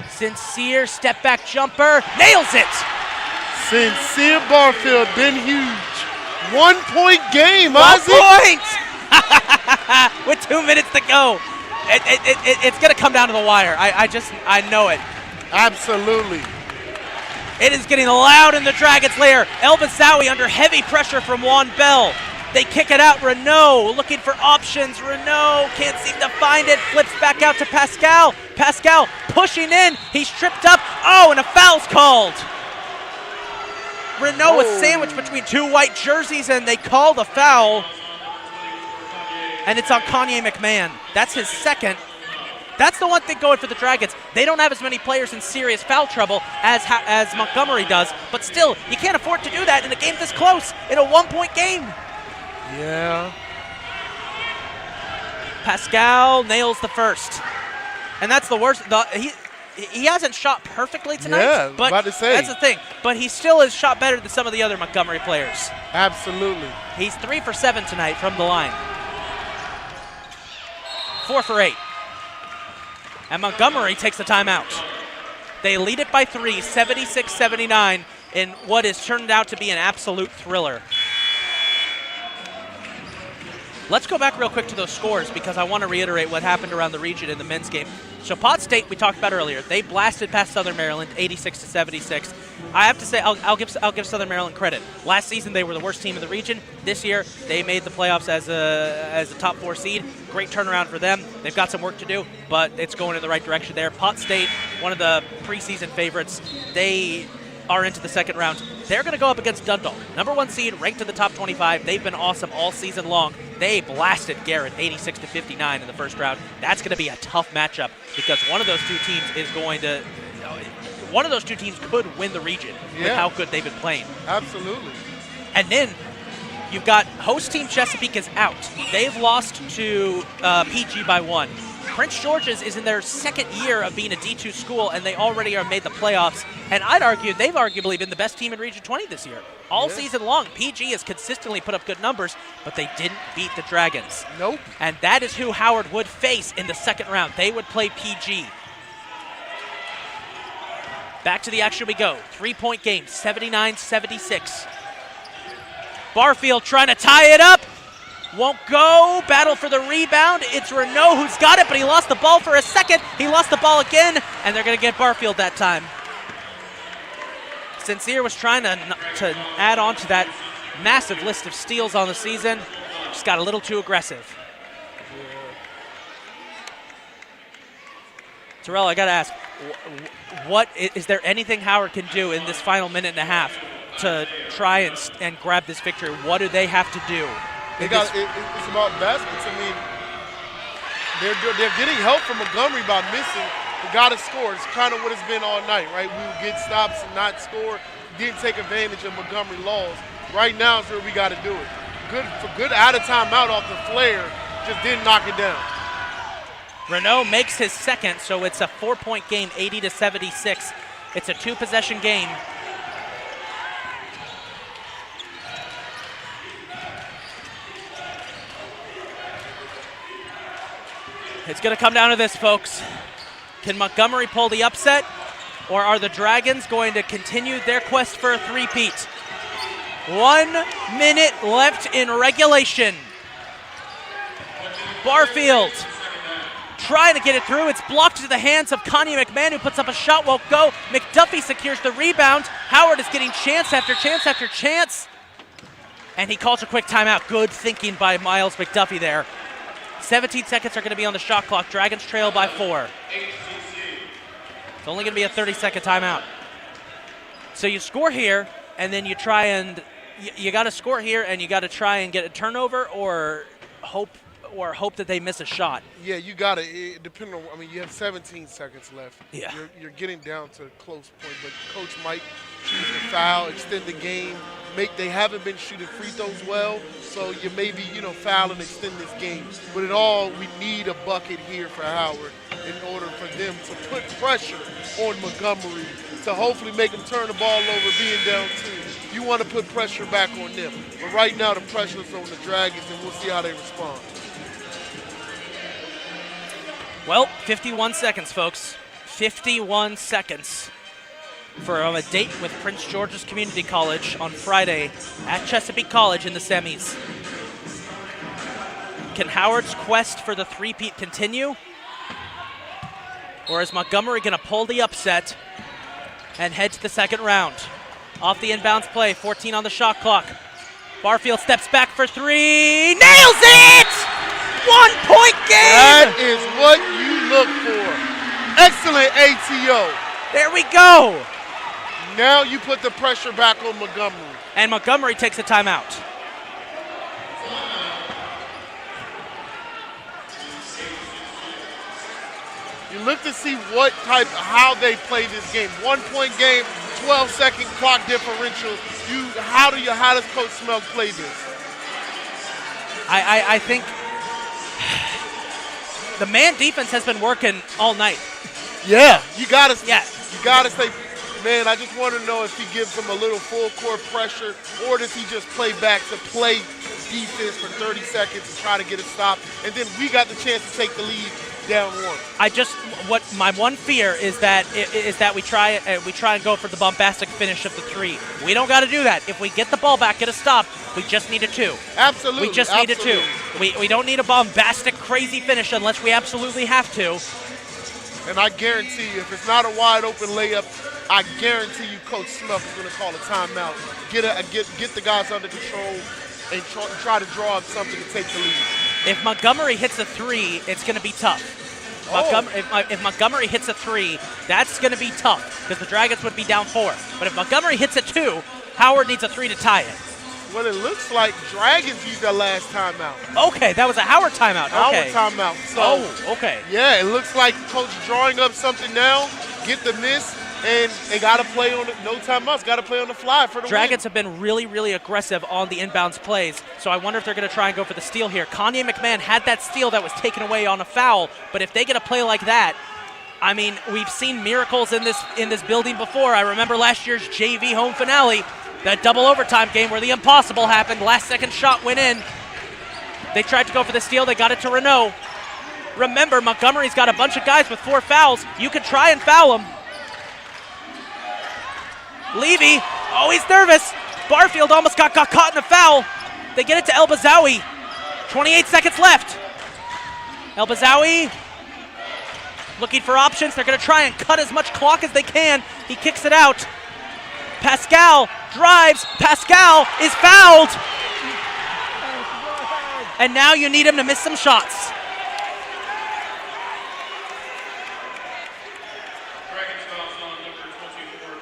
Speaker 1: Sincere step back jumper. Nails it!
Speaker 2: Sincere Barfield, been huge. 1-point game,
Speaker 1: 1
Speaker 2: Isaac.
Speaker 1: point! With 2 minutes to go. It's going to come down to the wire. I know it.
Speaker 2: Absolutely.
Speaker 1: It is getting loud in the Dragons' lair. El Bazawi under heavy pressure from Juan Bell. They kick it out. Renault looking for options. Renault can't seem to find it. Flips back out to Pascal. Pascal pushing in. He's tripped up. Oh, and a foul's called. Renault was sandwiched between 2 white jerseys, and they call the foul. And it's on Kanye McMahon. That's his second. That's the one thing going for the Dragons. They don't have as many players in serious foul trouble as Montgomery does, but still, you can't afford to do that in a game this close, in a 1-point game.
Speaker 2: Yeah.
Speaker 1: Pascal nails the first. And that's the worst. He hasn't shot perfectly tonight.
Speaker 2: Yeah,
Speaker 1: but
Speaker 2: about to say.
Speaker 1: That's the thing. But he still has shot better than some of the other Montgomery players.
Speaker 2: Absolutely.
Speaker 1: He's 3 for 7 tonight from the line. 4 for 8. And Montgomery takes the timeout. They lead it by 3, 76-79, in what has turned out to be an absolute thriller. Let's go back real quick to those scores because I want to reiterate what happened around the region in the men's game. So Pot State, we talked about earlier, they blasted past Southern Maryland, 86-76. I have to say, I'll give Southern Maryland credit. Last season, they were the worst team in the region. This year, they made the playoffs as a top 4 seed. Great turnaround for them. They've got some work to do, but it's going in the right direction there. Pot State, one of the preseason favorites, they are into the second round. They're going to go up against Dundalk, number 1 seed, ranked in the top 25. They've been awesome all season long. They blasted Garrett 86-59 in the first round. That's going to be a tough matchup because one of those two teams could win the region with how good they've been playing.
Speaker 2: Absolutely.
Speaker 1: And then you've got host team Chesapeake is out. They've lost to PG by 1. Prince George's is in their second year of being a D2 school, and they already are made the playoffs. And I'd argue they've arguably been the best team in Region 20 this year. All season long, PG has consistently put up good numbers, but they didn't beat the Dragons.
Speaker 2: Nope.
Speaker 1: And that is who Howard would face in the second round. They would play PG. Back to the action we go. 3-point game, 79-76. Barfield trying to tie it up. Won't go. Battle for the rebound. It's Renault who's got it, but he lost the ball for a second. He lost the ball again, and they're going to get Barfield that time. Sincere was trying to add on to that massive list of steals on the season. Just got a little too aggressive. Terrell, I got to ask, what is there anything Howard can do in this final minute and a half to try and grab this victory? What do they have to do?
Speaker 2: It's about baskets. I mean, they're getting help from Montgomery by missing. They got to score. It's kind of what it's been all night, right? We would get stops and not score. Didn't take advantage of Montgomery laws. Right now is where we got to do it. Good out of timeout off the flare. Just didn't knock it down.
Speaker 1: Renault makes his second, so it's a 4-point game, 80-76. It's a 2-possession game. It's going to come down to this, folks. Can Montgomery pull the upset, Or are the Dragons going to continue their quest for a three-peat? 1 minute left in regulation. Barfield trying to get it through. It's blocked to the hands of Kanye McMahon, who puts up a shot, won't go. McDuffie secures the rebound. Howard is getting chance after chance after chance. And he calls a quick timeout. Good thinking by Miles McDuffie there. 17 seconds are going to be on the shot clock. Dragons trail by 4. It's only going to be a 30-second timeout. So you score here, and then you try and you got to score here, and you got to try and get a turnover or hope that they miss a shot.
Speaker 2: Yeah, you got to. Depending on, I mean, you have 17 seconds left.
Speaker 1: Yeah.
Speaker 2: You're getting down to a close point, but Coach might choose a foul, extend the game. They haven't been shooting free throws well, so you maybe foul and extend this game. But in all, we need a bucket here for Howard in order for them to put pressure on Montgomery to hopefully make them turn the ball over, being down 2. You want to put pressure back on them. But right now, the pressure is on the Dragons, and we'll see how they respond.
Speaker 1: Well, 51 seconds, folks. 51 seconds for a date with Prince George's Community College on Friday at Chesapeake College in the semis. Can Howard's quest for the three-peat continue? Or is Montgomery going to pull the upset and head to the second round? Off the inbounds play, 14 on the shot clock. Barfield steps back for 3, nails it! 1-point game!
Speaker 2: That is what you look for. Excellent ATO.
Speaker 1: There we go.
Speaker 2: Now you put the pressure back on Montgomery.
Speaker 1: And Montgomery takes a timeout.
Speaker 2: You look to see how they play this game. 1-point game, 12-second clock differential. How does Coach Smell play this?
Speaker 1: I think the man defense has been working all night.
Speaker 2: Yeah, you gotta say, man, I just want to know if he gives them a little full court pressure, or does he just play back to play defense for 30 seconds and try to get a stop, and then we got the chance to take the lead down 1.
Speaker 1: My one fear is that we try and go for the bombastic finish of the 3. We don't got to do that. If we get the ball back, get a stop, we just need a 2.
Speaker 2: Absolutely.
Speaker 1: We just need a 2. We don't need a bombastic, crazy finish unless we absolutely have to.
Speaker 2: And I guarantee you, if it's not a wide open layup, I guarantee you Coach Smith is going to call a timeout. Get the guys under control and try to draw up something to take the lead.
Speaker 1: If Montgomery hits a 3, it's going to be tough. If Montgomery hits a 3, that's going to be tough because the Dragons would be down 4. But if Montgomery hits a 2, Howard needs a 3 to tie it.
Speaker 2: Well, it looks like Dragons used their last timeout.
Speaker 1: Okay, that was a Howard timeout. Okay.
Speaker 2: Howard timeout. So,
Speaker 1: okay.
Speaker 2: Yeah, it looks like Coach drawing up something now, get the miss, and they got to play on no timeouts, got to play on the fly for the
Speaker 1: Dragons
Speaker 2: win.
Speaker 1: have been really, really aggressive on the inbounds plays, so I wonder if they're going to try and go for the steal here. Kanye McMahon had that steal that was taken away on a foul, but if they get a play like that, I mean, we've seen miracles in this building before. I remember last year's JV home finale, that double overtime game where the impossible happened. Last-second shot went in. They tried to go for the steal. They got it to Renault. Remember, Montgomery's got a bunch of guys with 4 fouls. You could try and foul him. Levy, he's nervous. Barfield almost got caught in a foul. They get it to El Bazawi. 28 seconds left. El Bazawi looking for options. They're going to try and cut as much clock as they can. He kicks it out. Pascal drives. Pascal is fouled. And now you need him to miss some shots.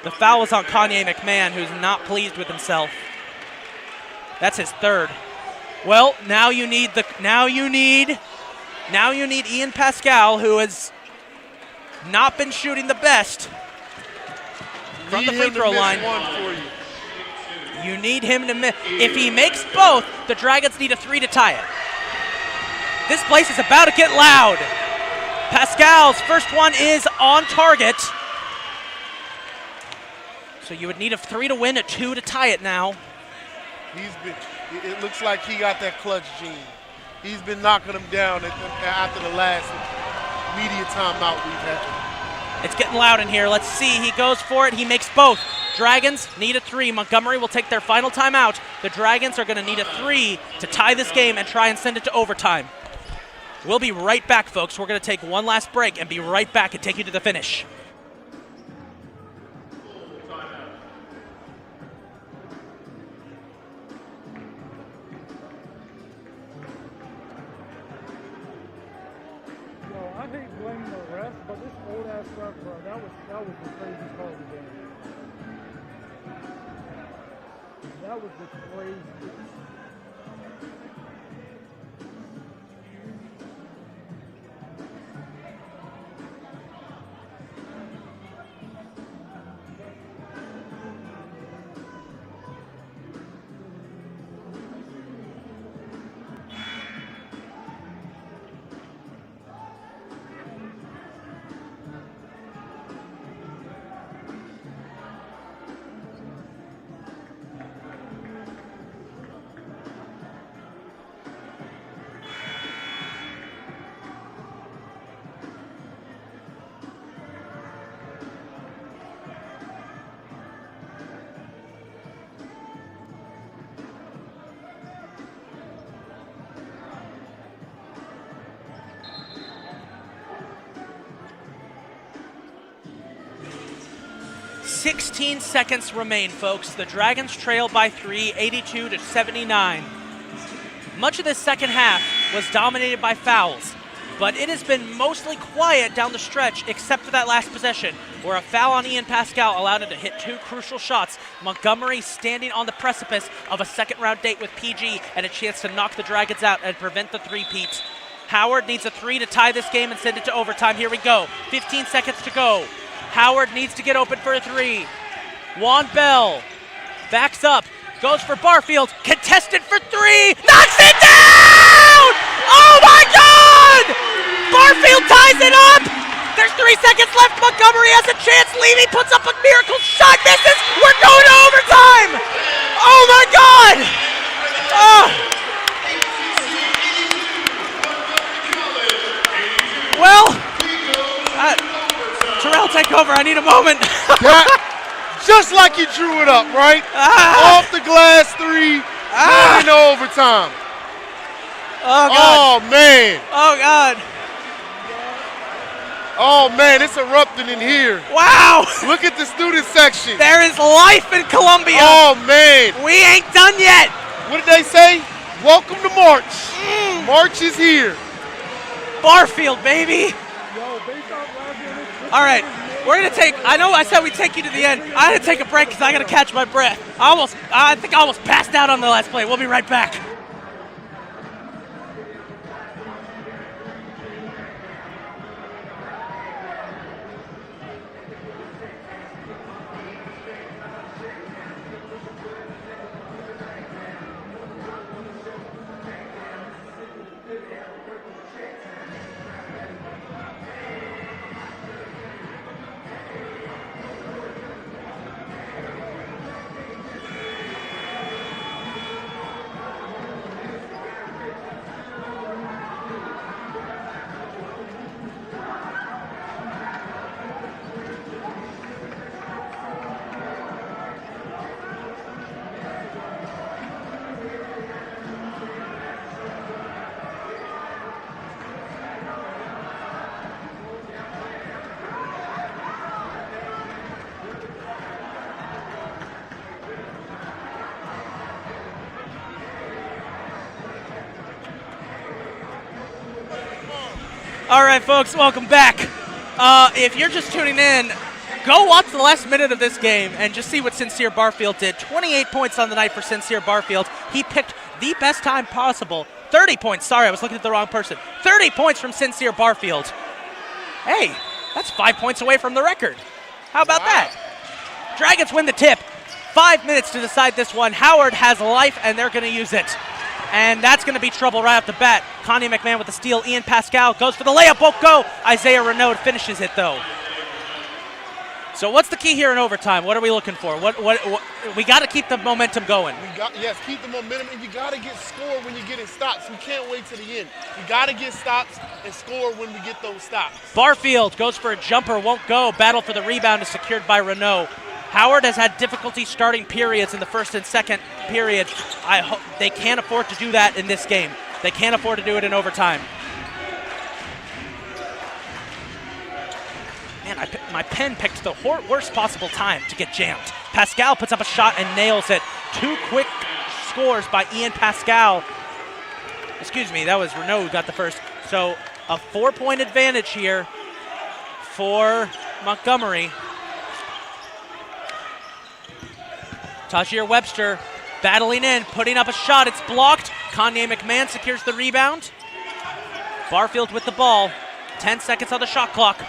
Speaker 1: The foul was on Kanye McMahon, who's not pleased with himself. That's his 3rd. Well, now you need Ian Pascal, who has not been shooting the best from the free throw line. You need him to miss. If he makes both, the Dragons need a 3 to tie it. This place is about to get loud. Pascal's first one is on target. So you would need a 3 to win, a 2 to tie it now.
Speaker 2: It looks like he got that clutch gene. He's been knocking them down after the last media timeout we've had.
Speaker 1: It's getting loud in here. Let's see. He goes for it. He makes both. Dragons need a 3. Montgomery will take their final timeout. The Dragons are going to need a 3 to tie this game and try and send it to overtime. We'll be right back, folks. We're going to take one last break and be right back and take you to the finish.
Speaker 4: I hate blaming the refs, but this old ass ref, bro, that was the craziest call of the game. That was the craziest.
Speaker 1: 16 seconds remain, folks. The Dragons trail by 3, 82-79. Much of this second half was dominated by fouls, but it has been mostly quiet down the stretch except for that last possession, where a foul on Ian Pascal allowed him to hit 2 crucial shots. Montgomery standing on the precipice of a second-round date with PG and a chance to knock the Dragons out and prevent the three-peat. Howard needs a 3 to tie this game and send it to overtime. Here we go. 15 seconds to go. Howard needs to get open for a 3. Juan Bell backs up, goes for Barfield, contested for 3, knocks it down! Oh my God! Barfield ties it up! There's 3 seconds left, Montgomery has a chance, Levy puts up a miracle shot, misses, we're going to overtime! Oh my God! Oh. Well, Terrell, take over, I need a moment.
Speaker 2: Just like you drew it up, right? Off the glass 3, going into overtime.
Speaker 1: Oh, God.
Speaker 2: Oh, man.
Speaker 1: Oh, God.
Speaker 2: Oh, man, it's erupting in here.
Speaker 1: Wow.
Speaker 2: Look at the student section.
Speaker 1: There is life in Columbia.
Speaker 2: Oh, man.
Speaker 1: We ain't done yet.
Speaker 2: What did they say? Welcome to March. March is here.
Speaker 1: Barfield, baby.
Speaker 4: Yo, based off last year,
Speaker 1: All right. We're going to take, I know I said we'd take you to the end. I had to take a break because I got to catch my breath. I think I almost passed out on the last play. We'll be right back. All right, folks, welcome back. If you're just tuning in, go watch the last minute of this game and just see what Sincere Barfield did. 28 points on the night for Sincere Barfield. He picked the best time possible. 30 points. Sorry, I was looking at the wrong person. 30 points from Sincere Barfield. Hey, that's 5 points away from the record. How about that? Dragons win the tip. 5 minutes to decide this one. Howard has life, and they're going to use it. And that's going to be trouble right off the bat. Connie McMahon with the steal. Ian Pascal goes for the layup. Won't go. Isaiah Renaud finishes it, though. So what's the key here in overtime? What are we looking for? What we got to keep the momentum going.
Speaker 2: Yes, keep the momentum, and you got to get score when you're getting stops. We can't wait to the end. You got to get stops and score when we get those stops.
Speaker 1: Barfield goes for a jumper, won't go. Battle for the rebound is secured by Renault. Howard has had difficulty starting periods in the first and second period. I hope they can't afford to do that in this game. They can't afford to do it in overtime. Man, my pen picked the worst possible time to get jammed. Pascal puts up a shot and nails it. 2 quick scores by Ian Pascal. Excuse me, that was Renault who got the first. So a 4-point advantage here for Montgomery. Tajir Webster battling in, putting up a shot. It's blocked. Kanye McMahon secures the rebound. Barfield with the ball. 10 seconds on the shot clock.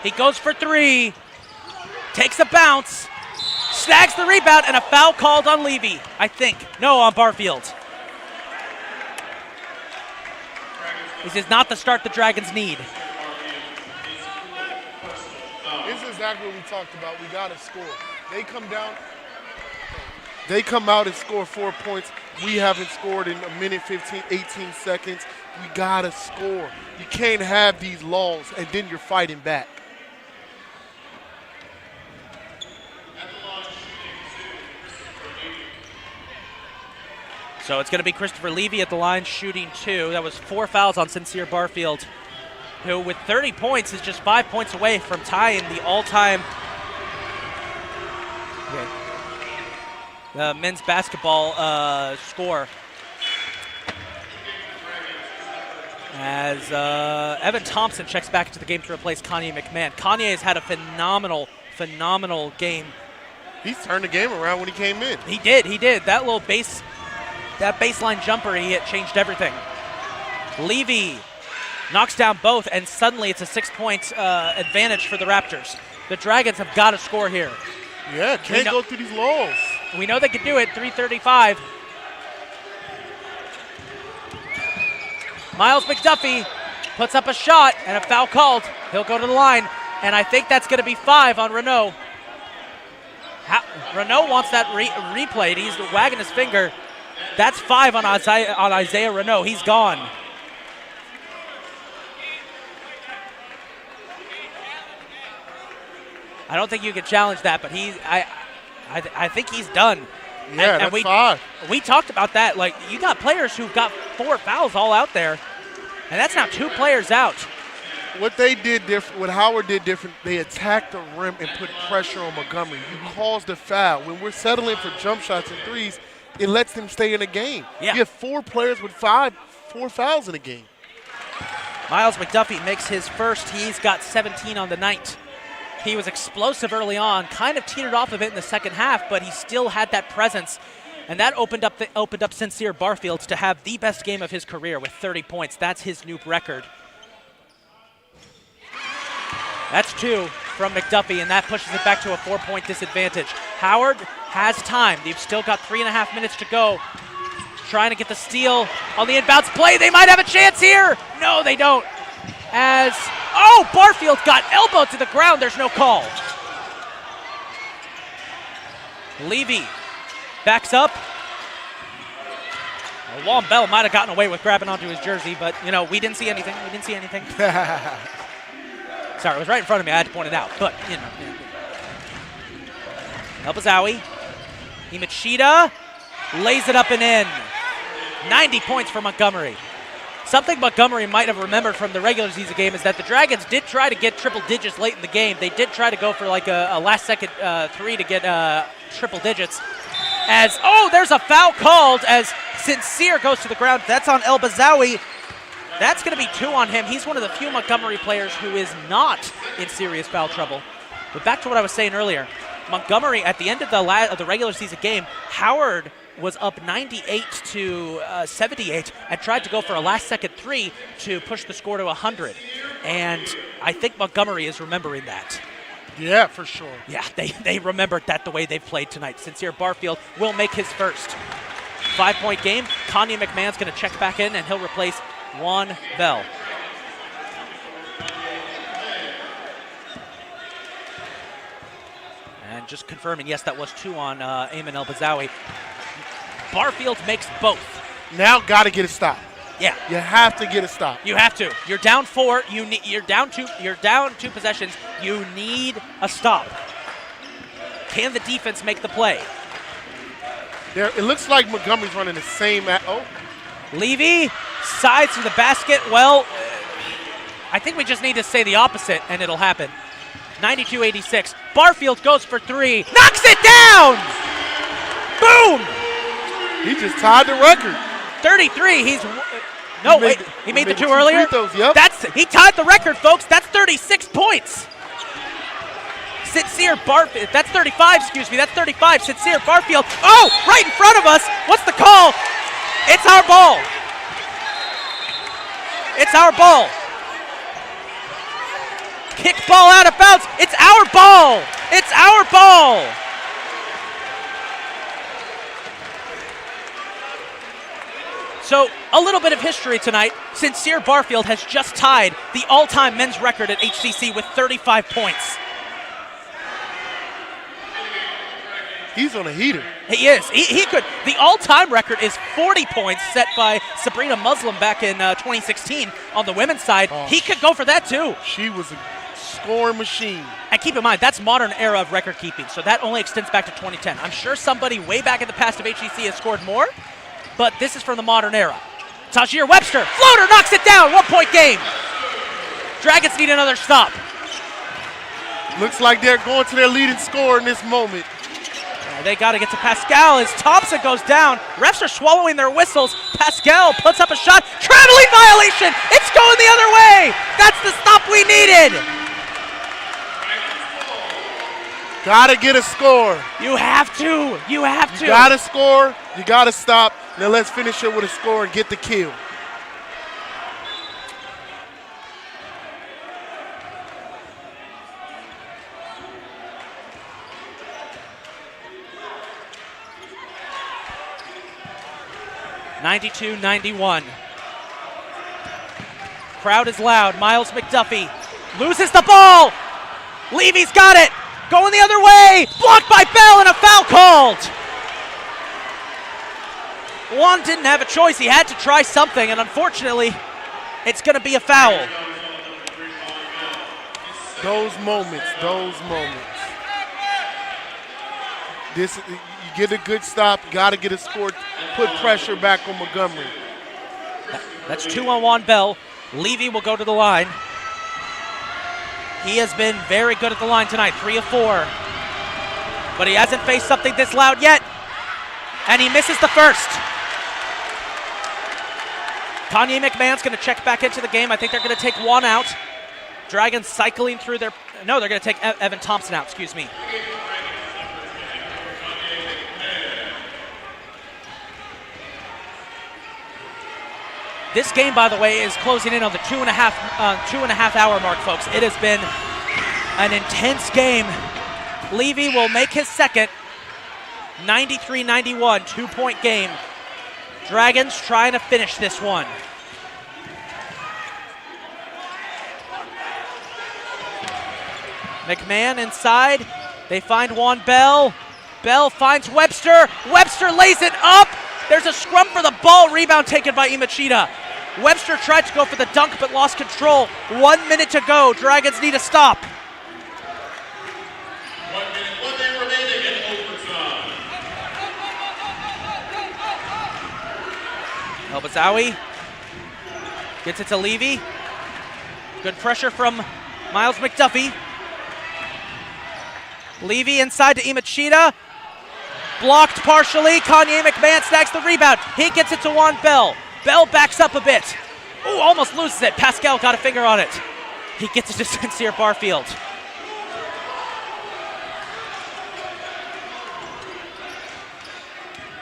Speaker 1: He goes for 3, takes a bounce, snags the rebound, and a foul called on Levy, I think. No, on Barfield. This is not the start the Dragons need.
Speaker 2: This is exactly what we talked about. We got to score. They come down. They come out and score 4 points. We haven't scored in a minute, 15, 18 seconds. We got to score. You can't have these lulls, and then you're fighting back.
Speaker 1: So it's going to be Christopher Levy at the line shooting 2. That was 4 fouls on Sincere Barfield, who with 30 points is just 5 points away from tying the all-time men's basketball score. As Evan Thompson checks back into the game to replace Kanye McMahon. Kanye has had a phenomenal game.
Speaker 2: He's turned the game around when he came in.
Speaker 1: He did. That little baseline jumper he hit changed everything. Levy knocks down both, and suddenly it's a 6-point advantage for the Raptors. The Dragons have got to score here.
Speaker 2: Yeah, can't go through these lulls.
Speaker 1: We know they can do it. 3:35. Miles McDuffie puts up a shot and a foul called. He'll go to the line, and I think that's going to be 5 on Renault. Renault wants that replayed. He's wagging his finger. That's 5 on Isaiah Renault. He's gone. I don't think you can challenge that, but I think he's done.
Speaker 2: Yeah, that's 5.
Speaker 1: We talked about that. Like, you got players who've got 4 fouls all out there, and that's now 2 players out.
Speaker 2: What they did different, what Howard did different, they attacked the rim and put pressure on Montgomery. You caused a foul. When we're settling for jump shots and threes, it lets them stay in the game.
Speaker 1: Yeah.
Speaker 2: You have 4 players with 4 fouls in a game.
Speaker 1: Miles McDuffie makes his first. He's got 17 on the night. He was explosive early on, kind of teetered off a bit in the second half, but he still had that presence. And that opened up Sincere Barfield to have the best game of his career with 30 points. That's his new record. That's 2 from McDuffie, and that pushes it back to a 4-point disadvantage. Howard has time. They've still got 3.5 minutes to go. Trying to get the steal on the inbounds play. They might have a chance here. No, they don't. Barfield got elbowed to the ground. There's no call. Levy backs up. Wallon Bell might have gotten away with grabbing onto his jersey, but, we didn't see anything. Sorry, it was right in front of me. I had to point it out, but, Elbazawi. Imachida lays it up and in. 90 points for Montgomery. Something Montgomery might have remembered from the regular season game is that the Dragons did try to get triple digits late in the game. They did try to go for like a last-second 3 to get triple digits. There's a foul called as Sincere goes to the ground. That's on Elbazawi. That's going to be 2 on him. He's one of the few Montgomery players who is not in serious foul trouble. But back to what I was saying earlier. Montgomery, at the end of the regular season game, Howard was up 98 to 78 and tried to go for a last-second 3 to push the score to 100. And I think Montgomery is remembering that.
Speaker 2: Yeah, for sure.
Speaker 1: Yeah, they remembered that the way they've played tonight. Sincere Barfield will make his first. 5-point game. Kanye McMahon's going to check back in, and he'll replace Juan Bell. And just confirming, yes, that was 2 on Ayman El-Bazawi. Barfield makes both.
Speaker 2: Now got to get a stop.
Speaker 1: Yeah.
Speaker 2: You have to get a stop.
Speaker 1: You have to. You're down 4. You're down 2 possessions. You need a stop. Can the defense make the play?
Speaker 2: It looks like Montgomery's running the same.
Speaker 1: Levy sides to the basket. Well, I think we just need to say the opposite, and it'll happen. 92-86. Barfield goes for 3. Knocks it down! Boom!
Speaker 2: He just tied the record.
Speaker 1: 33. He made the 2
Speaker 2: 2
Speaker 1: earlier.
Speaker 2: free throws, yep.
Speaker 1: He tied the record, folks. That's 36 points. Sincere Barfield. That's 35. Excuse me. That's 35. Sincere Barfield. Oh, right in front of us. What's the call? It's our ball. It's our ball. Kick ball out of bounds. It's our ball. It's our ball. So, a little bit of history tonight. Sincere Barfield has just tied the all-time men's record at HCC with 35 points.
Speaker 2: He's on a heater.
Speaker 1: He is. He could. The all-time record is 40 points set by Sabrina Muslim back in 2016 on the women's side.
Speaker 2: Oh,
Speaker 1: he could go for that too.
Speaker 2: She was a scoring machine.
Speaker 1: And keep in mind, that's modern era of record keeping, so that only extends back to 2010. I'm sure somebody way back in the past of HCC has scored more, but this is from the modern era. Tajir Webster, floater, knocks it down. 1-point game. Dragons need another stop.
Speaker 2: Looks like they're going to their leading scorer in this moment.
Speaker 1: They got to get to Pascal as Thompson goes down. Refs are swallowing their whistles. Pascal puts up a shot. Traveling violation. It's going the other way. That's the stop we needed.
Speaker 2: Got to get a score.
Speaker 1: You have to. You have to.
Speaker 2: You got to score. You got to stop. Now let's finish it with a score and get the kill.
Speaker 1: (92-91). Crowd is loud. Miles McDuffie loses the ball. Levy's got it. Going the other way. Blocked by Bell and a foul called. Juan didn't have a choice. He had to try something, and unfortunately, it's going to be a foul.
Speaker 2: Those moments. You get a good stop, got to get a score, put pressure back on Montgomery.
Speaker 1: That's 2 on Juan Bell. Levy will go to the line. He has been very good at the line tonight, 3 of 4. But he hasn't faced something this loud yet, and he misses the first. Kanye McMahon's going to check back into the game. I think they're going to take Juan out. Dragons cycling through their... No, they're going to take Evan Thompson out, excuse me. This game, by the way, is closing in on the 2.5 hour mark, folks. It has been an intense game. Levy will make his second. 93-91, 2-point game. Dragons trying to finish this one. McMahon inside. They find Juan Bell. Bell finds Webster. Webster lays it up. There's a scrum for the ball. Rebound taken by Imachita. Webster tried to go for the dunk but lost control. 1 minute to go. Dragons need a stop.
Speaker 3: 1 minute remaining in overtime.
Speaker 1: El-Bazawi gets it to Levy. Good pressure from Miles McDuffie. Levy inside to Imachita. Blocked partially. Kanye McMahon snags the rebound. He gets it to Juan Bell. Bell backs up a bit. Ooh, almost loses it. Pascal got a finger on it. He gets it to Sincere Barfield.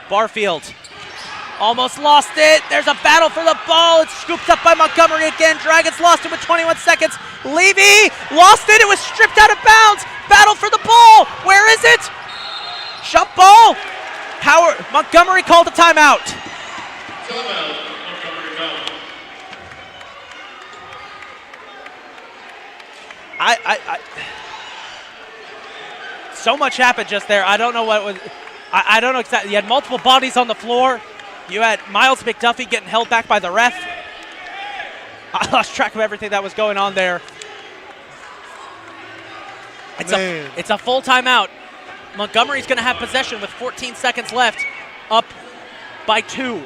Speaker 1: Barfield almost lost it. There's a battle for the ball. It's scooped up by Montgomery again. Dragons lost it with 21 seconds. Levy lost it. It was stripped out of bounds. Battle for the ball. Where is it? Jump ball. Howard Montgomery called a timeout.
Speaker 3: Timeout. Montgomery foul.
Speaker 1: So much happened just there. I don't know what was. I don't know exactly. You had multiple bodies on the floor. You had Miles McDuffie getting held back by the ref. I lost track of everything that was going on there. It's a full timeout. Montgomery's going to have possession with 14 seconds left, up by 2.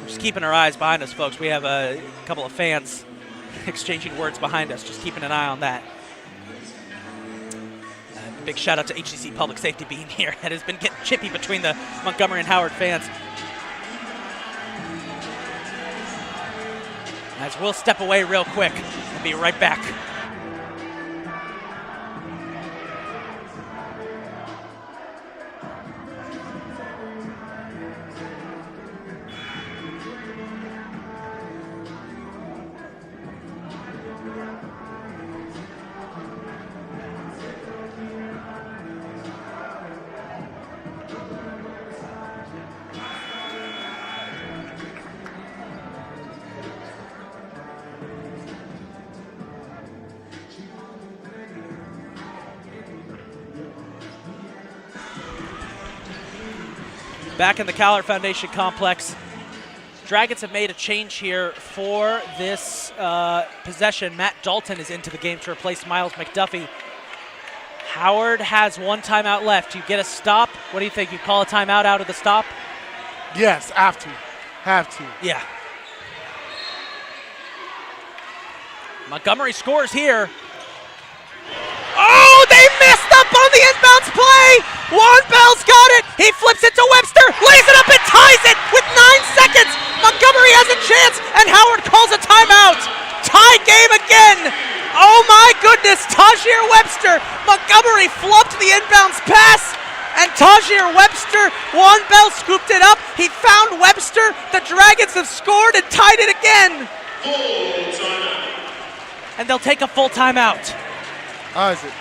Speaker 1: Just keeping our eyes behind us, folks. We have a couple of fans exchanging words behind us, just keeping an eye on that. Big shout out to HCC Public Safety being here. It has been getting chippy between the Montgomery and Howard fans. As we'll step away real quick and be right back. Back in the Caller Foundation complex. Dragons have made a change here for this possession. Matt Dalton is into the game to replace Miles McDuffie. Howard has 1 timeout left. You get a stop. What do you think? You call a timeout out of the stop?
Speaker 2: Yes, have to. Have to.
Speaker 1: Yeah. Montgomery scores here. Oh, they messed up on the inbounds play. Juan Bell's got it. He flips it to Webster, lays it up and ties it with 9 seconds. Montgomery has a chance, and Howard calls a timeout. Tie game again. Oh my goodness, Tajir Webster. Montgomery flubbed the inbounds pass, and Tajir Webster, Juan Bell scooped it up. He found Webster. The Dragons have scored and tied it again. And they'll take a full timeout.
Speaker 2: Isaac,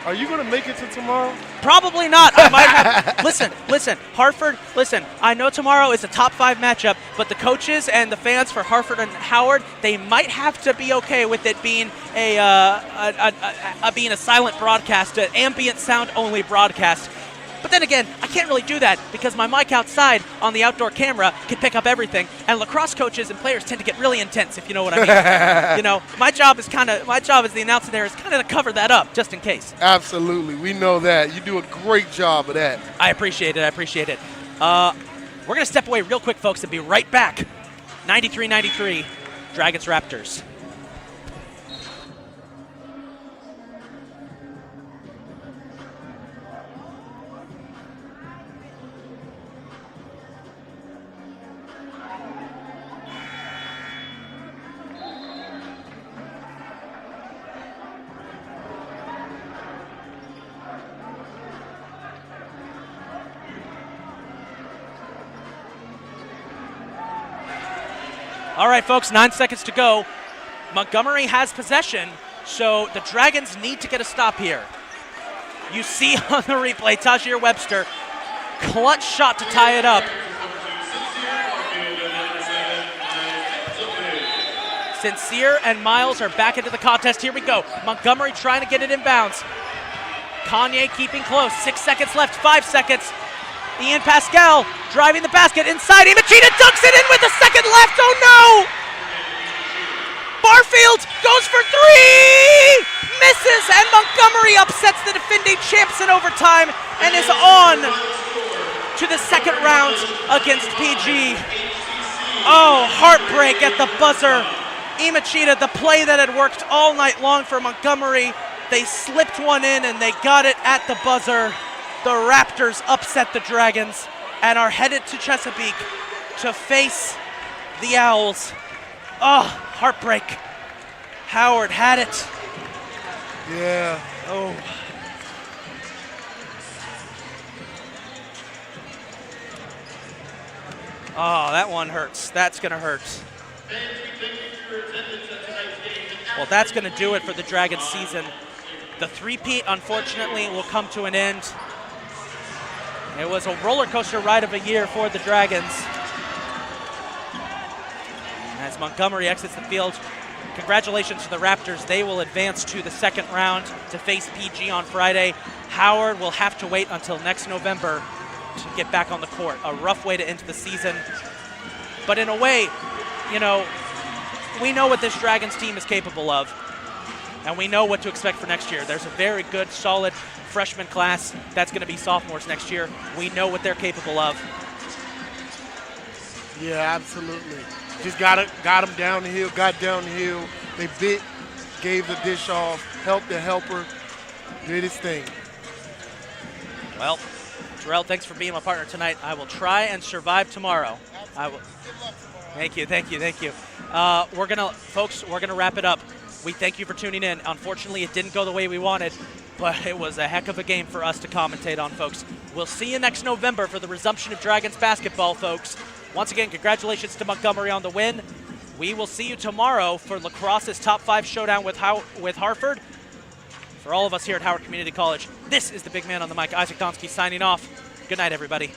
Speaker 2: are you going to make it to tomorrow?
Speaker 1: Probably not. I might have. Listen, Hartford, listen, I know tomorrow is a top 5 matchup, but the coaches and the fans for Hartford and Howard, they might have to be okay with it being being a silent broadcast, an ambient sound only broadcast. But then again, I can't really do that because my mic outside on the outdoor camera can pick up everything, and lacrosse coaches and players tend to get really intense, if you know what I mean. You know, my job as the announcer there is kind of to cover that up just in case.
Speaker 2: Absolutely, we know that. You do a great job of that.
Speaker 1: I appreciate it. We're going to step away real quick, folks, and be right back. 93-93, Dragons Raptors. All right, folks, 9 seconds to go. Montgomery has possession, so the Dragons need to get a stop here. You see on the replay, Tajir Webster, clutch shot to tie it up. Sincere and Miles are back into the contest. Here we go. Montgomery trying to get it inbounds. Kanye keeping close. 6 seconds left, 5 seconds. Ian Pascal driving the basket inside. Imachita dunks it in with a second left. Oh no! Barfield goes for 3! Misses, and Montgomery upsets the defending champs in overtime and is on to the second round against PG. Oh, heartbreak at the buzzer. Imachita, the play that had worked all night long for Montgomery, they slipped one in and they got it at the buzzer. The Raptors upset the Dragons and are headed to Chesapeake to face the Owls. Oh, heartbreak. Howard had it.
Speaker 2: Yeah.
Speaker 1: Oh. Oh, that one hurts. That's going to hurt. Well, that's going to do it for the Dragons season. The three-peat, unfortunately, will come to an end. It was a roller coaster ride of a year for the Dragons. As Montgomery exits the field, congratulations to the Raptors. They will advance to the second round to face PG on Friday. Howard will have to wait until next November to get back on the court. A rough way to end the season. But in a way, you know, we know what this Dragons team is capable of, and we know what to expect for next year. There's a very good, solid freshman class that's going to be sophomores next year. We know what they're capable of.
Speaker 2: Yeah, absolutely. Just got them down the hill, got down the hill. They bit, gave the dish off, helped the helper, did his thing.
Speaker 1: Well, Terrell, thanks for being my partner tonight. I will try and survive tomorrow. I will. Thank you. Folks, we're gonna wrap it up. We thank you for tuning in. Unfortunately, it didn't go the way we wanted, but it was a heck of a game for us to commentate on, folks. We'll see you next November for the resumption of Dragons basketball, folks. Once again, congratulations to Montgomery on the win. We will see you tomorrow for lacrosse's top 5 showdown with Hartford. For all of us here at Howard Community College, this is the big man on the mic, Isaac Donsky, signing off. Good night, everybody.